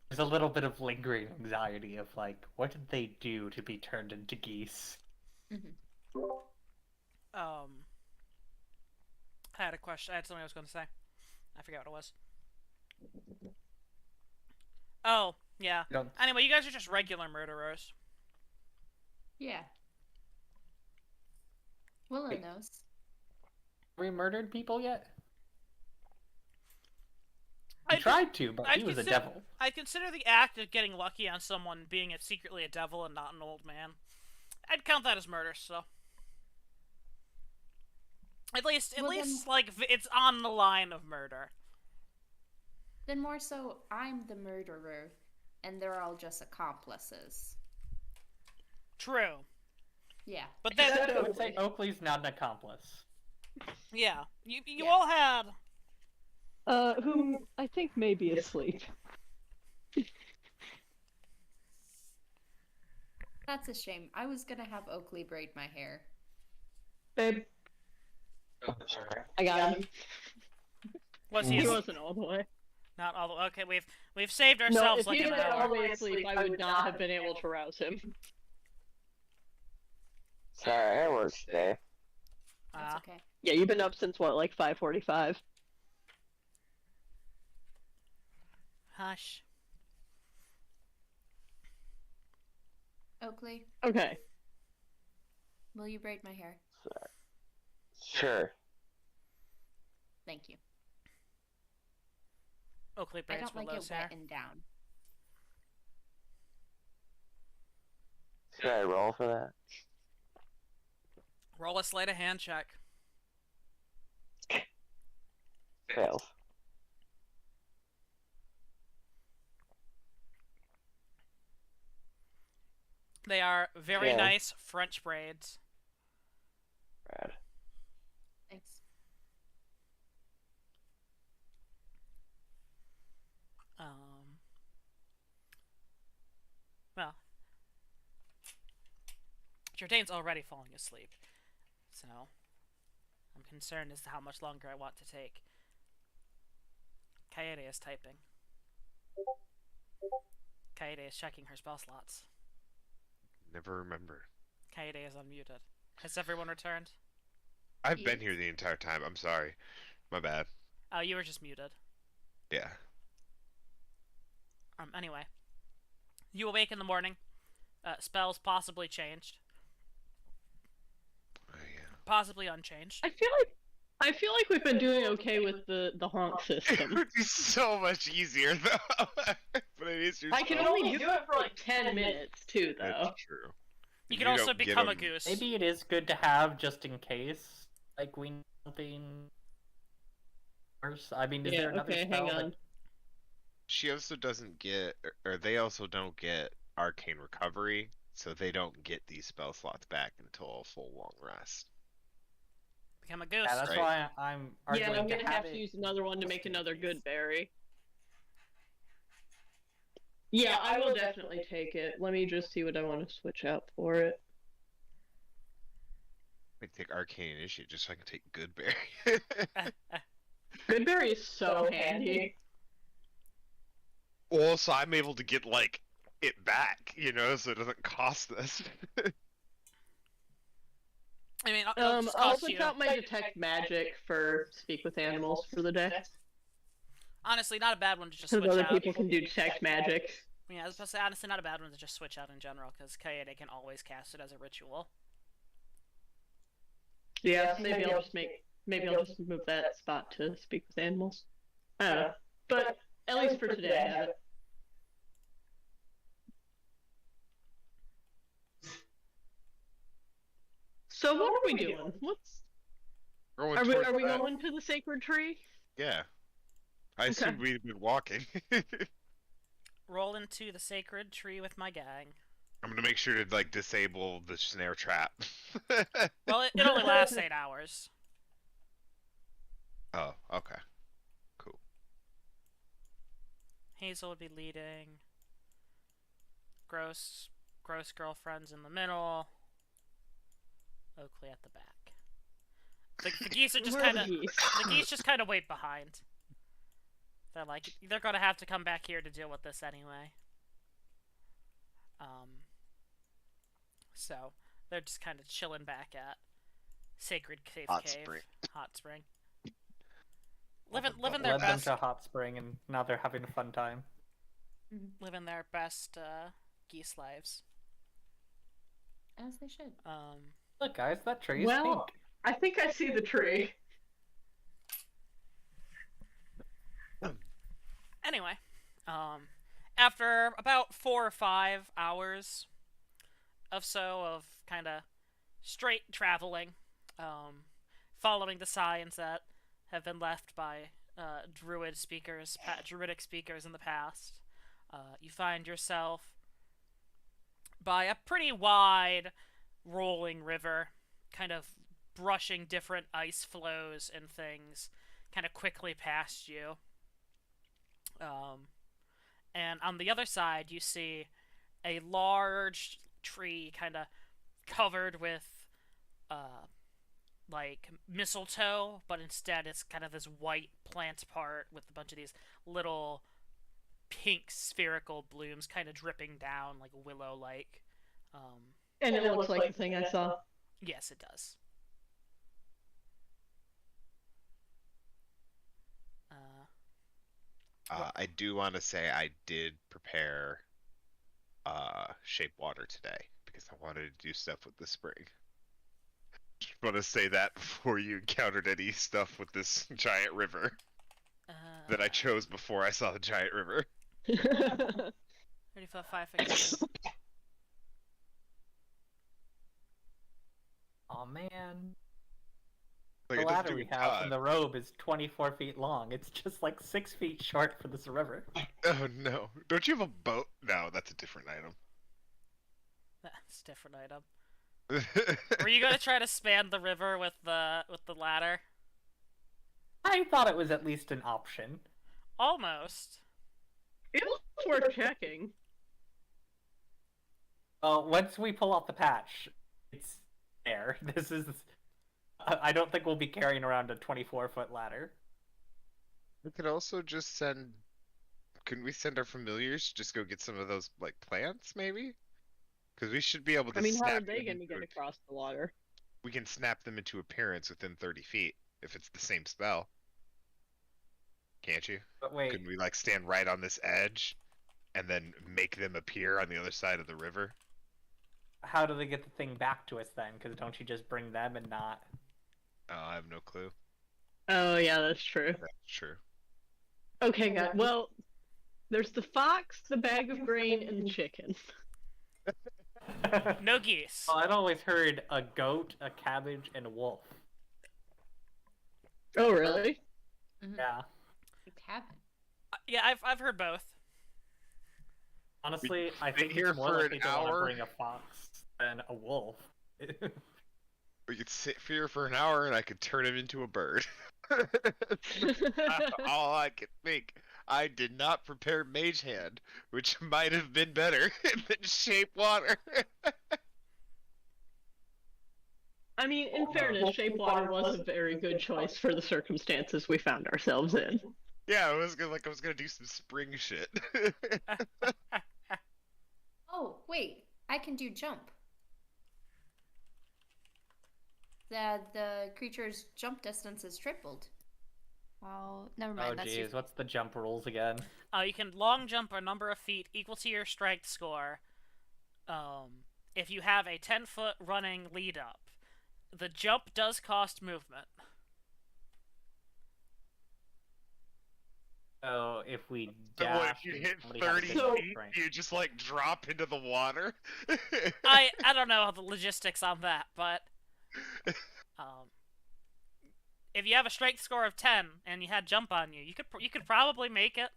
There's a little bit of lingering anxiety of like, what did they do to be turned into geese? Mm-hmm. I had a question. I had something I was going to say. I forgot what it was. Oh, yeah. Anyway, you guys are just regular murderers. Yeah. Willow knows. Have we murdered people yet? I tried to, but he was a devil. I'd consider the act of getting lucky on someone being secretly a devil and not an old man. I'd count that as murder, so. At least, like, it's on the line of murder. Then more so, I'm the murderer, and they're all just accomplices. True. Yeah. But then... I would say Oakley's not an accomplice. Yeah. You all had... Whom I think may be asleep. That's a shame. I was gonna have Oakley braid my hair. Babe. Oh, sorry. I got him. He wasn't all the way. Not all the way. Okay, we've saved ourselves no, if like he an had been hour. all the way asleep, I would not have been able to rouse him. Sorry, I work today. That's okay. Yeah, you've been up since what, like 5:45? Hush. Oakley, Okay. will you braid my hair? Sure. Thank you. Oakley I braids don't like it Willow's wet hair. and down. Should I roll for that? Roll a sleight of hand check. Fails. They are very Yeah. nice French braids. Rad. Thanks. Well, Jordane's already falling asleep, so I'm concerned as to how much longer I want to take. Kaede is typing. Kaede is checking her spell slots. Never remember. Kaede is unmuted. Has everyone returned? I've been Yes. here the entire time. I'm sorry. My bad. Oh, you were just muted. Yeah. Anyway. You awake in the morning. Spells possibly changed. Oh, yeah. Possibly unchanged. I feel like we've been doing okay with the honk It system. would be so much easier though. But it is your I can spell. only do it for like 10 minutes too, though. That's true. You And can also don't get become a 'em- goose. Maybe it is good to have just in case. Like we need something worse. I mean, is Yeah, there another okay, spell hang that- on. She also doesn't get, or they also don't get arcane recovery, so they don't get these spell slots back until a full long rest. Become a goose. Yeah, that's Right. why I'm Yeah, arguing I'm to gonna have to it use another one to just make in another case. good berry. Yeah, I will definitely take it. Let me just see what I want to switch out for it. I take arcane initiate just so I can take good berry. Good berry is so handy. Also, I'm able to get like it back, you know, so it doesn't cost us. I mean, it'll just I'll cost switch you. out my detect magic for speak with animals for the day. Honestly, not a bad one to just So switch other out. people can do detect magic. Yeah, I was supposed to say, honestly, not a bad one to just switch out in general, because Kaede can always cast it as a ritual. Yeah, so maybe I'll just move that spot to speak with animals. I don't know. But at least for today I have it. So what are we doing? Going Are we towards that. going to the sacred tree? Yeah. I assumed we'd been walking. Roll into the sacred tree with my gang. I'm gonna make sure to like disable the snare trap. Well, it only lasts 8 hours. Oh, okay. Cool. Hazel would be leading. Gross girlfriend's in the middle. Oakley at the back. The geese are just Where are kind of the geese? the geese just kind of wait behind. They're like, they're gonna have to come back here to deal with this anyway. So they're just kind of chilling back at Sacred Cave Hot Cave, Spring. Hot Spring. Living Led their them best, to Hot Spring, and now they're having a fun time. living their best geese lives. As they should. Look, guys, that tree is Well, pink. I think I see the tree. Anyway, after about 4 or 5 hours of kind of straight traveling, following the signs that have been left by druidic speakers in the past, you find yourself by a pretty wide rolling river, kind of brushing different ice flows and things kind of quickly past you. And on the other side, you see a large tree kind of covered with, like, mistletoe, but instead it's kind of this white plant part with a bunch of these little pink spherical blooms kind of dripping down, like willow-like. And it looks like the thing I saw. Yes, it does. I do want to say I did prepare shape water today because I wanted to do stuff with the spring. Just want to say that before you encountered any stuff with this giant river. that I chose before I saw the giant river. 30 foot 5 feet. Oh man. Like, The it doesn't ladder do we a have ton. from the robe is 24 feet long. It's just like 6 feet short for this river. Oh no! Don't you have a boat? No, that's a different item. That's a different item. Were you gonna try to span the river with the ladder? I thought it was at least an option. Almost. It was worth checking. Once we pull off the patch, it's there. This is. I don't think we'll be carrying around a 24-foot ladder. We could also just send. Couldn't we send our familiars? Just go get some of those like plants, maybe? Because we should be able to. I mean, how are snap they them going to into get a- across the water? We can snap them into appearance within 30 feet if it's the same spell. Can't you? But wait, Couldn't we like stand right on this edge, and then make them appear on the other side of the river? how do they get the thing back to us then? Because don't you just bring them and not? Oh, I have no clue. Oh, yeah, that's true. That's true. Okay, guys. Well, there's the fox, the bag of grain, and the chicken. No geese. Well, I'd always heard a goat, a cabbage, and a wolf. Oh, really? Yeah. You haven't. Yeah, I've heard both. Honestly, I sit think here it's more for likely an to want to hour. bring a fox than a wolf. We could sit here for an hour, and I could turn him into a bird. That's all I could think. I did not prepare Mage Hand, which might have been better than Shape Water. I mean, in fairness, Shape Water was a very good choice for the circumstances we found ourselves in. Yeah, I was gonna do some spring shit. Oh, wait. I can do jump. The creature's jump distance is tripled. Oh, never Oh mind. That's jeez, what's the jump rules again? You can long jump a number of feet equal to your strength score. If you have a 10-foot running lead up, the jump does cost movement. So if we So dash, what, if you and hit somebody has 30 big feet, strength- you just like drop into the water? I don't know the logistics on that, but if you have a strength score of 10 and you had jump on you, you could probably make it.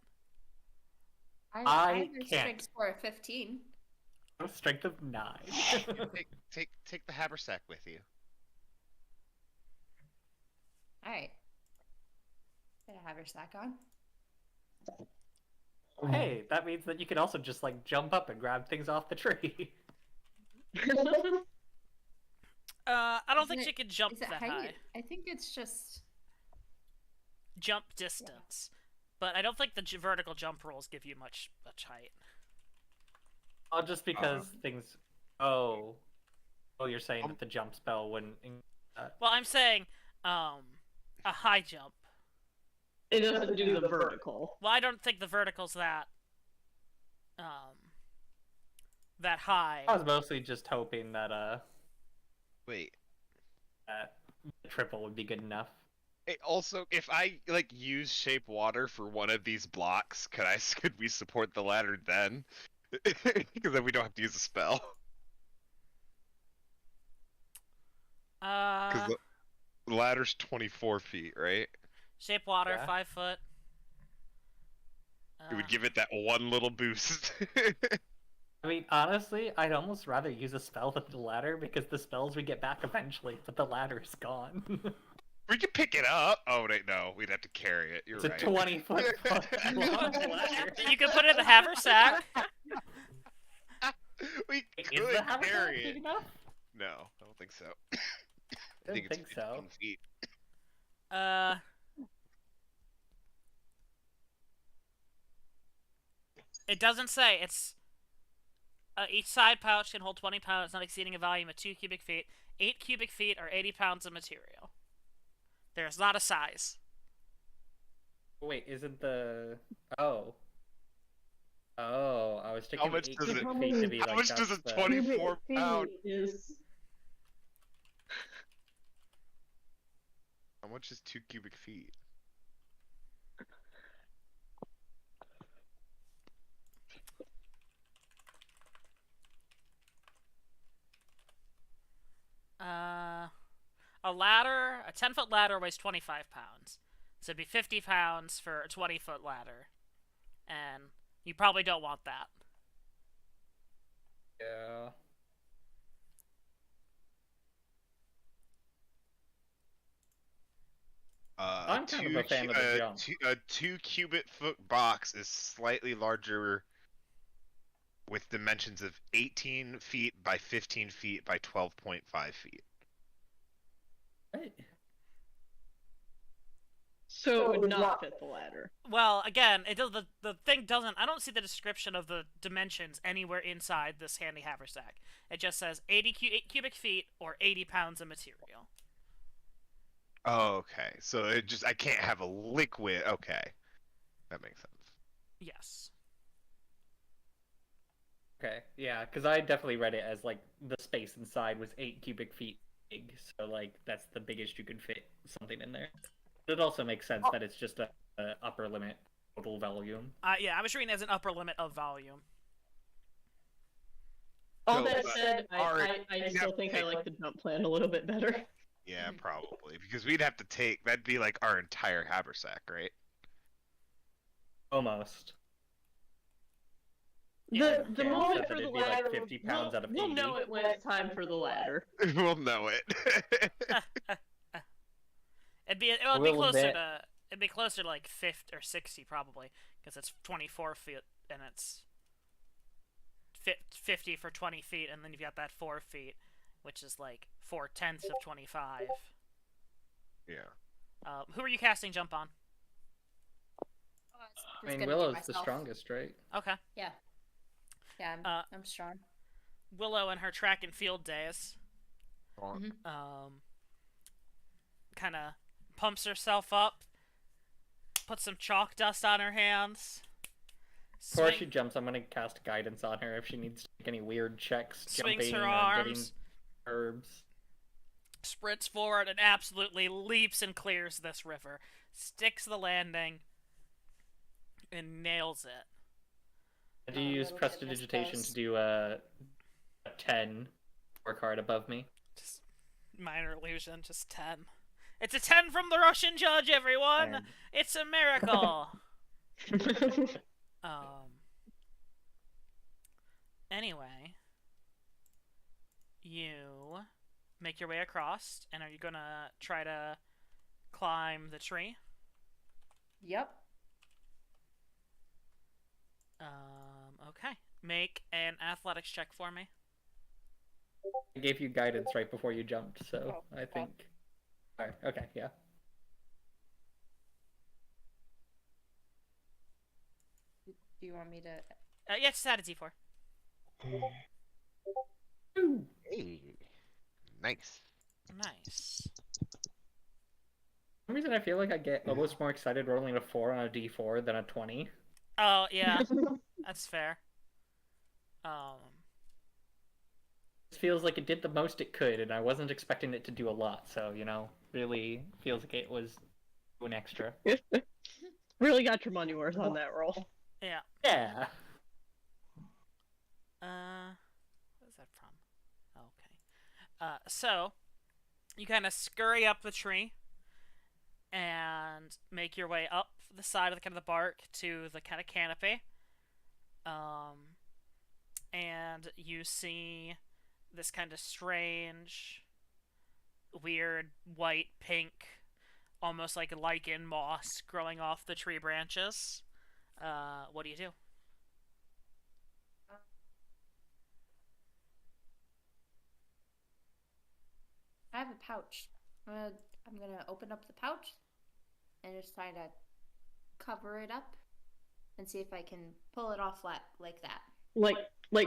I have a can't. strength score of 15. Strength of 9. take the haversack with you. Alright. Get a haversack on. Hey, that means that you can also just like jump up and grab things off the tree. I don't Isn't think it- she could jump Is it that height? high. I think it's just. Jump distance. But I don't think the vertical jump rules give you much height. Oh, just because things. Oh, you're saying that the jump spell wouldn't. Well, I'm saying a high jump. It doesn't do the vertical. Well, I don't think the vertical's that that high. I was mostly just hoping that Wait. that triple would be good enough. Hey, also, if I like use Shape Water for one of these blocks, could we support the ladder then? Because then we don't have to use a spell. Because the ladder's 24 feet, right? Shape water, Yeah. 5 foot. It would give it that one little boost. I mean, honestly, I'd almost rather use a spell than the ladder because the spells we get back eventually, but the ladder is gone. We could pick it up. Oh wait, no, we'd have to carry it. You're It's a right. 20-foot long ladder. You can put it in the haversack. We Is could the haversack carry big it. enough? No, I don't think so. I think don't it's think so. 15 feet. It doesn't say. It's each side pouch can hold 20 pounds, not exceeding a volume of 2 cubic feet. 8 cubic feet or 80 pounds of material. There's not a size. Wait, isn't the... Oh, I was How thinking much 8 does cubic it- feet to be How like much does that's a the- 24 pound? Is... How much is 2 cubic feet? ladder, a 10-foot ladder weighs 25 pounds. So it'd be 50 pounds for a 20-foot ladder. And you probably don't want that. Yeah. I'm kind of a fan of the jump. A 2-cubic-foot box is slightly larger with dimensions of 18 feet by 15 feet by 12.5 feet. Right. So it would not fit the ladder. Well, again, it does, the thing doesn't... I don't see the description of the dimensions anywhere inside this handy haversack. It just says 8 cubic feet or 80 pounds of material. Oh, okay. So I can't have a liquid. Okay. That makes sense. Yes. Okay, yeah, because I definitely read it as, like, the space inside was 8 cubic feet big, so, like, that's the biggest you could fit something in there. But it also makes sense that it's just a upper limit total volume. Yeah, I was reading it as an upper limit of volume. All that said, I still think I like the jump plan a little bit better. Yeah, probably. Because we'd have to take... That'd be, like, our entire haversack, right? Almost. The Yeah, moment except for that the it'd be, like, ladder, 50 pounds out of we'll 80. know it when it's time for the ladder. We'll know it. It'd be closer to like 50 or 60 probably, because it's 24 feet and it's 50 for 20 feet, and then you've got that 4 feet, which is like 4/10 of 25. Yeah. Who are you casting jump on? I mean, Willow's the strongest, right? Okay. Yeah. Yeah, I'm strong. Willow in her track and field days, kind of pumps herself up, puts some chalk dust on her hands. Before she jumps, I'm gonna cast guidance on her if she needs to make any weird checks, Swings jumping her or arms, getting herbs. sprints forward and absolutely leaps and clears this river, sticks the landing, and nails it. Do you use prestidigitation to do a 10 or card above me? Just minor illusion, just 10. It's a 10 from the Russian judge, everyone! 10. It's a miracle! Anyway, you make your way across, and are you gonna try to climb the tree? Yep. Okay. Make an athletics check for me. I gave you guidance right before you jumped, so I think... Alright, okay, yeah. Do you want me to... Yeah, just add a d4. Hey. Nice. Nice. For some reason I feel like I get almost more excited rolling a 4 on a d4 than a 20. Oh, yeah. That's fair. It feels like it did the most it could, and I wasn't expecting it to do a lot, so, you know, really feels like it was an extra. Really got your money worth on that roll. Yeah. Yeah. What is that from? Okay. So, you kind of scurry up the tree and make your way up the side of the kind of the bark to the kind of canopy. And you see this kind of strange, weird, white, pink, almost like lichen moss growing off the tree branches. What do you do? I have a pouch. I'm gonna open up the pouch and just try to cover it up and see if I can pull it off flat like that. Like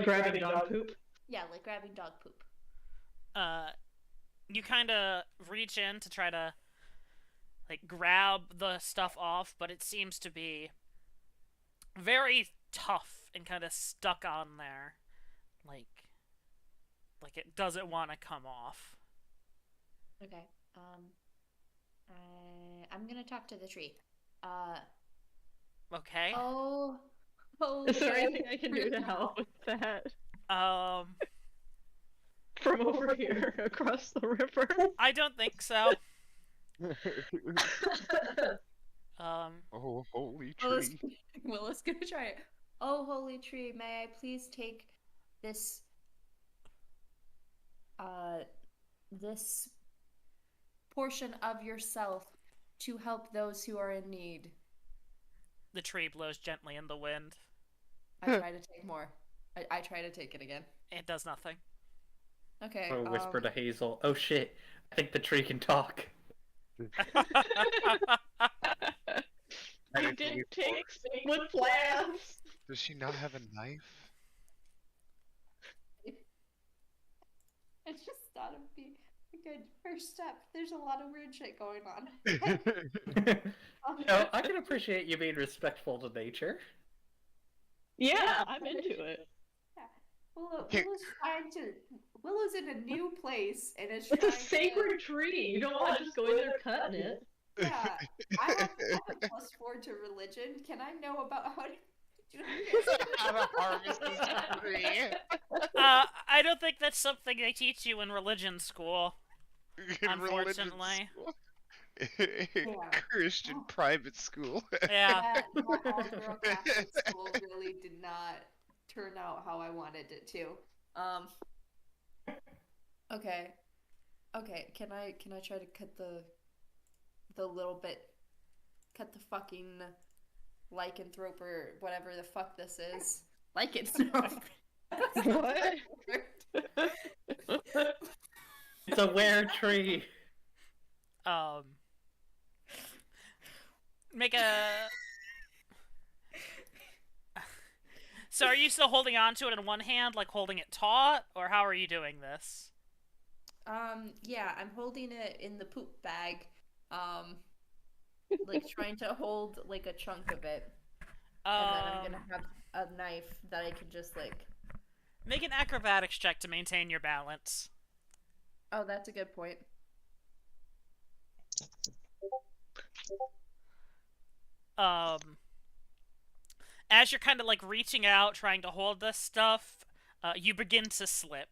grabbing dog poop? Yeah, like grabbing dog poop. You kind of reach in to try to, like, grab the stuff off, but it seems to be very tough and kind of stuck on there. Like it doesn't want to come off. Okay. I'm gonna talk to the tree. Okay. Oh. Is there anything I can do to help with that? from over here across the river. I don't think so. Oh, holy Willow's, tree. Willow's gonna try it. Oh, holy tree, may I please take this, this portion of yourself to help those who are in need? The tree blows gently in the wind. I try to take more. I try to take it again. It does nothing. Okay. Or whisper to Hazel, "Oh shit, I think the tree can talk." I did take with plans. Does she not have a knife? I just thought it'd be a good first step. There's a lot of weird shit going on. No, I can appreciate you being respectful to nature. Yeah, I'm into it. Willow's in a new place and is It's a trying sacred tree. You don't want to just go in there cutting it. Yeah, I have a +4 to religion. Can I know about how to do this? How to harvest this tree. I don't think that's something they teach you in religion school. In religion Unfortunately. school. Christian private school. Yeah. That all-girl Catholic school really did not turn out how I wanted it to. Okay. Okay, can I try to cut the little bit, cut the fucking lycanthrope or whatever the fuck this is. Lycanthrope. What? It's a were tree. Make a. So are you still holding on to it in one hand, like holding it taut, or how are you doing this? Yeah, I'm holding it in the poop bag. Like trying to hold like a chunk of it. And then I'm gonna have a knife that I can just like. Make an acrobatics check to maintain your balance. Oh, that's a good point. As you're kind of like reaching out, trying to hold this stuff, you begin to slip.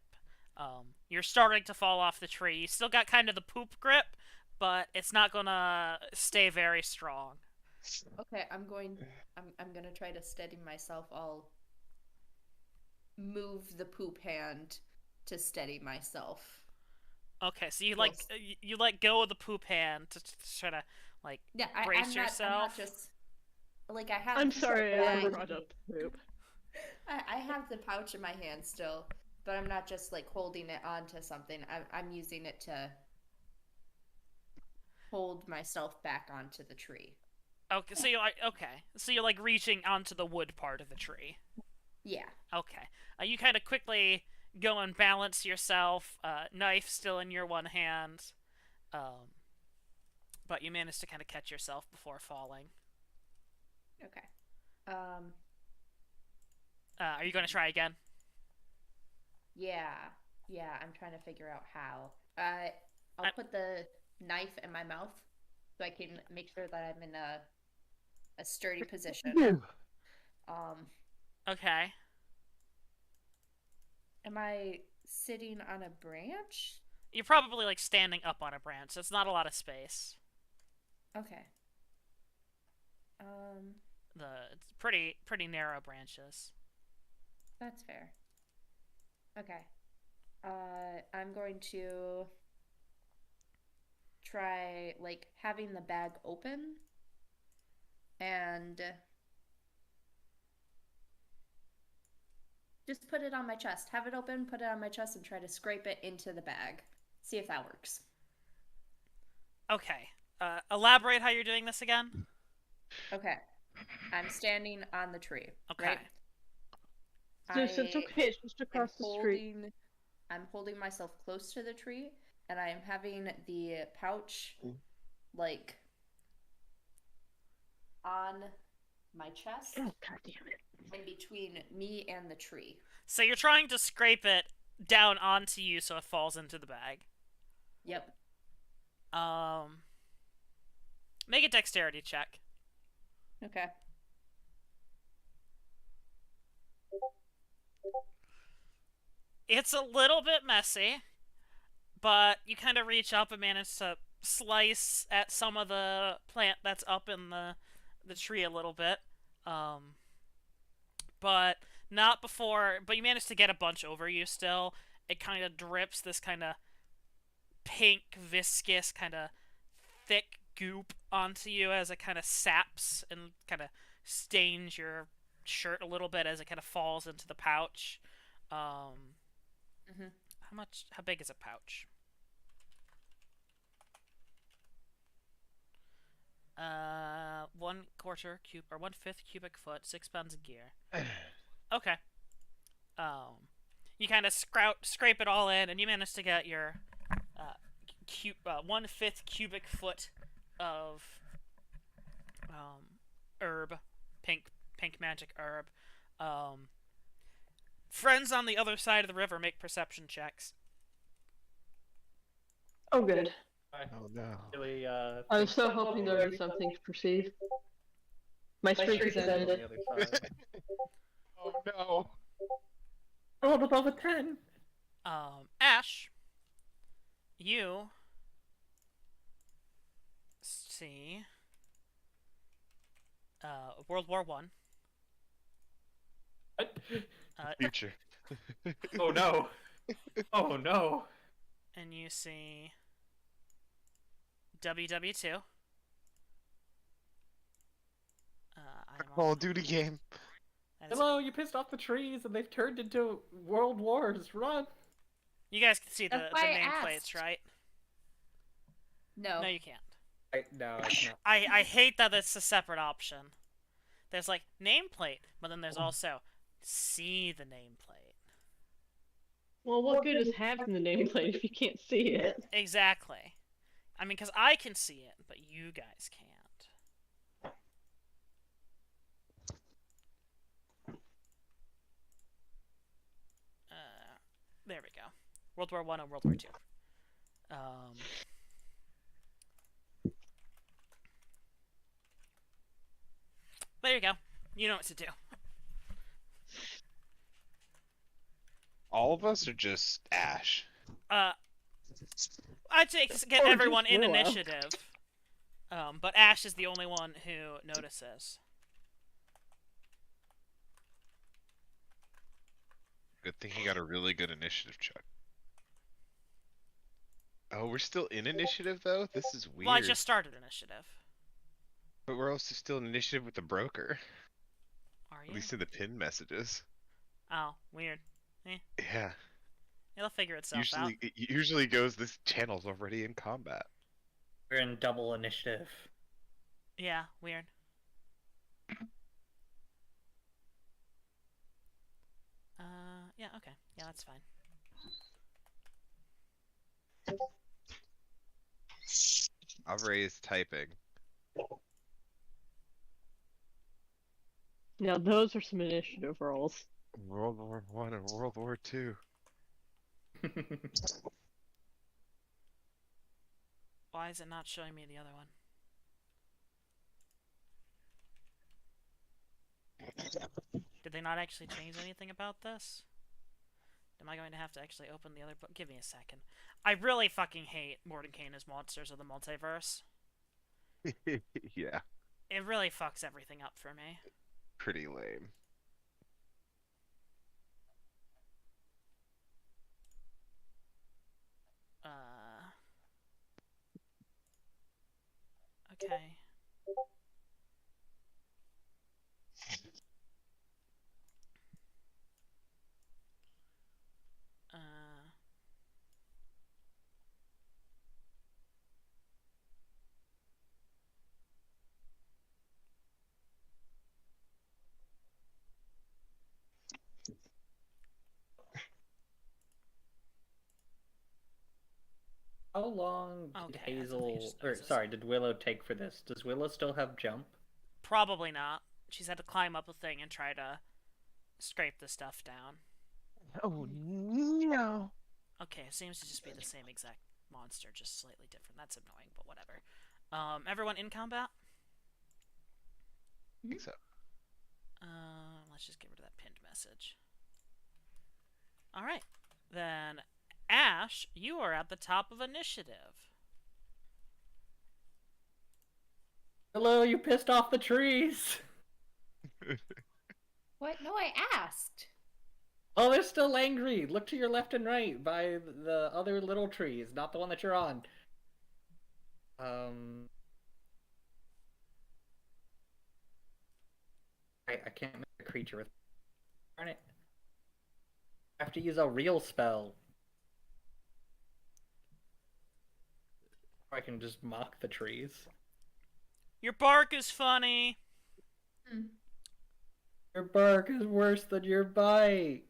You're starting to fall off the tree. You still got kind of the poop grip, but it's not gonna stay very strong. Okay, I'm gonna try to steady myself. I'll move the poop hand to steady myself. Okay, so you like you let go of the poop hand to try to like brace yourself. I'm not just like I have. I'm sorry, I bag. brought up poop. I have the pouch in my hand still, but I'm not just like holding it onto something. I'm using it to hold myself back onto the tree. Okay, so you're like reaching onto the wood part of the tree. Yeah. Okay. You kind of quickly go and balance yourself. Knife still in your one hand, but you manage to kind of catch yourself before falling. Okay. Are you going to try again? Yeah. I'm trying to figure out how. I'll put the knife in my mouth so I can make sure that I'm in a sturdy position. Okay. Am I sitting on a branch? You're probably like standing up on a branch, so it's not a lot of space. Okay. It's pretty narrow branches. That's fair. Okay. I'm going to try like having the bag open and just put it on my chest. Have it open, put it on my chest, and try to scrape it into the bag. See if that works. Okay. Elaborate how you're doing this again. Okay. I'm standing on the tree. Okay. Right? It's okay, it's just across the street. I'm holding myself close to the tree, and I am having the pouch, like, on my chest. Oh, God damn it. In between me and the tree. So you're trying to scrape it down onto you so it falls into the bag. Yep. Make a dexterity check. Okay. – It's a little bit messy, but you kind of reach up and manage to slice at some of the plant that's up in the tree a little bit. Um, but not before. But you manage to get a bunch over you still. It kind of drips this kind of pink, viscous, kind of thick goop onto you as it kind of saps and kind of stains your shirt a little bit as it kind of falls into the pouch. Mhm. How big is a pouch? 1/4 cube or 1/5 cubic foot, 6 pounds of gear. Okay. Um, you kind of scrape it all in, and you manage to get your 1/5 cubic foot of herb, pink magic herb. Friends on the other side of the river make perception checks. Oh, good. Oh no. Really, I was so hoping there would be something to perceive. My streak is on the ended. other side. Oh no. I rolled above a 10. Ash, you see World War One. What? Future. Oh no. Oh no. And you see WW2. Call of Duty game. Hello, you pissed off the trees and they've turned into world wars. Run. You guys can see the That's why I nameplates, asked. right? No. No, you can't. No, I can't. I hate that it's a separate option. There's like nameplate, but then there's also see the nameplate. Well, what good is having the nameplate if you can't see it? Exactly. I mean, because I can see it, but you guys can't. There we go. World War One and World War Two. There you go. You know what to do. All of us are just Ash. I'd say get Or everyone just in Willow. initiative. But Ash is the only one who notices. Good thing he got a really good initiative check. Oh, we're still in initiative though? This is weird. Well, I just started initiative. But we're also still in initiative with the broker. Are At you? least in the pin messages. Oh, weird. Yeah. It'll figure itself out. It usually goes this channel's already in combat. We're in double initiative. Yeah, weird. Yeah, okay. Yeah, that's fine. I'll raise typing. Now those are some initiative rolls. World War One and World War Two. Why is it not showing me the other one? Did they not actually change anything about this? Am I going to have to actually open the other book? Give me a second. I really fucking hate Mordecai as Monsters of the Multiverse. Yeah, It really fucks everything up for me. pretty lame. Okay. How long did Okay, I Hazel, think just or noticed. sorry, did Willow take for this? Does Willow still have jump? Probably not. She's had to climb up a thing and try to scrape the stuff down. Oh no. Okay, it seems to just be the same exact monster, just slightly different. That's annoying, but whatever. Everyone in combat? I think so. Let's just get rid of that pinned message. Alright. Then, Ash, you are at the top of initiative. Hello, you pissed off the trees. What? No, I asked. Oh, they're still angry. Look to your left and right by the other little trees, not the one that you're on. I can't make a creature with. Darn it. I have to use a real spell. I can just mock the trees. Your bark is funny. Your bark is worse than your bite.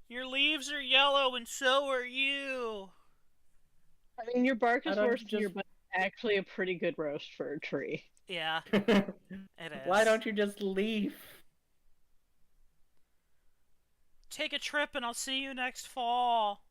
Your leaves are yellow and so are you. I mean, your bark Why is don't worse you than your just- butt. Actually, a pretty good roast for a tree. Yeah, it is. Why don't you just leave? Take a trip and I'll see you next fall.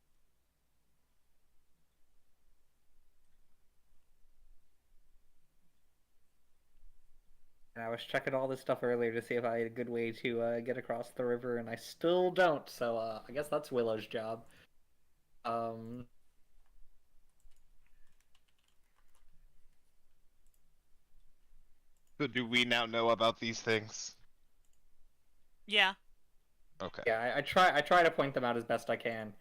And I was checking all this stuff earlier to see if I had a good way to get across the river, and I still don't. So I guess that's Willow's job. So do we now know about these things? Yeah. Okay. Yeah, I try to point them out as best I can.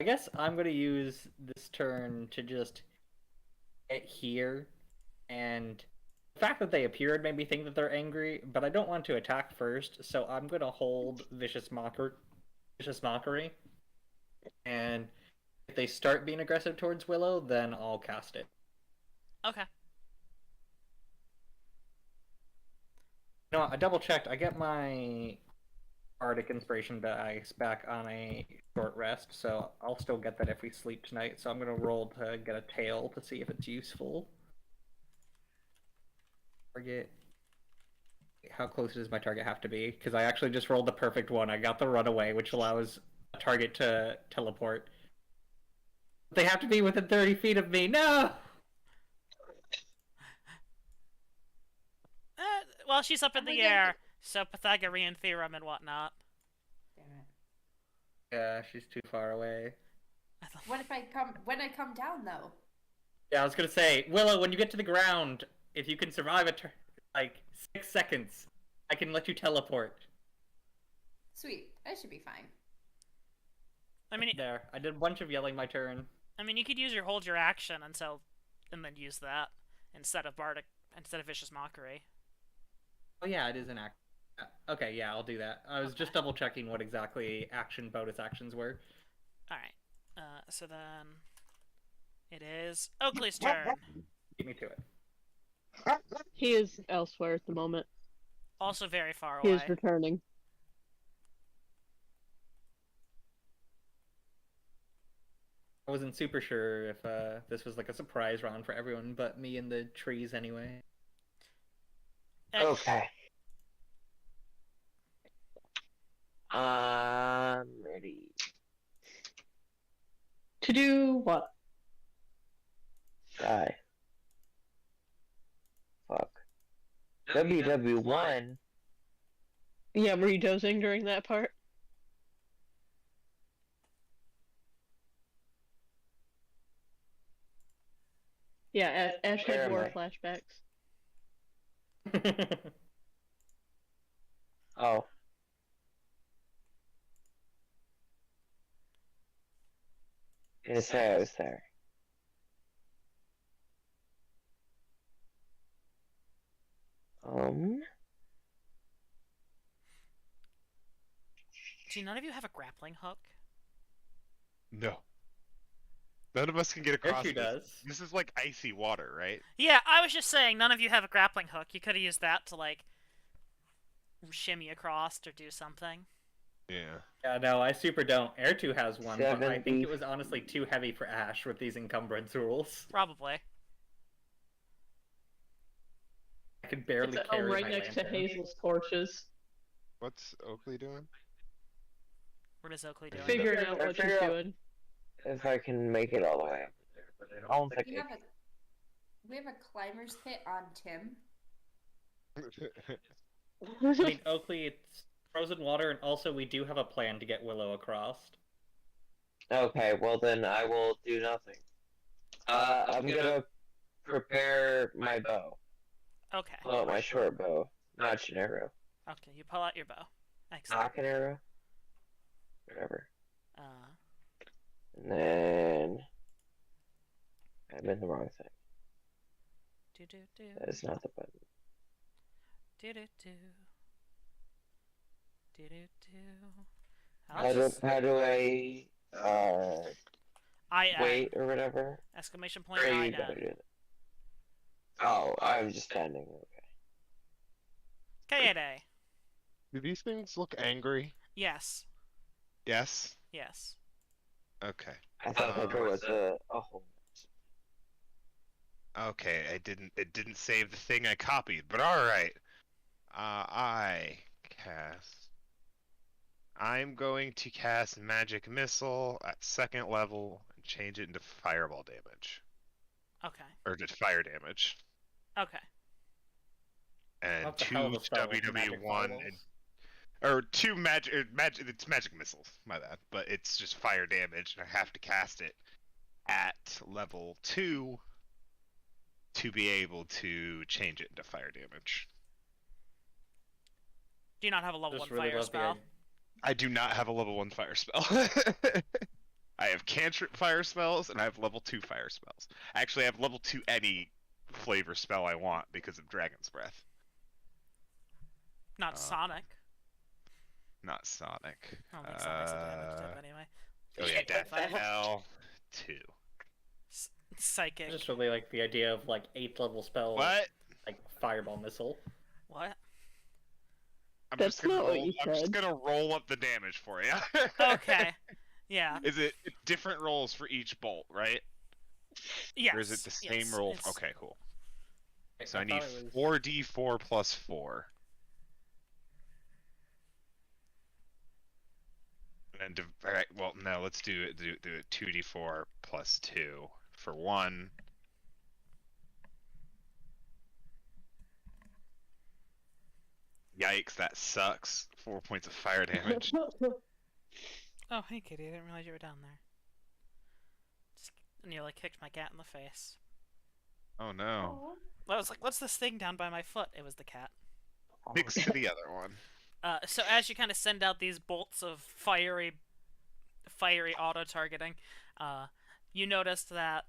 I guess I'm gonna use this turn to just get here, and the fact that they appeared made me think that they're angry, but I don't want to attack first, so I'm gonna hold Vicious Mockery, and if they start being aggressive towards Willow, then I'll cast it. Okay. No, I double checked. I get my Bardic Inspiration dice back on a short rest, so I'll still get that if we sleep tonight. So I'm gonna roll to get a tail to see if it's useful. Target. How close does my target have to be? Because I actually just rolled the perfect one. I got the runaway, which allows a target to teleport. They have to be within 30 feet of me. No! Well, she's up in Oh the my air, so Pythagorean theorem and whatnot. Damn it. Yeah, she's too far away. What if when I come down though? Yeah, I was gonna say, Willow, when you get to the ground, if you can survive like 6 seconds, I can let you teleport. Sweet. I should be fine. I mean, There, I did a bunch of yelling my turn. you could hold your action and then use that instead of Vicious Mockery. Oh yeah, it is an act. Okay, yeah, I'll do that. I was just double checking what exactly bonus actions were. All right. So then it is Oakley's turn. Beat me to it. He is elsewhere at the moment. Also very far He away. is returning. I wasn't super sure if this was like a surprise round for everyone, but me and the trees anyway. Okay. I'm ready. To do what? Die. Fuck. WW1. Yeah, were you dozing during that part? Yeah, Ash Where had am more I? flashbacks. Oh. Yes, I was there. Do none of you have a grappling hook? No. None of us can get across She this. does. This is like icy water, right? Yeah, I was just saying none of you have a grappling hook. You could have used that to shimmy across or do something. Yeah. Yeah, no, I super don't. Air2 has one, but I think 70. it was honestly too heavy for Ash with these encumbrance rules. Probably. I could barely It's carry right my next to lantern. Hazel's torches. What's Oakley doing? What is Oakley doing? Figuring out what she's Figure out- doing. If I can make it all the way up there, but I don't think We I have a we have a climber's kit on Tim. I mean, Oakley, it's frozen water, and also we do have a plan to get Willow across. Okay, well then I will do nothing. I'm gonna prepare my bow. Okay. Pull out my short bow, not an arrow. Okay, you pull out your bow. Excellent. Knock an arrow. Whatever. Uh, And then I'm in the wrong thing. do do do. That is not the button. Do do do. Do do do. How do I I wait or whatever? Exclamation point Or I you gotta do that. Oh, I'm just standing. Okay. K8A. Do these things look angry? Yes. Yes. Yes. Okay. I thought there was a hole. Okay, it didn't save the thing I copied, but alright. I'm going to cast Magic Missile at 2nd level and change it into fireball damage. Okay. Or just fire damage. Okay. And What the hell of a spell with magic WW1 fireballs? or 2 it's magic missiles, my bad. But it's just fire damage, and I have to cast it at level 2 to be able to change it into fire damage. Do you not have a level Just 1 really fire love the spell? I do not have a level 1 fire spell. I have cantrip fire spells, and I have level 2 fire spells. Actually, I have level 2 any flavor spell I want because of Dragon's Breath. Not Sonic. Not Sonic. I don't think Sonic's a damage type anyway. Oh yeah, Death Hell 2. Psychic. I just really like the idea of like 8th level spells. What? Like fireball missile. What? That's not what you I'm just said. gonna roll up the damage for you. Okay. Yeah. Is it different rolls for each bolt, right? Yes. Or is it the same yes, roll? it's- Okay, cool. So I thought need it was- 4d4 plus 4. And then, alright, well, no, let's do it 2d4 plus 2 for 1. Yikes, that sucks. 4 points of fire damage. Oh, hey, kitty. I didn't realize you were down there. Just nearly kicked my cat in the face. Oh no. I was like, what's this thing down by my foot? It was the cat. Next to the other one. So as you kind of send out these bolts of fiery auto-targeting, you noticed that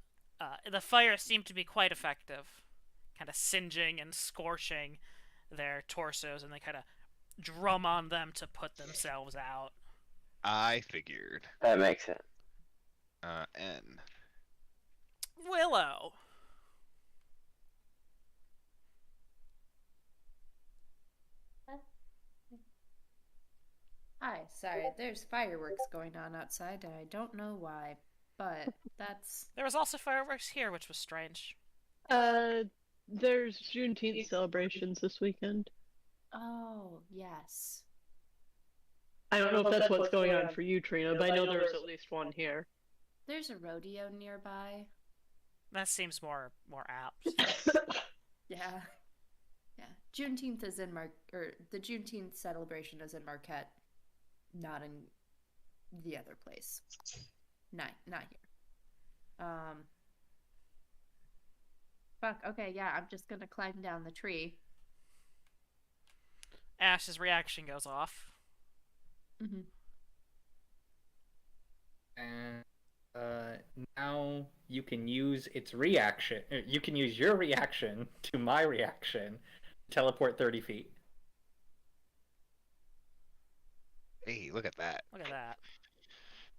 the fire seemed to be quite effective, kind of singeing and scorching their torsos, and they kind of drum on them to put themselves out. I figured. That makes sense. N. Willow. Hi, sorry, there's fireworks going on outside, and I don't know why, but that's... There was also fireworks here, which was strange. There's Juneteenth celebrations this weekend. Oh, yes. I don't know if that's what's going on for you, Trina, but I know there was at least one here. There's a rodeo nearby. That seems more apt. Yeah. Yeah. Juneteenth is in the Juneteenth celebration is in Marquette, not in the other place. Not here. Fuck, okay, yeah, I'm just gonna climb down the tree. Ash's reaction goes off. Mm-hmm. And now you can use its reaction. You can use your reaction to my reaction. Teleport 30 feet. Hey, look at that. Look at that.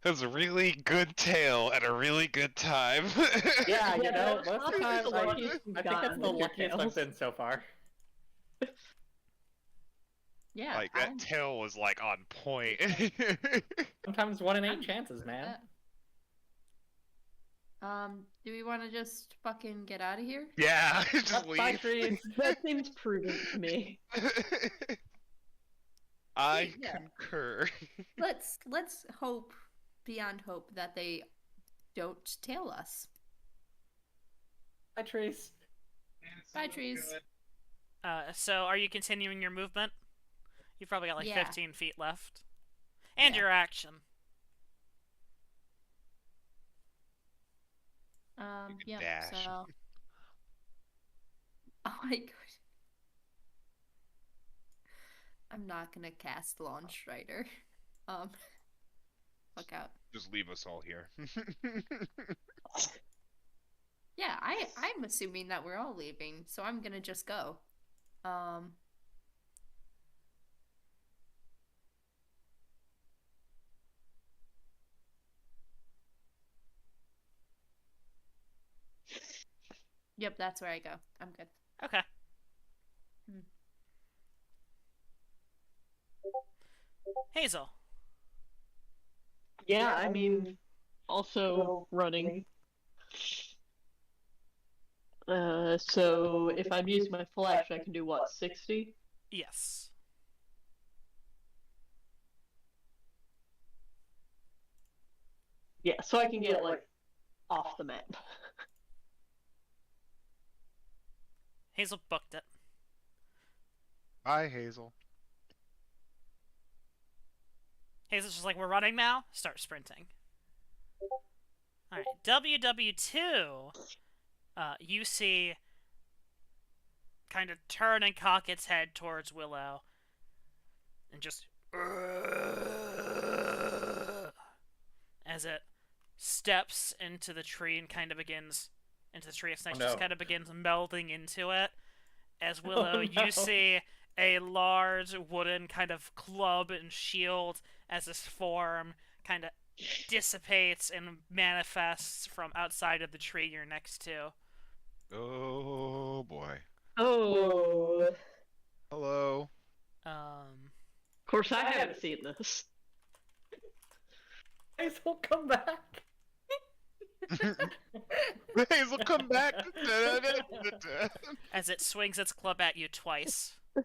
That was a really good tale at a really good time. Yeah, you Yeah, know, that's most of the probably time, the I luckiest think you've that's gotten the with your luckiest I've tales. been so far. Yeah. Like, that tail was, like, on point. Sometimes 1 in 8 chances, man. Do we want to just fucking get out of here? Yeah, just Bye, leave. trees. That seems prudent to me. I Yeah. concur. Let's hope beyond hope that they don't tail us. Bye, trees. Bye, trees. So are you continuing your movement? You've probably got like Yeah. 15 feet left. And Yeah. your action. Yeah. dash. So. Oh my god. I'm not gonna cast Launch Strider. Fuck out. Just leave us all here. Yeah, I'm assuming that we're all leaving, so I'm gonna just go. Yep, that's where I go. I'm good. Okay. Hazel. Yeah, I mean, also running. So if I'm using my full action, I can do what, 60? Yes. Yeah, so I can get, like, off the map. Hazel booked it. Bye, Hazel. Hazel's just like, we're running now? Start sprinting. Alright, WW2, you see kind of turn and cock its head towards Willow. And just... as it steps into the tree and kind of begins... into the tree of snakes, just kind of begins melding into it. As Willow, you see a large wooden kind of club and shield as this form kind of dissipates and manifests from outside of the tree you're next to. Oh boy. Oh. Hello. Of course, I haven't seen this. Hazel, come back. Hazel, come back. As it swings its club at you twice. You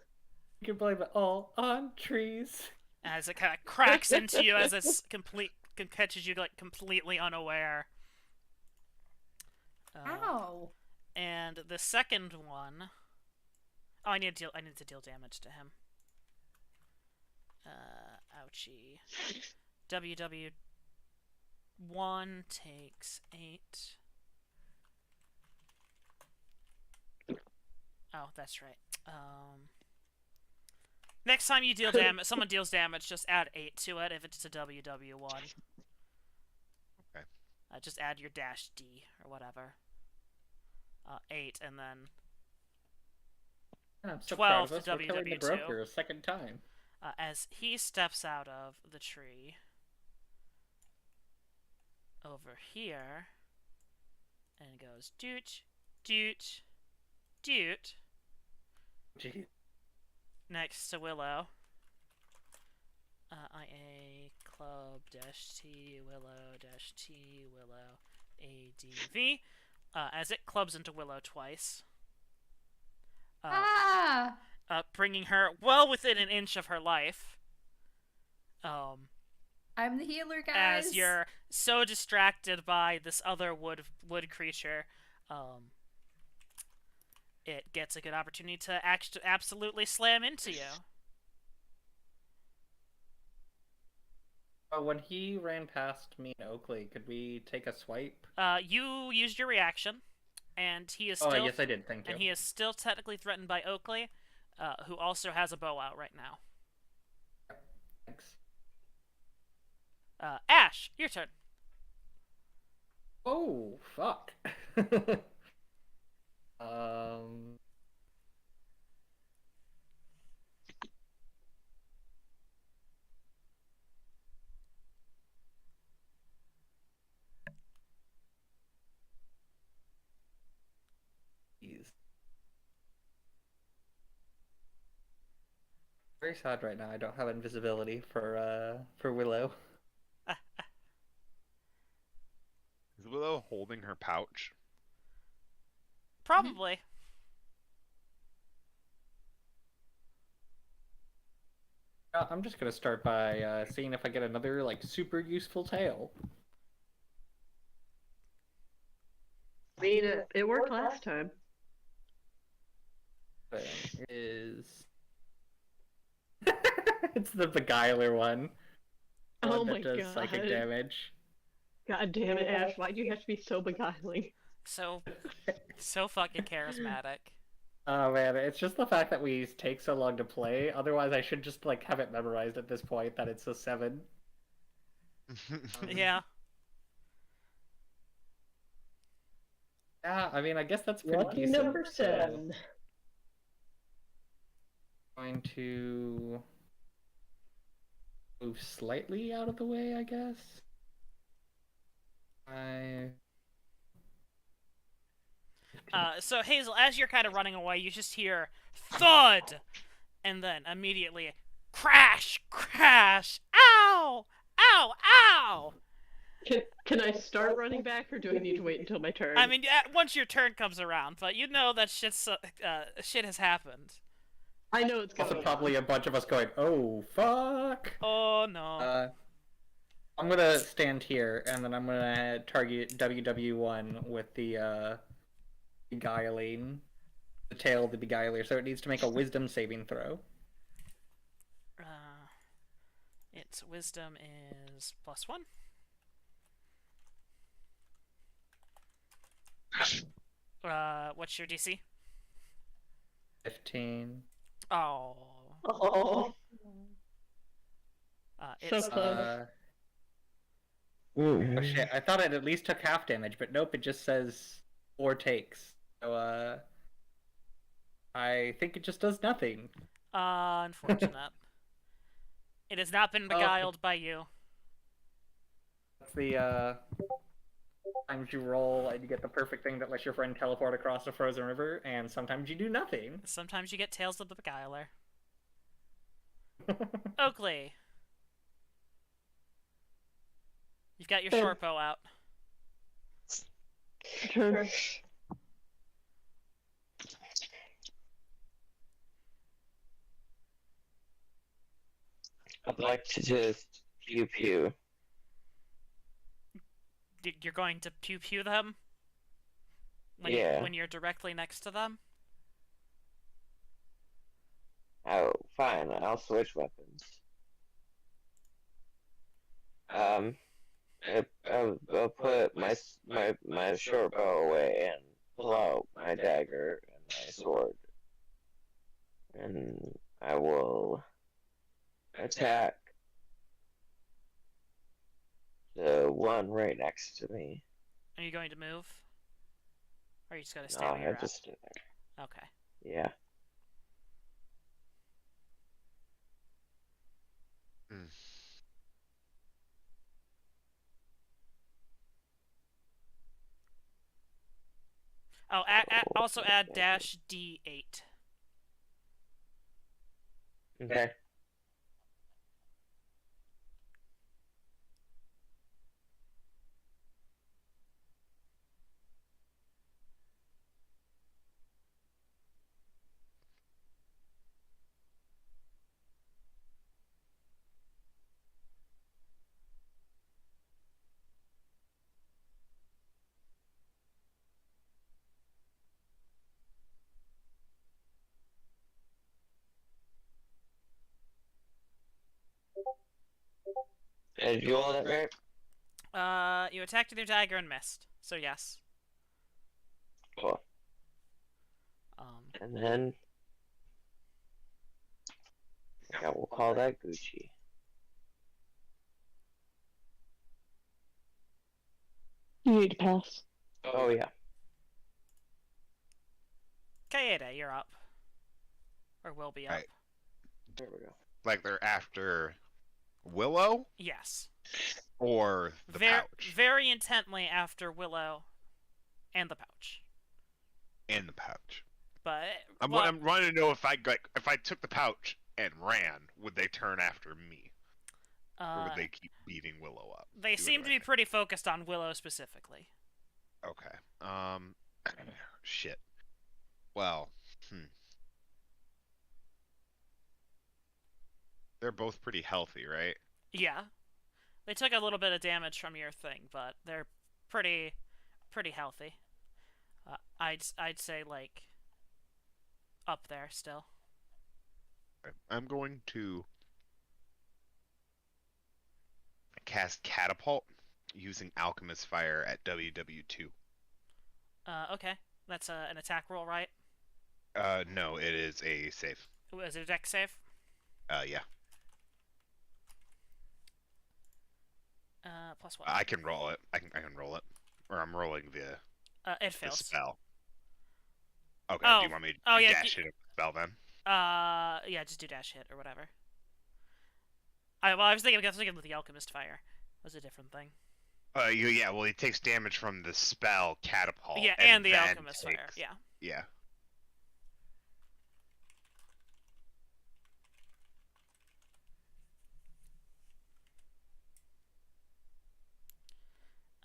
can blame it all on trees. As it kind of cracks into you as it's catches you like completely unaware. Ow. And the second one, oh, I need to deal damage to him. Ouchie. WW1 takes 8. Oh, that's right. Next time you deal damage, someone deals damage, just add 8 to it if it's a WW1. Okay. Just add your dash D or whatever. 8 and then I'm so 12 proud of to us. We're killing the WW2. broker a second time. As he steps out of the tree over here and goes doot, doot, doot Jeez. next to Willow. IA club dash T Willow dash T Willow ADV. As it clubs into Willow twice. Bringing her well within an inch of her life. I'm the healer, guys. As you're so distracted by this other wood creature, it gets a good opportunity to absolutely slam into you. When he ran past me and Oakley, could we take a swipe? You used your reaction, and he is still. Oh, yes, I did. Thank you. And he is still technically threatened by Oakley, who also has a bow out right now. Thanks. Ash, your turn. Oh, fuck. Jeez. Very sad right now. I don't have invisibility for Willow. Is Willow holding her pouch? Probably. I'm just gonna start by seeing if I get another like super useful tail. I mean, it worked last time. Thing is, it's the beguiler one. The Oh one my that does god. psychic damage. God damn it, Ash, why'd you have to be so beguiling? So fucking charismatic. Oh man, it's just the fact that we take so long to play. Otherwise, I should just like have it memorized at this point that it's a 7. Yeah. Yeah, I mean, I guess that's pretty Lucky decent. number 7. Going to move slightly out of the way, I guess. So Hazel, as you're kind of running away, you just hear thud, and then immediately crash, crash, ow, ow, ow. Can I start running back, or do I need to wait until my turn? I mean, once your turn comes around, but you know that shit has happened. I know it's Also, going probably a bunch of us going, "Oh fuck!" Oh no. I'm gonna stand here, and then I'm gonna target WW1 with the beguiling, the tail of the beguiler. So it needs to make a Wisdom saving throw. Its wisdom is +1. What's your DC? 15. Oh. Oh. It's So close. Oh shit! I thought it at least took half damage, but nope. It just says 4 takes. So I think it just does nothing. Unfortunate. It has not been beguiled by you. That's the times you roll and you get the perfect thing that lets your friend teleport across a frozen river, and sometimes you do nothing. Sometimes you get Tails of the Beguiler. Oakley. You've got your short bow out. Turn. I'd like to just pew pew. You're going to pew pew them? When you're directly next to them? Oh, fine. I'll switch weapons. I'll put my short bow away and pull out my dagger and my sword, and I will attack the one right next to me. Are you going to move? Or are you just going to stay No, where you're I at? just stay there. Okay. Yeah. Oh, also add -D8. Okay. Did you roll that right? You attacked with your dagger and missed. So yes. Cool. And then yeah, we'll call that Gucci. You need to pass. Oh yeah. Kaede, you're up. Or will be up. Right. There we go. Like they're after Willow Yes. or the pouch? Very intently after Willow and the pouch. And the pouch. But I'm wanting to know if I took the pouch and ran, would they turn after me? Or would they keep beating Willow up? They seem to be pretty focused on Willow specifically. Okay. Shit. Well, They're both pretty healthy, right? Yeah. They took a little bit of damage from your thing, but they're pretty healthy. I'd say like up there still. I'm going to cast Catapult using Alchemist Fire at WW2. Okay. That's an attack roll, right? No, it is a save. Is it a dex save? Yeah. Plus what? I can roll it. I can roll it. Or I'm rolling It the fails. spell. Okay, Oh. do you want me to Oh, yeah, dash hit a spell then? Yeah, just do dash hit or whatever. I was thinking with the alchemist fire. It was a different thing. Yeah, well, he takes damage from the spell catapult. Yeah, and the then alchemist fire. takes- Yeah. Yeah.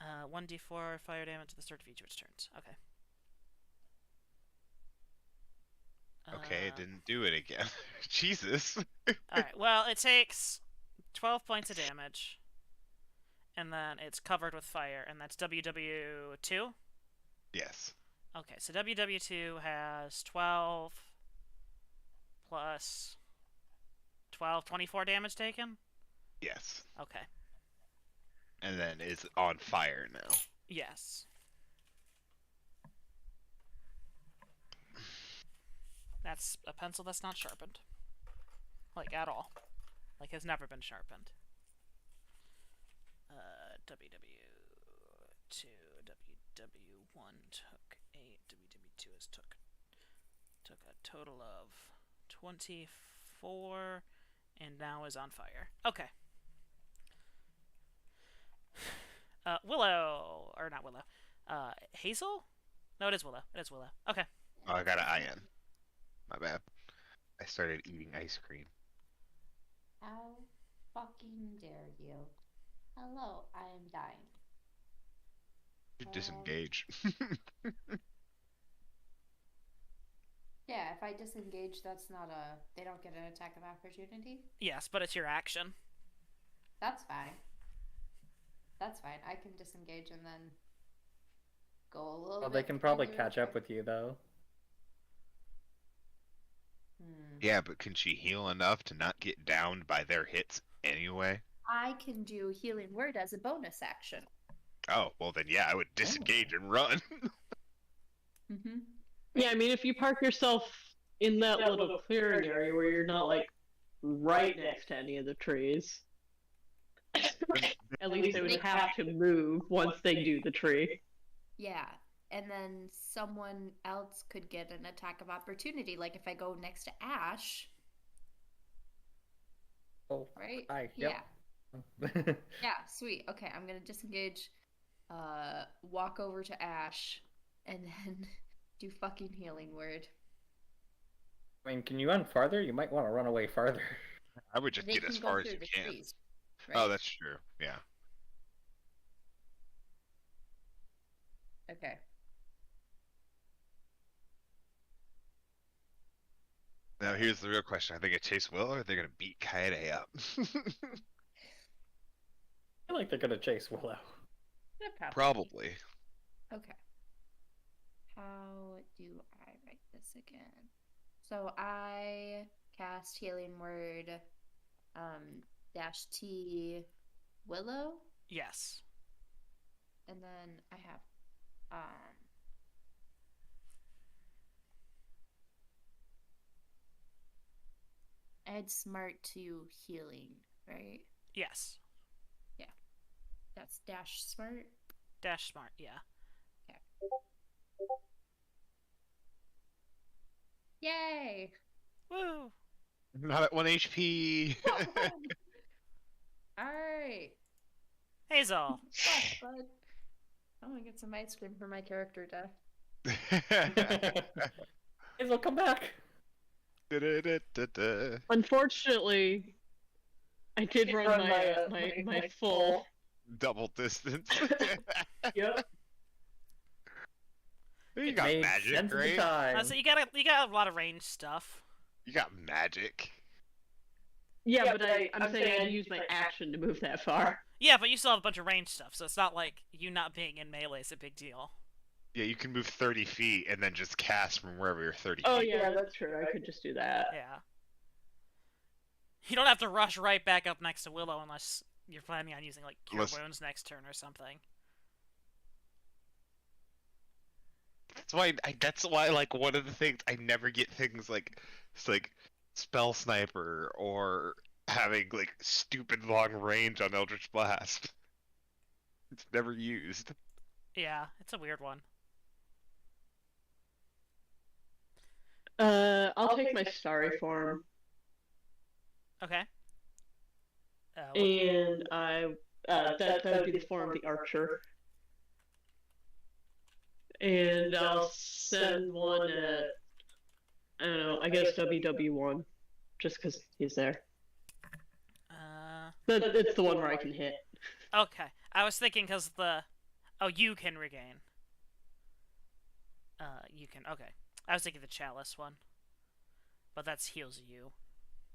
Uh, 1d4 fire damage at the start of each of its turns. Okay. Okay, it didn't do it again. Jesus. Alright, well, it takes 12 points of damage. And then it's covered with fire, and that's WW2? Yes. Okay, so WW2 has 12 plus 12, 24 damage taken? Yes. Okay. And then it's on fire now. Yes. That's a pencil that's not sharpened. Like, at all. Like, has never been sharpened. WW2, WW1 took 8, WW2 has took a total of 24, and now is on fire. Okay. Willow, or not Willow, Hazel? No, it is Willow. It is Willow. Okay. Oh, I got an IN. My bad. I started eating ice cream. How fucking dare you? Hello, I am dying. You disengage. Yeah, if I disengage, that's not a... They don't get an attack of opportunity? Yes, but it's your action. That's fine. That's fine. I can disengage and then go a little Well, bit. they can probably further catch up quick. with you, though. Yeah, but can she heal enough to not get downed by their hits anyway? I can do Healing Word as a bonus action. Oh, well then yeah, I would disengage and run. Mm-hmm. Yeah, I mean, if you park yourself in that little clearing area where you're not, like, right next to any of the trees, at least they would have to move once they do the tree. Yeah, and then someone else could get an attack of opportunity. Like if I go next to Ash, Oh, right? hi. Yeah. Yep. Yeah, sweet. Okay, I'm gonna disengage, walk over to Ash, and then do fucking Healing Word. I mean, can you run farther? You might want to run away farther. I would just They get can as go far as through you the can. trees, Oh, right? that's true. Yeah. Okay. Now here's the real question: are they gonna chase Will, or are they gonna beat Kaede up? I feel like they're gonna chase Willow. Yeah, Probably. Okay. How do I write this again? So I cast Healing Word, dash T Willow, Yes. and then I have, add Smart to Healing, right? Yes. That's dash Smart. Dash smart, yeah. Yay! Woo! Not at 1 HP. Alright. Hazel. Bud. I want to get some ice cream for my character death. Hazel, come back. Da-da-da-da-da. Unfortunately, I did run my full. Double distance. Yep. You got Made magic, sense of the right? time. So you got a lot of ranged stuff. You got magic. Yeah, but I'm saying I'd use my action to move that far. Yeah, but you still have a bunch of ranged stuff, so it's not like you not being in melee is a big deal. Yeah, you can move 30 feet and then just cast from wherever you're 30 Oh feet. yeah, that's true. I could just do that. Yeah. You don't have to rush right back up next to Willow unless you're planning on using like Cure Unless- Wounds next turn or something. That's why like one of the things I never get things like it's like spell sniper or having like stupid long range on Eldritch Blast. It's never used. Yeah, it's a weird one. I'll take my starry form, Okay. and that would be the form of the archer, and I'll send one at, I don't know, I guess WW1, just because he's there. But it's the one where I can hit. Okay. I was thinking because you can regain. You can. Okay. I was thinking the chalice one. But that's heals you.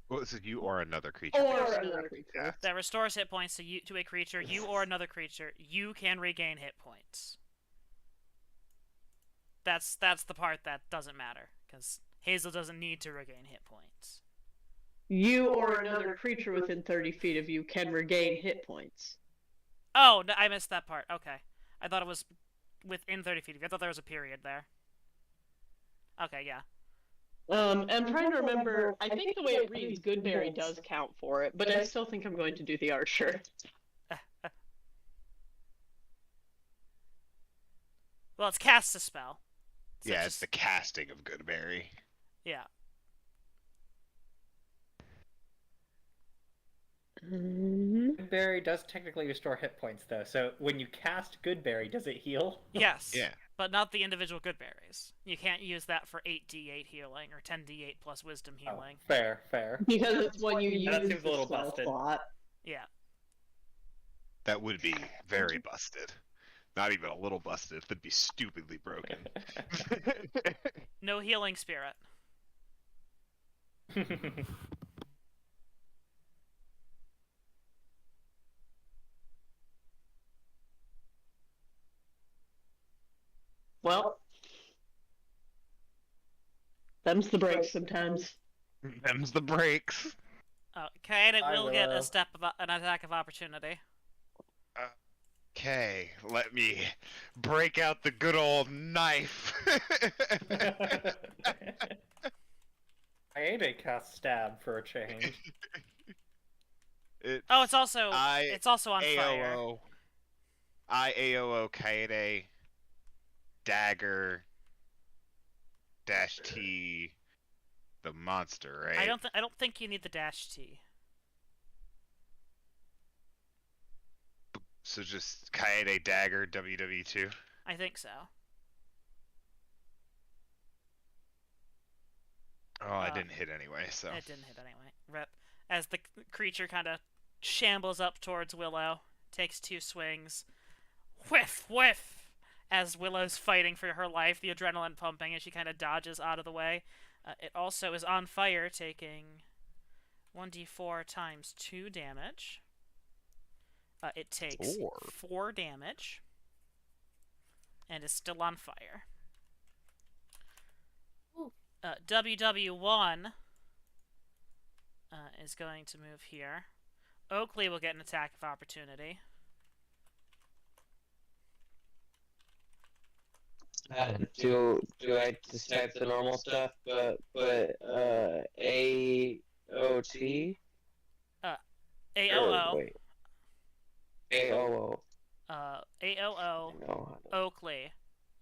Well, is it you or another creature? Or another creature. Yeah. That restores hit points to a creature. You or another creature. You can regain hit points. That's the part that doesn't matter. Because Hazel doesn't need to regain hit points. You or another creature within 30 feet of you can regain hit points. Oh, no, I missed that part. Okay. I thought it was within 30 feet of you. I thought there was a period there. Okay, yeah. I'm trying to remember. I think the way it reads, Goodberry does count for it, but I still think I'm going to do the archer. Well, it's cast a spell. So Yeah, it's the casting of Goodberry. Yeah. Goodberry does technically restore hit points, though. So when you cast Goodberry, does it heal? Yes. Yeah. But not the individual good berries. You can't use that for 8d8 healing or 10d8 plus wisdom healing. Oh, fair. Because it's when you use that seems a the little spell busted. slot. Yeah. That would be very busted. Not even a little busted. That'd be stupidly broken. No healing spirit. Well, them's the breaks sometimes. Them's the breaks. Okay, and it I will get will, an attack of opportunity. Okay, let me break out the good old knife. I ate a cast stab for a change. It's Oh, it's also on fire. AOO. I AOO Kaede. Dagger. Dash T. The monster, right? I don't think you need the dash T. So just Kaede Dagger WW2. I think so. Oh, I didn't hit anyway, so. It didn't hit anyway. Rip. As the creature kind of shambles up towards Willow, takes 2 swings. Whiff, whiff! As Willow's fighting for her life, the adrenaline pumping, as she kind of dodges out of the way. It also is on fire, taking 1d4 times 2 damage. It takes 4 damage. And is still on fire. WW1 is going to move here. Oakley will get an attack of opportunity. Do I just type the normal stuff, but AOT? AOO. Wait. AOO. AOO. No. Oakley.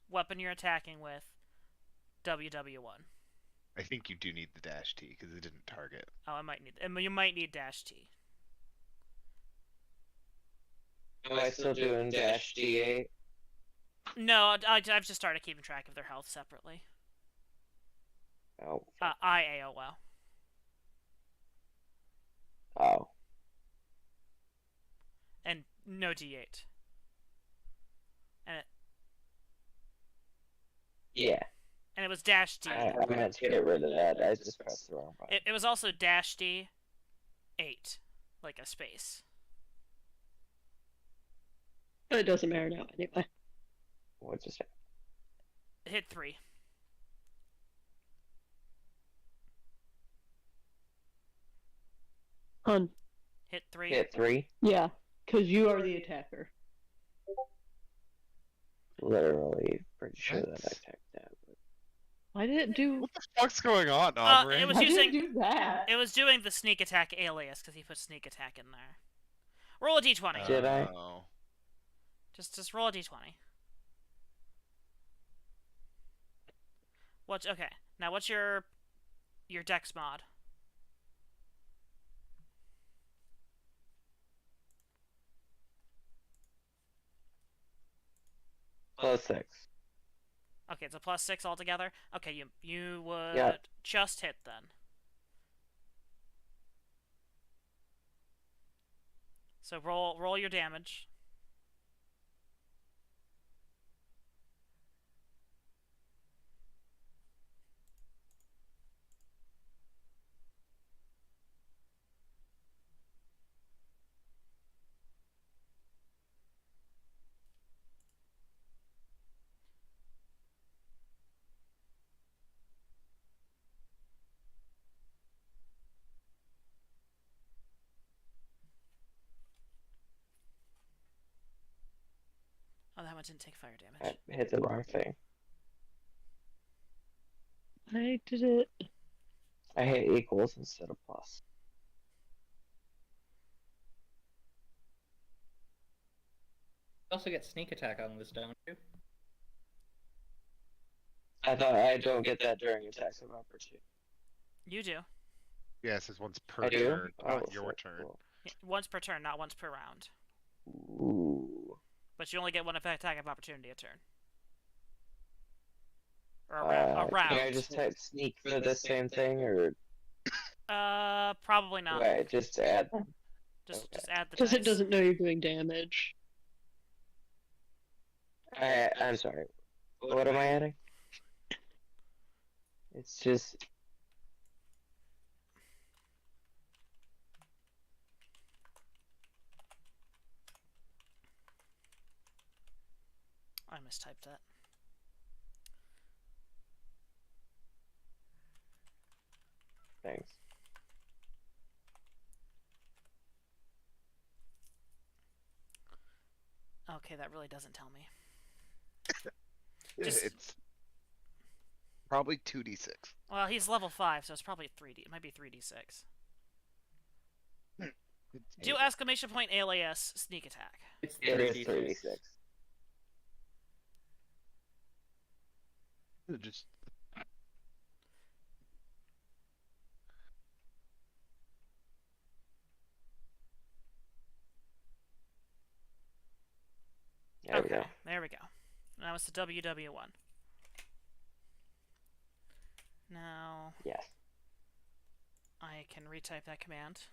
Weapon you're attacking with. WW1. I think you do need the dash T because it didn't target. Oh, you might need dash T. Am I still doing dash D8? No, I've just started keeping track of their health separately. Oh. I AOO. Oh. And no D8. Yeah. And it was dash D. I meant to get rid of that. I just pressed the wrong button. It was also dash D 8. Like a space. But it doesn't matter now anyway. What just happened? Hit 3. Hun. Hit 3. Hit 3? Yeah, because you are the attacker. Literally pretty sure What? that I typed that. But... Why did it do? What the fuck's going on, Aubrey? It was Why did using. it do that? It was doing the sneak attack alias because he put sneak attack in there. Roll a d20. Did I? Oh. Just roll a d20. What's okay? Now what's your dex mod? +6. Okay, it's a +6 altogether. Okay, you would Yeah. just hit then. So roll your damage. Oh, that one didn't take fire damage. I hit the wrong thing. I did it. I hit equals instead of plus. You also get sneak attack on this, don't you? I thought I don't get that during attacks of opportunity. You do. Yes, it's once per I do? turn, not Oh, your shit, turn. cool. Yeah, once per turn, not once per round. Ooh. But you only get one attack of opportunity a turn. Or a round. Can I just type sneak for the same thing, or Probably not. wait, just add them? Just add the Because it dice. doesn't know you're doing damage. I'm sorry. What am I adding? It's just I mistyped that. thanks. Okay, that really doesn't tell me. Just- It's probably 2d6. Well, he's level 5, so it's probably 3D. It might be 3d6. Do exclamation point alias sneak attack. It's It is 3d6. 3d6. Just There we go. There we go. Now it's the WW1. Now Yes. I can retype that command.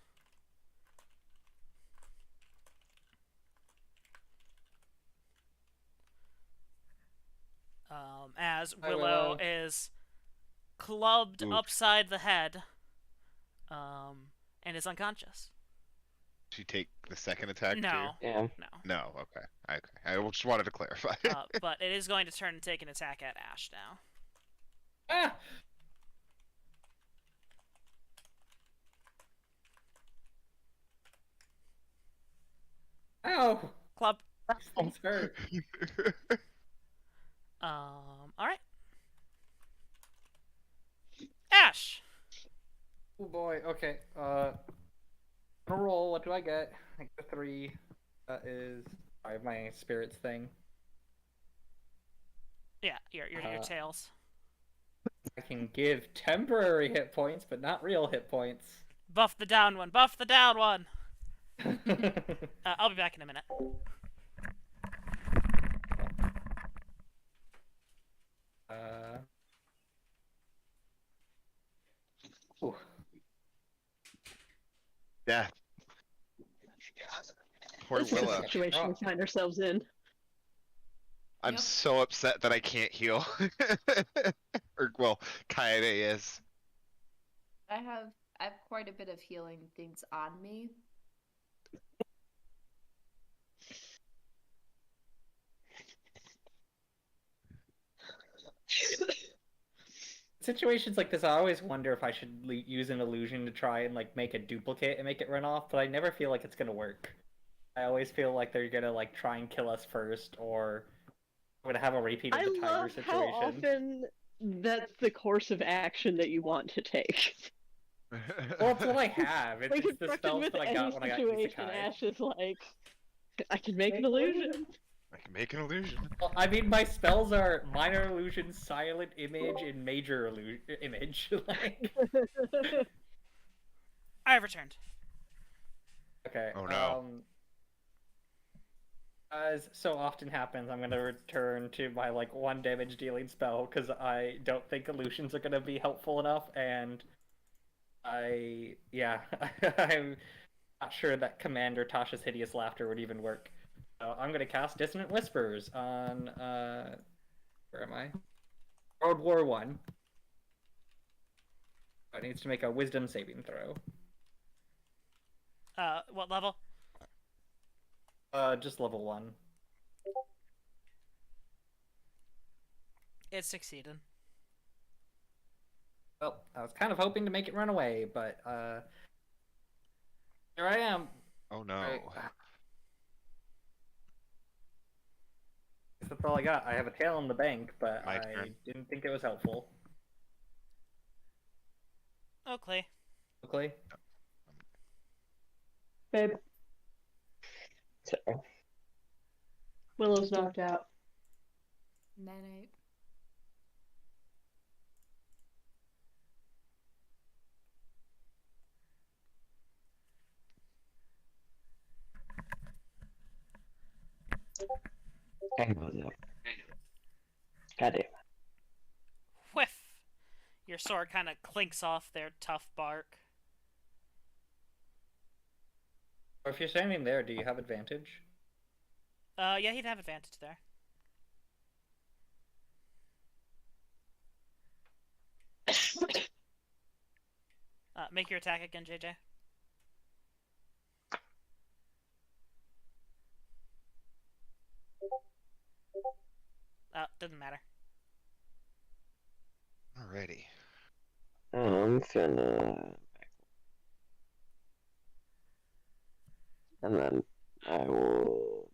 As Hi, Willow Willow. is clubbed Oof. upside the head, and is unconscious. she take the second attack No, Yeah. no. No, okay. I just wanted to clarify. But it is going to turn and take an attack at Ash now. Ah! Ow! Club. This hurt. Alright. Ash! Oh boy, okay. Roll, what do I get? I get a 3. That is my spirits thing. Yeah, your tails. I can give temporary hit points, but not real hit points. Buff the down one. Buff the down one. I'll be back in a minute. Ooh. Yeah. Poor This is Willow. the situation we find ourselves in. I'm Yep. so upset that I can't heal. Or well, Kaede is. I have quite a bit of healing things on me. Situations like this, I always wonder if I should use an illusion to try and like make a duplicate and make it run off, but I never feel like it's gonna work. I always feel like they're gonna like try and kill us first, or I'm gonna have a repeat of I the tiger love situation. how often that's the course of action that you want to take. Well, it's what I have. Like, It's the confronted spells with that I any got when I got situation, Isekai. Ash is like, I can make an illusion. I can make an illusion. Well, I mean, my spells are minor illusion, silent image, and major image. Like, I have returned. okay. Oh, no. As so often happens, I'm gonna return to my like 1 damage dealing spell because I don't think illusions are gonna be helpful enough, and I'm not sure that Commander Tasha's Hideous Laughter would even work. So I'm gonna cast Dissonant Whispers on where am I? World War One. It needs to make a Wisdom saving throw. What level? Just level 1. It succeeded. Well, I was kind of hoping to make it run away, but here I am. Oh no. That's all I got. I have a tail in the bank, but My I turn. didn't think it was helpful. Oakley. Oakley? Babe, So, Willow's knocked out. Night. hang on up. God damn it. Whiff. Your sword kind of clinks off their tough bark. Or if you're standing there, do you have advantage? Yeah, he'd have advantage there. Make your attack again, JJ. Doesn't matter. Alrighty. I'm finna. And then I will.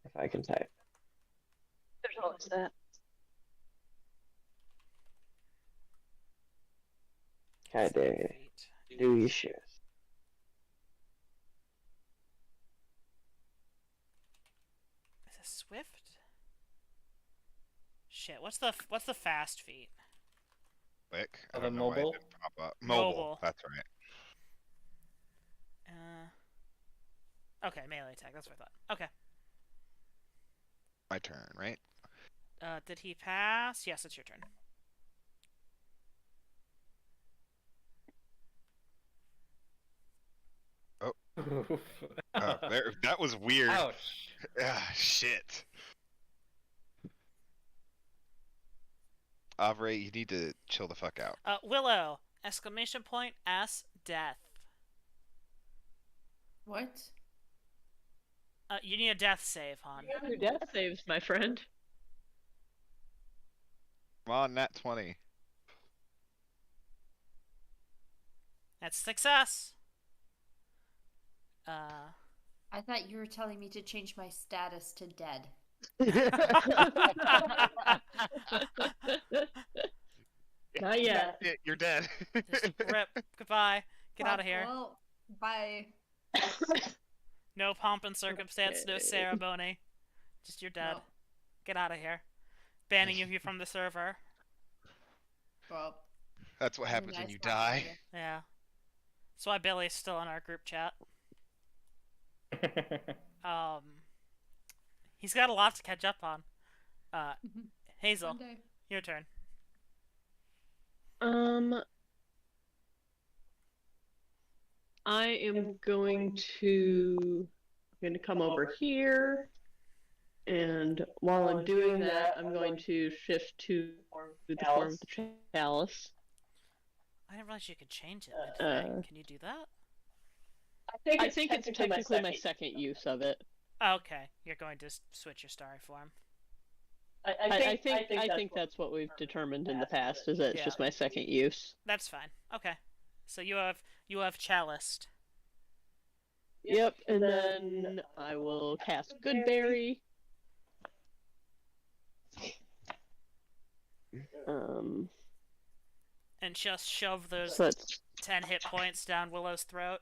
If I can type. There's always that. God damn it. Do your shit. Is it Swift? Shit, what's the fast feat? Quick. I The don't know why it mobile? didn't pop up. Mobile. That's right. Okay, melee attack, that's what I thought. Okay. My turn, right? Did he pass? Yes, it's your turn. That was weird. Ouch. Ah, shit. Avre, you need to chill the fuck out. Willow! Exclamation point, S, death. What? You need a death save, hon. Your death saves, my friend. Come on, nat 20. That's success! I thought you were telling me to change my status to dead. Not yet. You're dead. Just rip. Goodbye. Get out of here. Well, bye. No pomp and circumstance, no Okay. ceremony. Just you're dead. No. Get out of here. Banning you from the server. Well, That's what happens when nice you talking die. to you. Yeah. That's why Billy's still in our group chat. He's got a lot to catch up on. Hazel, Someday. your turn. I am going to come over here, and while I'm doing that, I'm going to shift to the form of the chalice. I didn't realize you could change it mid-thing. Can you do that? I think it's technically my second use of it. Okay, you're going to switch your starry form. I think that's what we've determined in the past, is that it's Yeah. just my second use. That's fine. Okay. So you have chaliced. Yep, and then I will cast Goodberry, Um, And just shove those so that's 10 hit points down Willow's throat.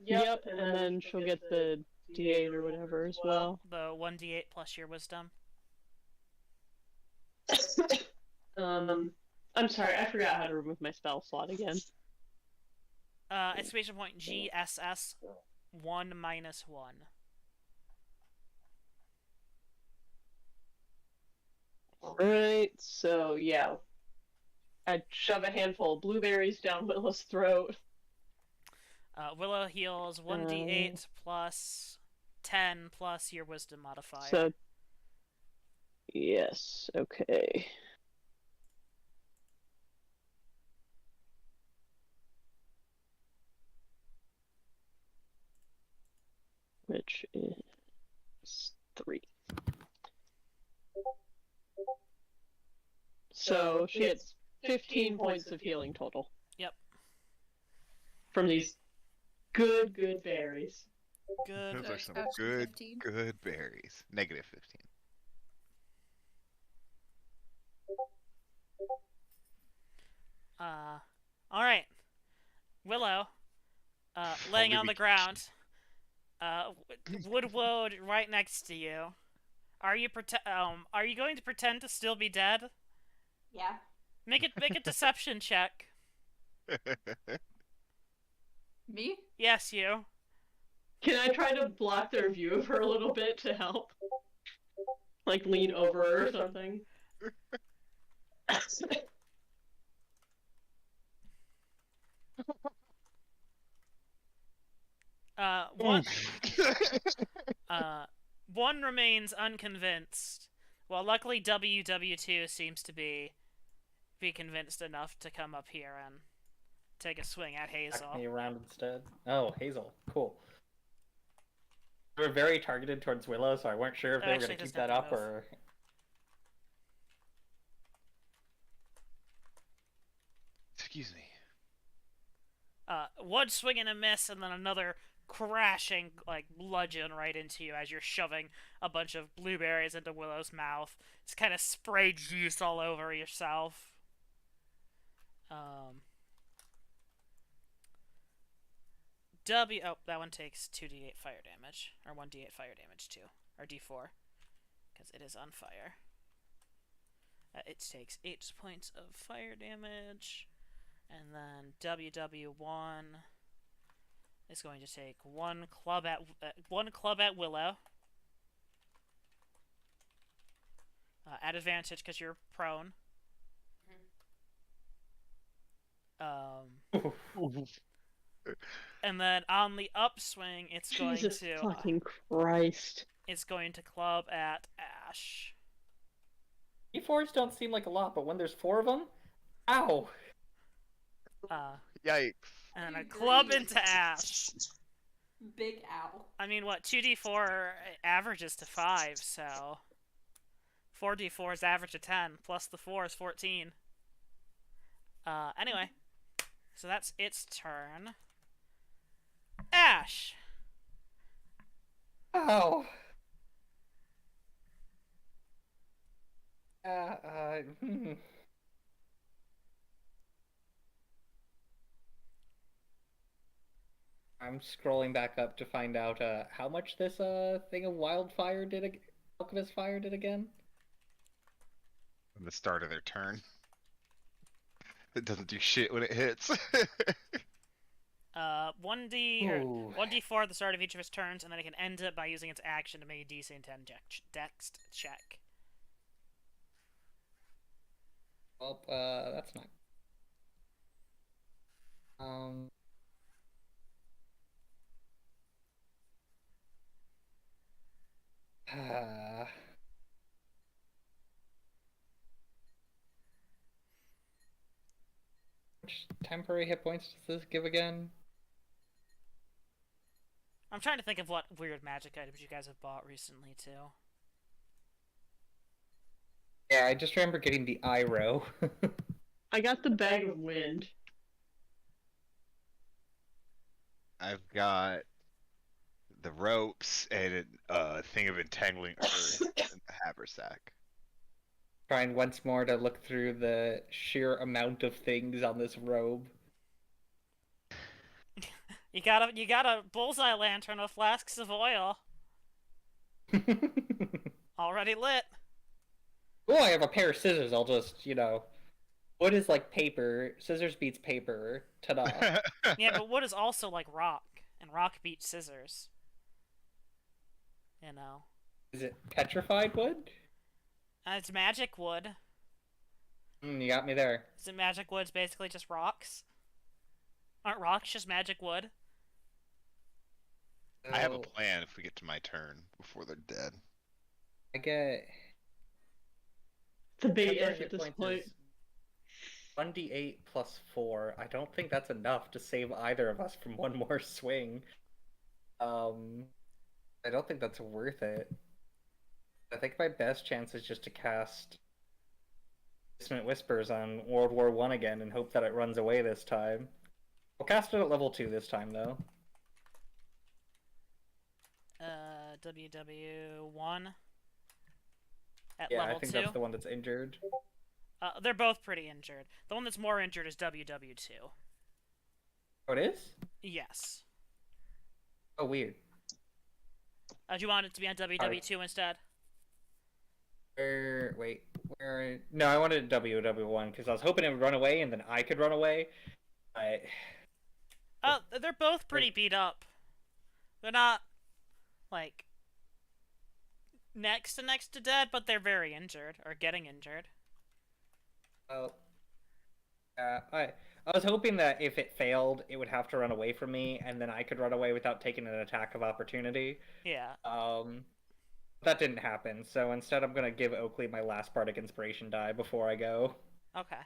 yep, and then she'll get the D8 or whatever as well. The 1d8 plus your wisdom. I'm sorry, I forgot how to remove my spell slot again. Exclamation point GSS 1 minus 1. Alright, so yeah. I shove a handful of blueberries down Willow's throat. Willow heals 1d8 plus 10 plus your wisdom modifier. So, yes, okay. Which is 3. So she gets 15 points of healing total. Yep. From these good berries. Good. Those are some That's good, 15. good berries. Negative 15. Alright. Willow, laying Only on we the ground, Woodwood right next to you. Are you going to pretend to still be dead? Yeah. Make a deception check. Me? Yes, you. Can I try to block their view of her a little bit to help? Like lean over her or something? One one remains unconvinced. Well, luckily WW2 seems to be convinced enough to come up here and take a swing at Hazel. Knock me around instead. Oh, Hazel. Cool. They were very targeted towards Willow, so I weren't sure if they were Actually, going to keep doesn't that have up to move. or. Excuse me. One swing and a miss, and then another crashing, like, bludgeon right into you as you're shoving a bunch of blueberries into Willow's mouth. It's kind of spray juice all over yourself. Oh, that one takes 2d8 fire damage. Or 1d8 fire damage, too. Or d4. Because it is on fire. It takes 8 points of fire damage. And then WW1 is going to take one club at Willow. At advantage because you're prone. And then on the upswing, it's Jesus going to fucking Christ. it's going to club at Ash. E4s don't seem like a lot, but when there's 4 of them, ow! Yikes. And a club into Ash. Big owl. I mean, what, 2d4 averages to 5, so 4d4 is average to 10, plus the 4 is 14. Anyway, so that's its turn. Ash! Ow! I'm scrolling back up to find out how much this thing of wildfire did, alchemist fire did again. At the start of their turn. It doesn't do shit when it hits. 1d4 at the start of each of its turns, and then it can end it by using its action to make a DC 10 dex check. Well, that's not. Which temporary hit points does this give again? I'm trying to think of what weird magic items you guys have bought recently, too. Yeah, I just remember getting the Iroh. I got the bag of wind. I've got the ropes and a thing of entangling earth and the haversack. Trying once more to look through the sheer amount of things on this robe. You got a bullseye lantern with flasks of oil already lit. Oh, I have a pair of scissors. I'll just, wood is like paper. Scissors beats paper. Ta-da. Yeah, but wood is also like rock, and rock beats scissors. You know. Is it petrified wood? It's magic wood. You got me there. Is it magic wood's basically just rocks? Aren't rocks just magic wood? I have a So, plan if we get to my turn before they're dead. I get... It's a big Other if hit at this points point. is 1d8 plus 4. I don't think that's enough to save either of us from one more swing. I don't think that's worth it. I think my best chance is just to cast Dissonant Whispers on World War I again and hope that it runs away this time. We'll cast it at level 2 this time, though. WW1 at Yeah, level I think 2. that's the one that's injured. They're both pretty injured. The one that's more injured is WW2. Oh, it is? Yes. Oh, weird. Do you want it to be on WW2 instead? Wait, where? No, I wanted WW1 because I was hoping it would run away and then I could run away. They're both pretty beat up. They're not, like, next to dead, but they're very injured, or getting injured. Oh. I was hoping that if it failed, it would have to run away from me, and then I could run away without taking an attack of opportunity. Yeah. That didn't happen, so instead I'm gonna give Oakley my last Bardic Inspiration die before I go. Okay.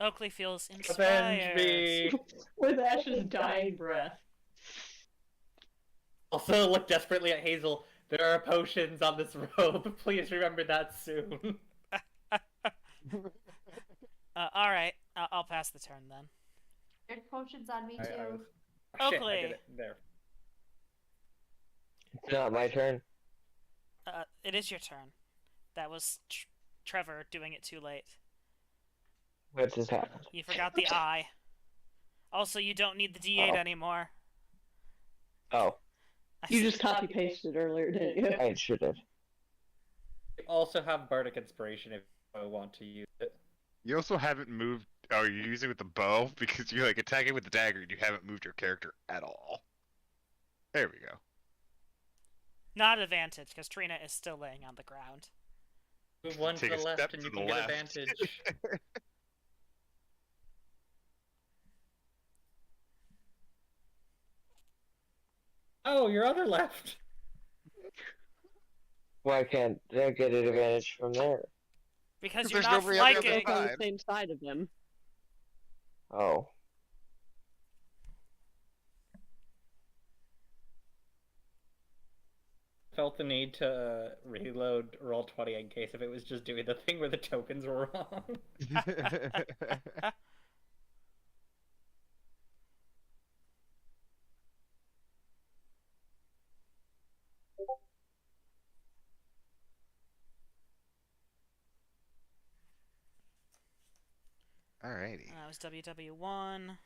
Oakley feels Avenge inspired. me! With Ash's dying breath. Also, look desperately at Hazel. There are potions on this robe. Please remember that soon. Alright. I'll pass the turn then. There's potions on me too. Oh, shit, I Oakley. did it. There. It's not my turn. It is your turn. That was Trevor doing it too late. What just happened? You forgot the I. Also, you don't need the D8 Oh. anymore. Oh, You just copy pasted earlier, didn't you? I sure did. You also have Bardic Inspiration if you want to use it. You also haven't moved. Oh, you're using it with the bow because you're like attacking with the dagger and you haven't moved your character at all. There we go. Not advantage, because Trina is still laying on the ground. Move one to Take the a left step and to you the can get left. advantage. Oh, your other left. Why can't I get an advantage from there? Because you're There's not nobody on the other flanking. Both on the side. same side of him. Oh. Felt the need to reload Roll20 in case if it was just doing the thing where the tokens were wrong. Alrighty. That was WW1.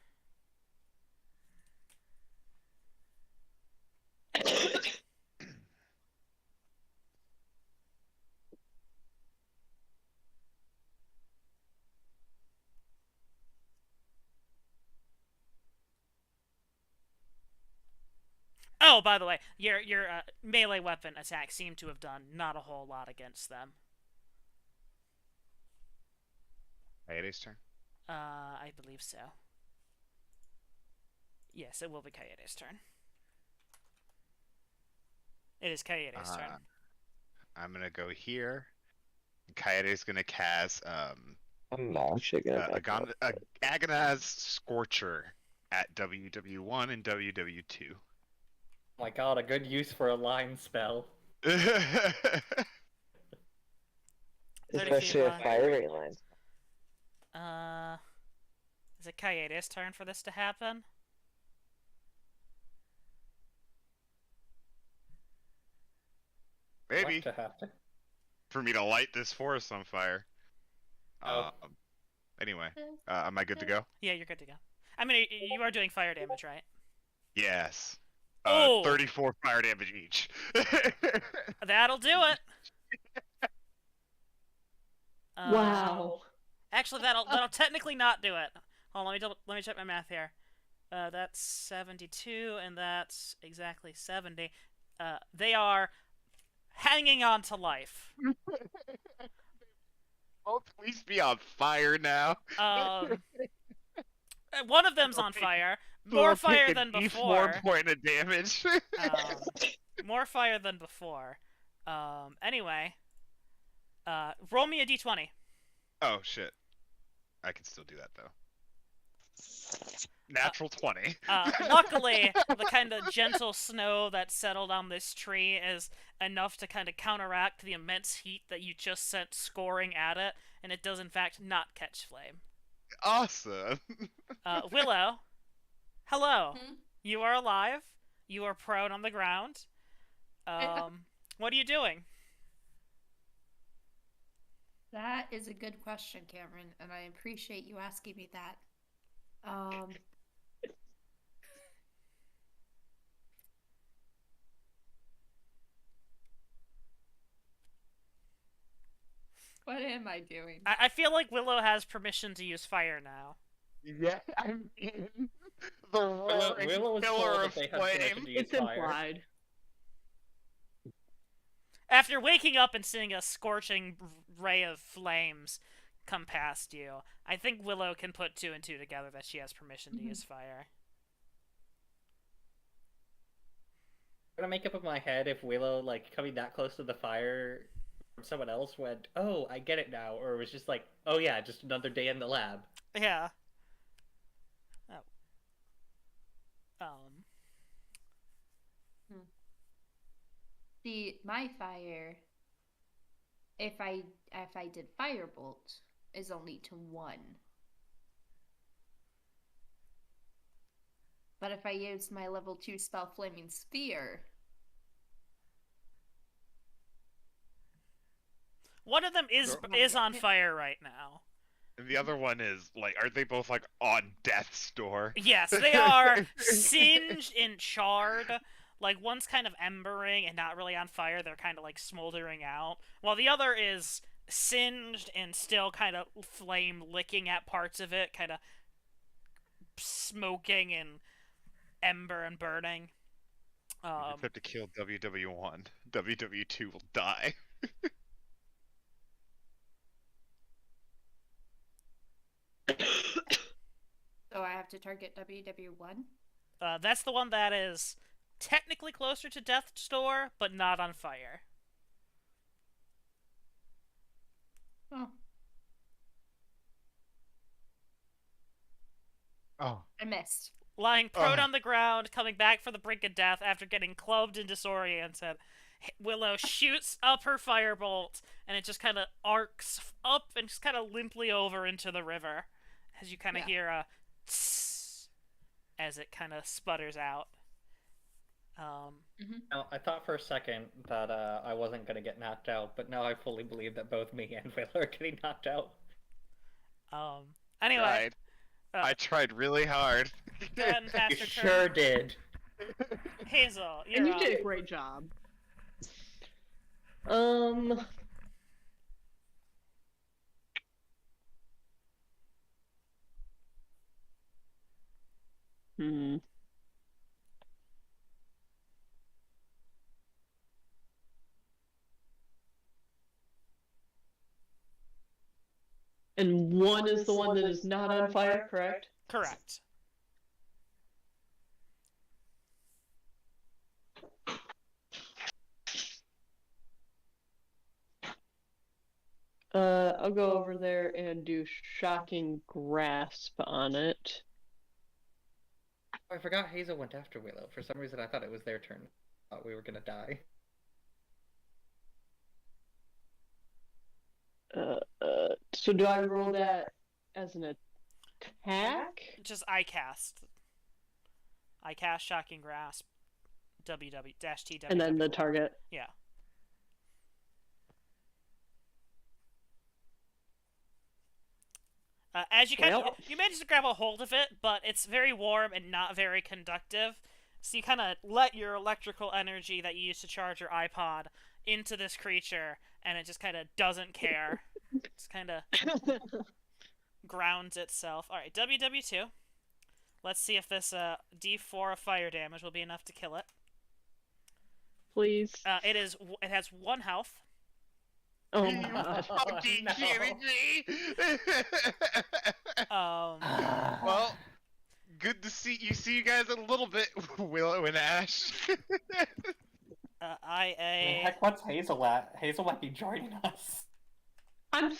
Oh, by the way, your melee weapon attack seemed to have done not a whole lot against them. Kaede's turn. I believe so. Yes, it will be Kaede's turn. It is Kaede's turn. I'm gonna go here. Kaede's gonna cast I'm actually gonna back up. Agonize Scorcher at WW1 and WW2. Oh my god, a good use for a line spell. 30 Especially feet a long. fire rate line. Is it Kaede's turn for this to happen? Maybe What to happen? for me to light this forest on fire. Oh. Anyway, am I good to go? Yeah, you're good to go. I mean, you are doing fire damage, right? Yes. Oh! 34 fire damage each. That'll do it. Wow. Actually, that'll technically not do it. Hold on, let me check my math here. That's 72, and that's exactly 70. They are hanging on to life. Both please be on fire now. One of them's on fire. More fire than before. 4 point of damage. More fire than before. Anyway, roll me a d20. Oh shit. I can still do that though. Natural 20. Luckily, the kind of gentle snow that settled on this tree is enough to kind of counteract the immense heat that you just sent scoring at it, and it does in fact not catch flame. Awesome. Willow, hello. Hmm? You are alive. You are prone on the ground. What are you doing? That is a good question, Cameron, and I appreciate you asking me that. What am I doing? I feel like Willow has permission to use fire now. Yeah, I mean, the roaring Willow was pillar told of that they have permission flame. to use It's fire. implied. After waking up and seeing a scorching ray of flames come past you, I think Willow can put 2 and 2 together that she has permission to use fire. I'm gonna make up in my head if Willow, like, coming that close to the fire from someone else went, oh, I get it now, or it was just like, oh yeah, just another day in the lab. Yeah. Oh. See, my fire, if I did firebolt, is only to 1. But if I use my level 2 spell Flaming Sphere, One of them is on fire right now. And the other one is, like, aren't they both, like, on death's door? Yes, they are singed and charred. Like, one's kind of embering and not really on fire. They're kind of, like, smoldering out. While the other is singed and still kind of flame licking at parts of it, kind of smoking and ember and burning. You just have to kill WW1. WW2 will die. so I have to target WW1. That's the one that is technically closer to death's door, but not on fire. Oh. Oh. I missed. Lying prone on the ground, coming back from the brink of death after getting clubbed and disoriented, Willow shoots up her firebolt, and it just kind of arcs up and just kind of limply over into the river, as you kind of hear a tss as it kind of sputters out. Now, I thought for a second that I wasn't gonna get knocked out, but now I fully believe that both me and Willow are getting knocked out. Anyway. I tried really hard. Go ahead and pass You your sure turn. did. Hazel, you're And you up. did a great job. Hmm. And one is the one that is not on fire, correct? Correct. I'll go over there and do shocking grasp on it. I forgot Hazel went after Willow. For some reason, I thought it was their turn. I thought we were gonna die. So do I roll that as an attack? Just I cast shocking grasp. WW-TW. And then the target. As you kind of Well. you manage to grab a hold of it, but it's very warm and not very conductive. So you kind of let your electrical energy that you use to charge your iPod into this creature, and it just kind of doesn't care. It's kind of grounds itself. All right, WW2. Let's see if this D4 of fire damage will be enough to kill it. Please. It has 1 health. Oh my god. Fucking kidding me? Well, good to see you guys a little bit, Willow and Ash. I mean, heck, what's Hazel at? Hazel might be joining us. I'm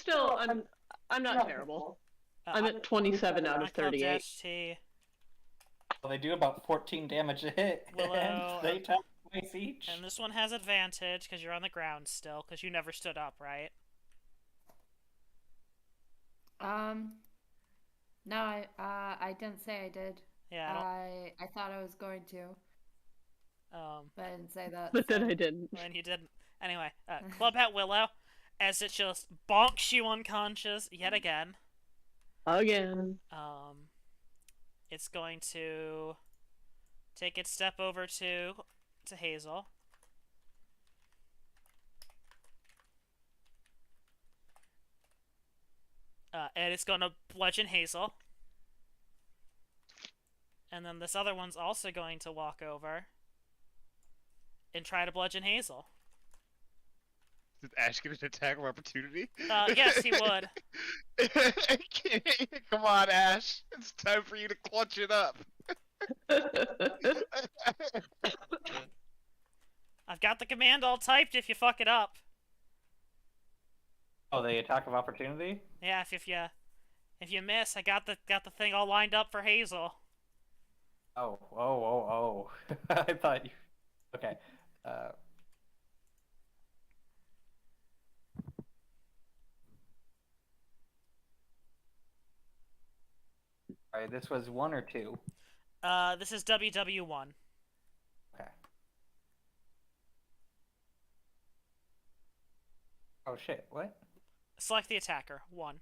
not terrible. I'm at 27 out of 38. HT. Well, they do about 14 damage a hit, Willow, and they attack twice each. And this one has advantage because you're on the ground still, because you never stood up, right? No, I didn't say I did. Yeah. I thought I was going to, but I didn't say that. But then I didn't. And you didn't. Anyway, club at Willow, as it just bonks you unconscious yet again. Again. It's going to take its step over to Hazel. And it's going to bludgeon Hazel. And then this other one's also going to walk over and try to bludgeon Hazel. Did Ash get an attack of opportunity? Yes, he would. Come on, Ash. It's time for you to clutch it up. I've got the command all typed if you fuck it up. Oh, the attack of opportunity? Yeah, if you miss, I got the thing all lined up for Hazel. Oh. I thought you... Okay. Alright, this was 1 or 2? This is WW1. Okay. Oh shit, what? Select the attacker. 1.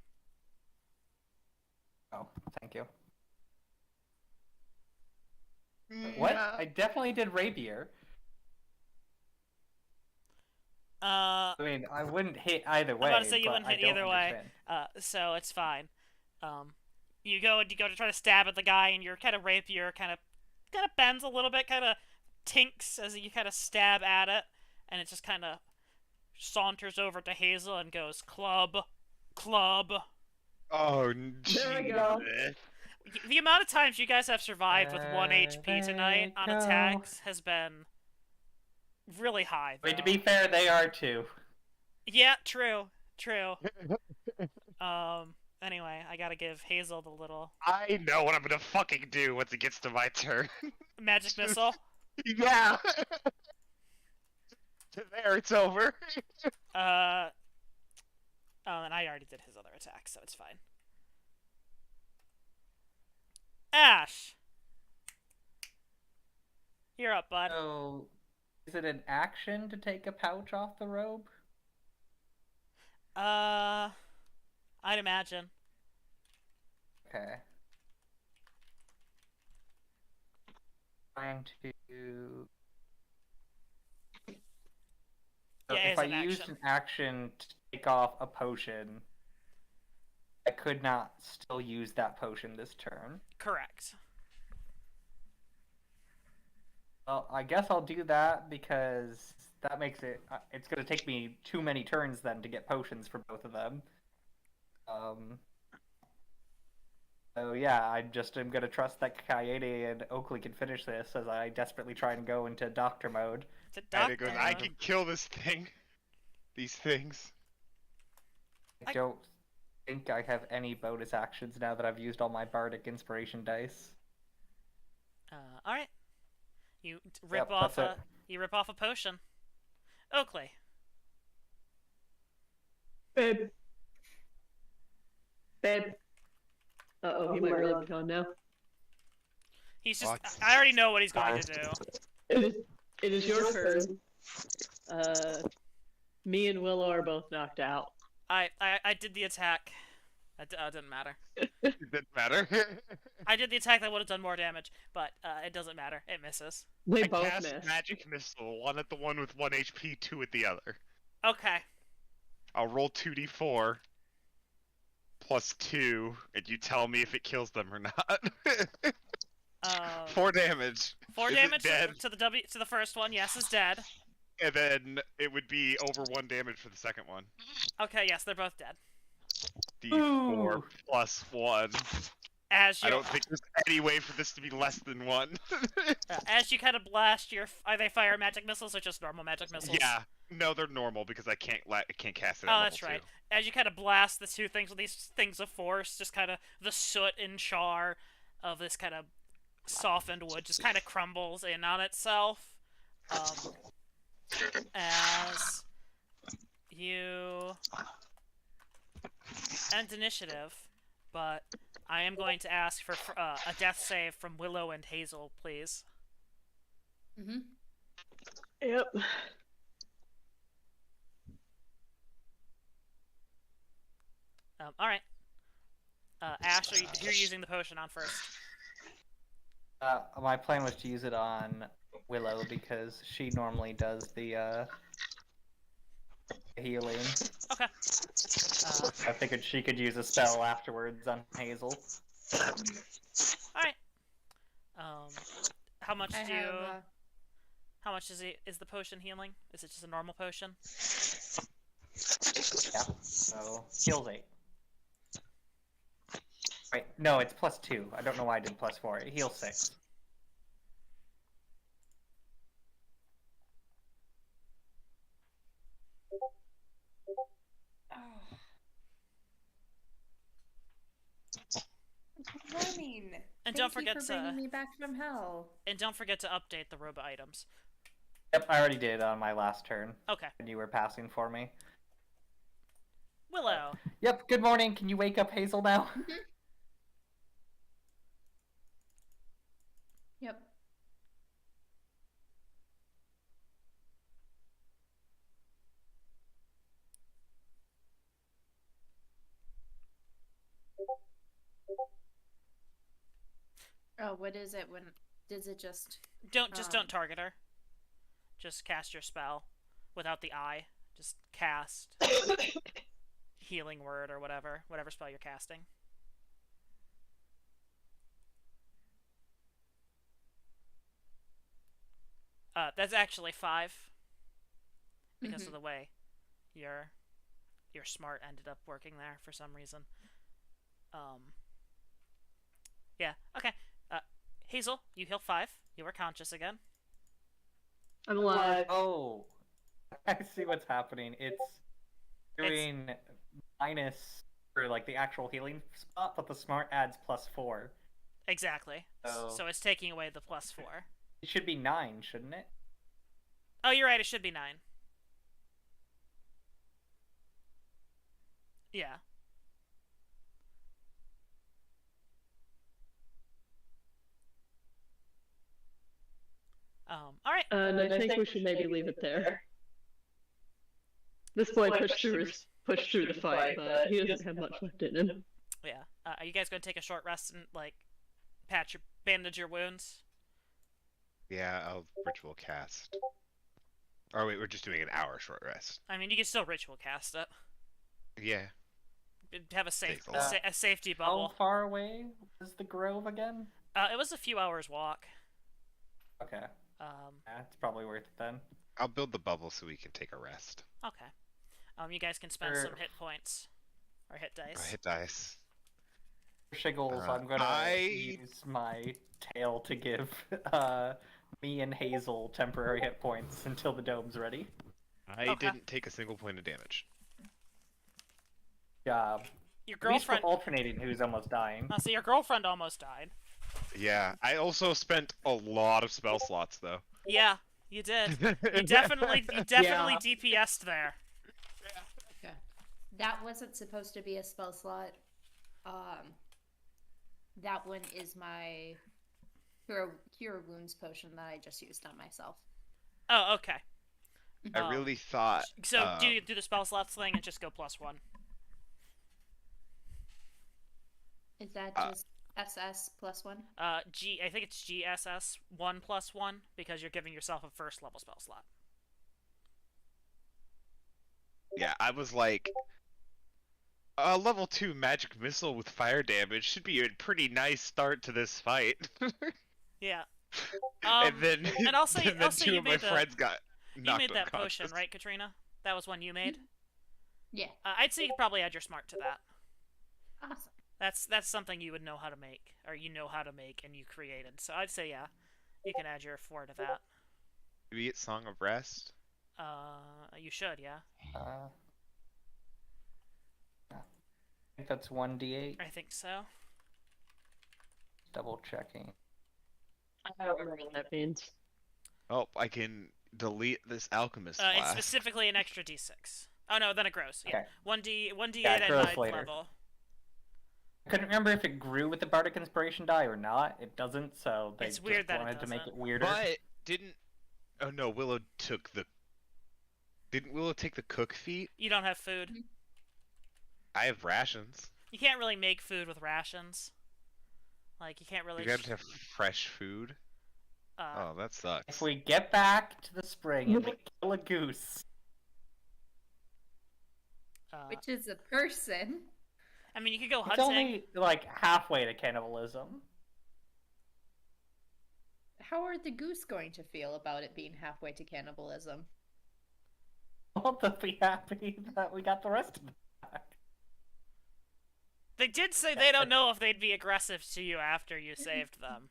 Oh, thank you. What? Yeah. I definitely did rapier. I mean, I wouldn't hit either way. I'm about to say you but wouldn't I hit don't either way. understand. So it's fine. You go to try to stab at the guy, and your kind of rapier kind of bends a little bit, kind of tinks as you kind of stab at it, and it just kind of saunters over to Hazel and goes, club. Oh, There we go. Jesus. The amount of times you guys have survived with 1 HP tonight on attacks has been really high. Wait, to though. be fair, they are too. Yeah, true. Anyway, I gotta give Hazel the little I know what I'm gonna fucking do once it gets to my turn. magic missile. Yeah. There, it's over. Oh, and I already did his other attack, so it's fine. Ash! You're up, bud. So, is it an action to take a pouch off the robe? I'd imagine. Okay. Trying to... So Yeah, if it's I an used action. an action to take off a potion, I could not still use that potion this turn. Correct. Well, I guess I'll do that because that makes it... it's going to take me too many turns then to get potions for both of them. So yeah, I just am going to trust that Kaede and Oakley can finish this as I desperately try and go into doctor mode. And it goes, I can kill this thing. These things. I don't think I have any bonus actions now that I've used all my bardic inspiration dice. All right. You rip Yep, off that's you rip off a potion. Oakley. Babe. Uh-oh, he might really be gone now. He's just. What? I already know what he's going to do. It is your turn. Me and Willow are both knocked out. I did the attack. It didn't matter. It didn't matter. I did the attack that would have done more damage, but it doesn't matter. It misses. They I both cast missed. magic missile, one at the one with 1 HP, two at the other. Okay. I'll roll 2d4 plus 2, and you tell me if it kills them or not. 4 damage. 4 Is it damage dead? to the first one. Yes, is dead. And then it would be over 1 damage for the second one. Okay, yes, they're both dead. D4 Ooh. plus 1. As you I don't think there's any way for this to be less than 1. as you kind of blast your, are they fire magic missiles or just normal magic missiles? Yeah. No, they're normal because I can't cast it at Oh, level that's 2. right. As you kind of blast the two things with these things of force, just kind of the soot and char of this kind of softened wood just kind of crumbles in on itself. As you end initiative, but I am going to ask for a death save from Willow and Hazel, please. Mm-hmm. Yep. All right. Ash, you're using the potion on first. My plan was to use it on Willow because she normally does the healing. Okay. I figured she could use a spell afterwards on Hazel. All right. How much I do you? have, How much is the potion healing? Is it just a normal potion? Yeah. So heals 8. Wait, no, it's plus 2. I don't know why I did plus 4. It heals 6. Good morning. And Thank don't you forget for bringing me back from hell. And don't forget to update the robot items. Yep, I already did on my last turn. Okay. When you were passing for me. Willow. Yep, good morning. Can you wake up Hazel now? Yep. Oh, what is it when does it just Don't target her. Just cast your spell without the eye. Just cast healing word or whatever spell you're casting. That's actually 5 because of the way your smart ended up working there for some reason. Yeah. Okay. Hazel, you heal 5. You are conscious again. I'm alive. Oh, I see what's happening. It's doing minus for like the actual healing spot, but the smart adds plus 4. Exactly. So it's taking away the plus 4. It should be 9, shouldn't it? Oh, you're right. It should be 9. Yeah. All right. And I think we should maybe leave it there. This boy pushed through the fight, but he doesn't have much left in him. Yeah. Are you guys going to take a short rest and like bandage your wounds? Yeah, I'll ritual cast. Oh wait, we're just doing an hour short rest. I mean, you can still ritual cast it. Yeah. Have a safety How bubble. far away is the grove again? It was a few hours walk. Okay. Yeah, it's probably worth it then. I'll build the bubble so we can take a rest. Okay. You guys can spend some hit points or hit dice. Hit dice. For Shiggles, I'm gonna use my tail to give me and Hazel temporary hit points until the dome's ready. I didn't take a single point of damage. Job. Your At least we're girlfriend. alternating who's almost dying. So your girlfriend almost died. Yeah, I also spent a lot of spell slots though. Yeah, you did. You definitely DPS'd there. Okay. That wasn't supposed to be a spell slot. That one is my cure wounds potion that I just used on myself. Oh, okay. I really thought. So do the spell slots thing and just go +1. Is that Uh, just SS plus 1? I think it's GSS 1+1 because you're giving yourself a first level spell slot. Yeah, I was like, a level 2 magic missile with fire damage should be a pretty nice start to this fight. Yeah. And then, and also, and then also two you of my made the friends got you knocked made that potion, unconscious. right, Katrina? That was one you made. Yeah. I'd say you could probably add your smart to that. Awesome. That's something you would know how to make, or you know how to make, and you created. So I'd say yeah, you can add your 4 to that. Did we get Song of Rest? You should, yeah. I think that's 1d8. I think so. Double checking. I don't remember what that means. Oh, I can delete this alchemist It's flask. specifically an extra d6. Oh no, then it grows. Yeah. Okay. 1d8 Yeah, it at grows 9th later. level. I couldn't remember if it grew with the Bardic Inspiration die or not. It doesn't, so they It's just weird that it wanted to make it doesn't. weirder. But didn't... Oh no, Willow took the... Didn't Willow take the cook feat? You don't have food. I have rations. You can't really make food with rations. Like you can't really. You gotta have fresh food. Oh, that sucks. If we get back to the spring and we kill a goose, Which is a person. I mean, you could go it's hunting. only like halfway to cannibalism. How are the goose going to feel about it being halfway to cannibalism? Well, they'll be happy that we got the rest of it back. They did say they don't know if they'd be aggressive to you after you saved them.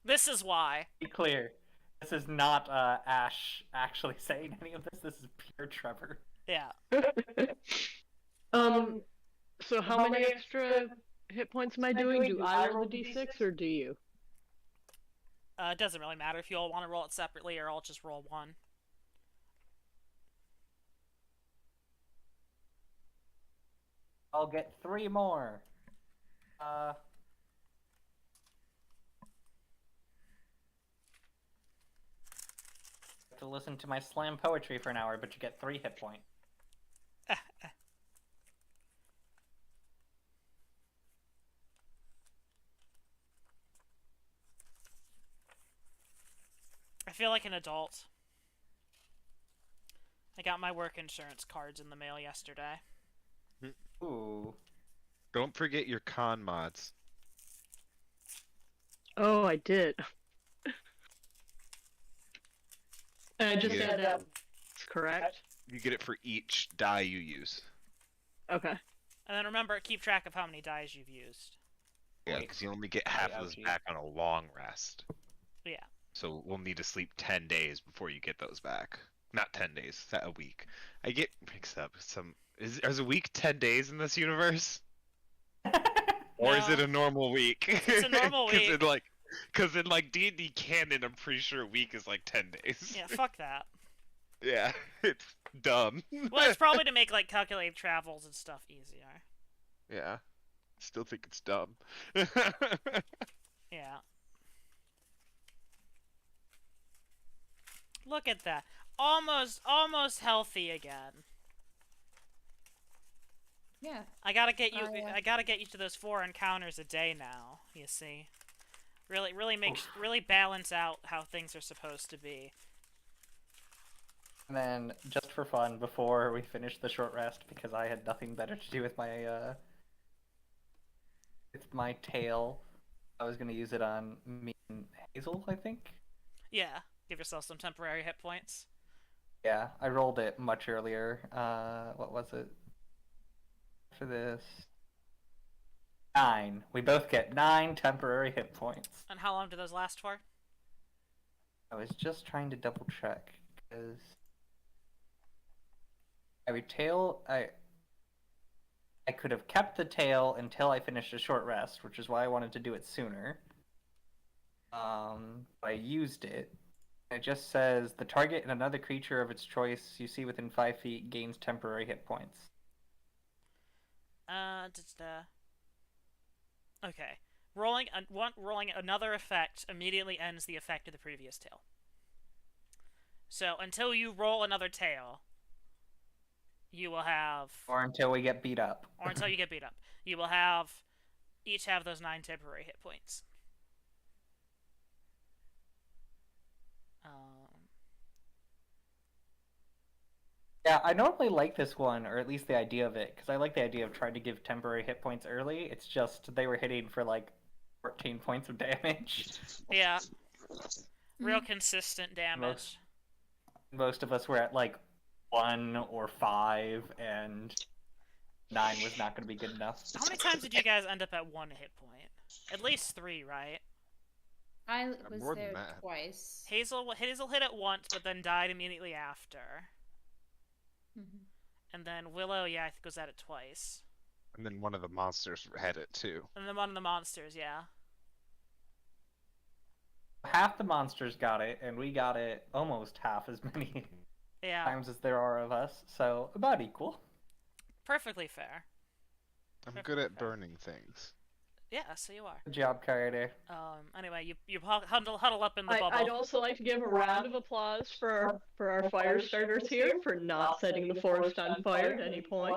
This is why. Be clear, this is not Ash actually saying any of this. This is pure Trevor. Yeah. So how many extra hit points am I doing? Do I roll the d6 or do you? It doesn't really matter if you all want to roll it separately or I'll just roll 1. I'll get 3 more. To listen to my slam poetry for an hour, but you get 3 hit points. I feel like an adult. I got my work insurance cards in the mail yesterday. Ooh. Don't forget your con mods. Oh, I did. I just Yeah. said that. Correct. You get it for each die you use. Okay. And then remember, keep track of how many dies you've used. Yeah, because you only get half of those ouchie. back on a long rest. Yeah. So we'll need to sleep 10 days before you get those back. Not 10 days, is that a week? I get mixed up. Is a week 10 days in this universe? Or is it No. a normal week? It's a normal week. Because in like D&D canon, I'm pretty sure a week is like 10 days. Yeah, fuck that. Yeah, it's dumb. Well, it's probably to make, like, calculated travels and stuff easier. Yeah, still think it's dumb. Yeah. Look at that. Almost healthy again. Yeah. I gotta get you. Yeah. I gotta get you to those 4 encounters a day now. You see, really balance out how things are supposed to be. And then, just for fun, before we finish the short rest, because I had nothing better to do with my tail, I was gonna use it on me and Hazel, I think. Yeah, give yourself some temporary hit points. Yeah, I rolled it much earlier. What was it? For this. 9. We both get 9 temporary hit points. And how long do those last for? I was just trying to double check, because I could have kept the tail until I finished a short rest, which is why I wanted to do it sooner. But I used it. It just says the target and another creature of its choice you see within 5 feet gains temporary hit points. Okay. Rolling another effect immediately ends the effect of the previous tail. So until you roll another tail, you will have, Or until we get beat up. or until you get beat up, you will have each have those 9 temporary hit points. Yeah, I normally like this one, or at least the idea of it, because I like the idea of trying to give temporary hit points early. It's just they were hitting for like 14 points of damage. Yeah. Real consistent damage. Most of us were at like 1 or 5, and 9 was not going to be good enough. How many times did you guys end up at 1 hit point? At least 3, right? I more was than there that. twice. Hazel hit it once, but then died immediately after. Mhm. And then Willow, yeah, I think was at it twice. And then one of the monsters had it too. And then one of the monsters, yeah. Half the monsters got it, and we got it almost half as many Yeah, times as there are of us, so about equal. perfectly fair. I'm good at burning things. Yeah, so you are. Good job, Coyote. Anyway, you huddle up in the bubble. I'd also like to give a round of applause for our fire starters here for not setting the forest on fire at any point.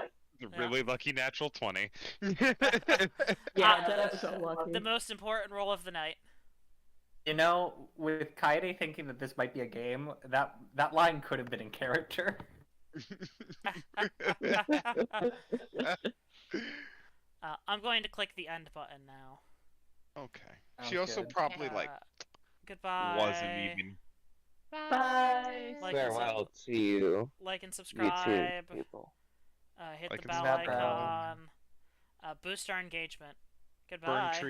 Really lucky natural 20. Yeah, that's so lucky. The most important roll of the night. You know, with Coyote thinking that this might be a game, that line could have been in character. I'm going to click the end button now. Okay. Sounds She also good. probably like Goodbye. wasn't even. Bye. Like and, Farewell to you. like and You subscribe. too, people. Hit Like the and bell subscribe. icon. Boost our engagement. Burn Goodbye. tree.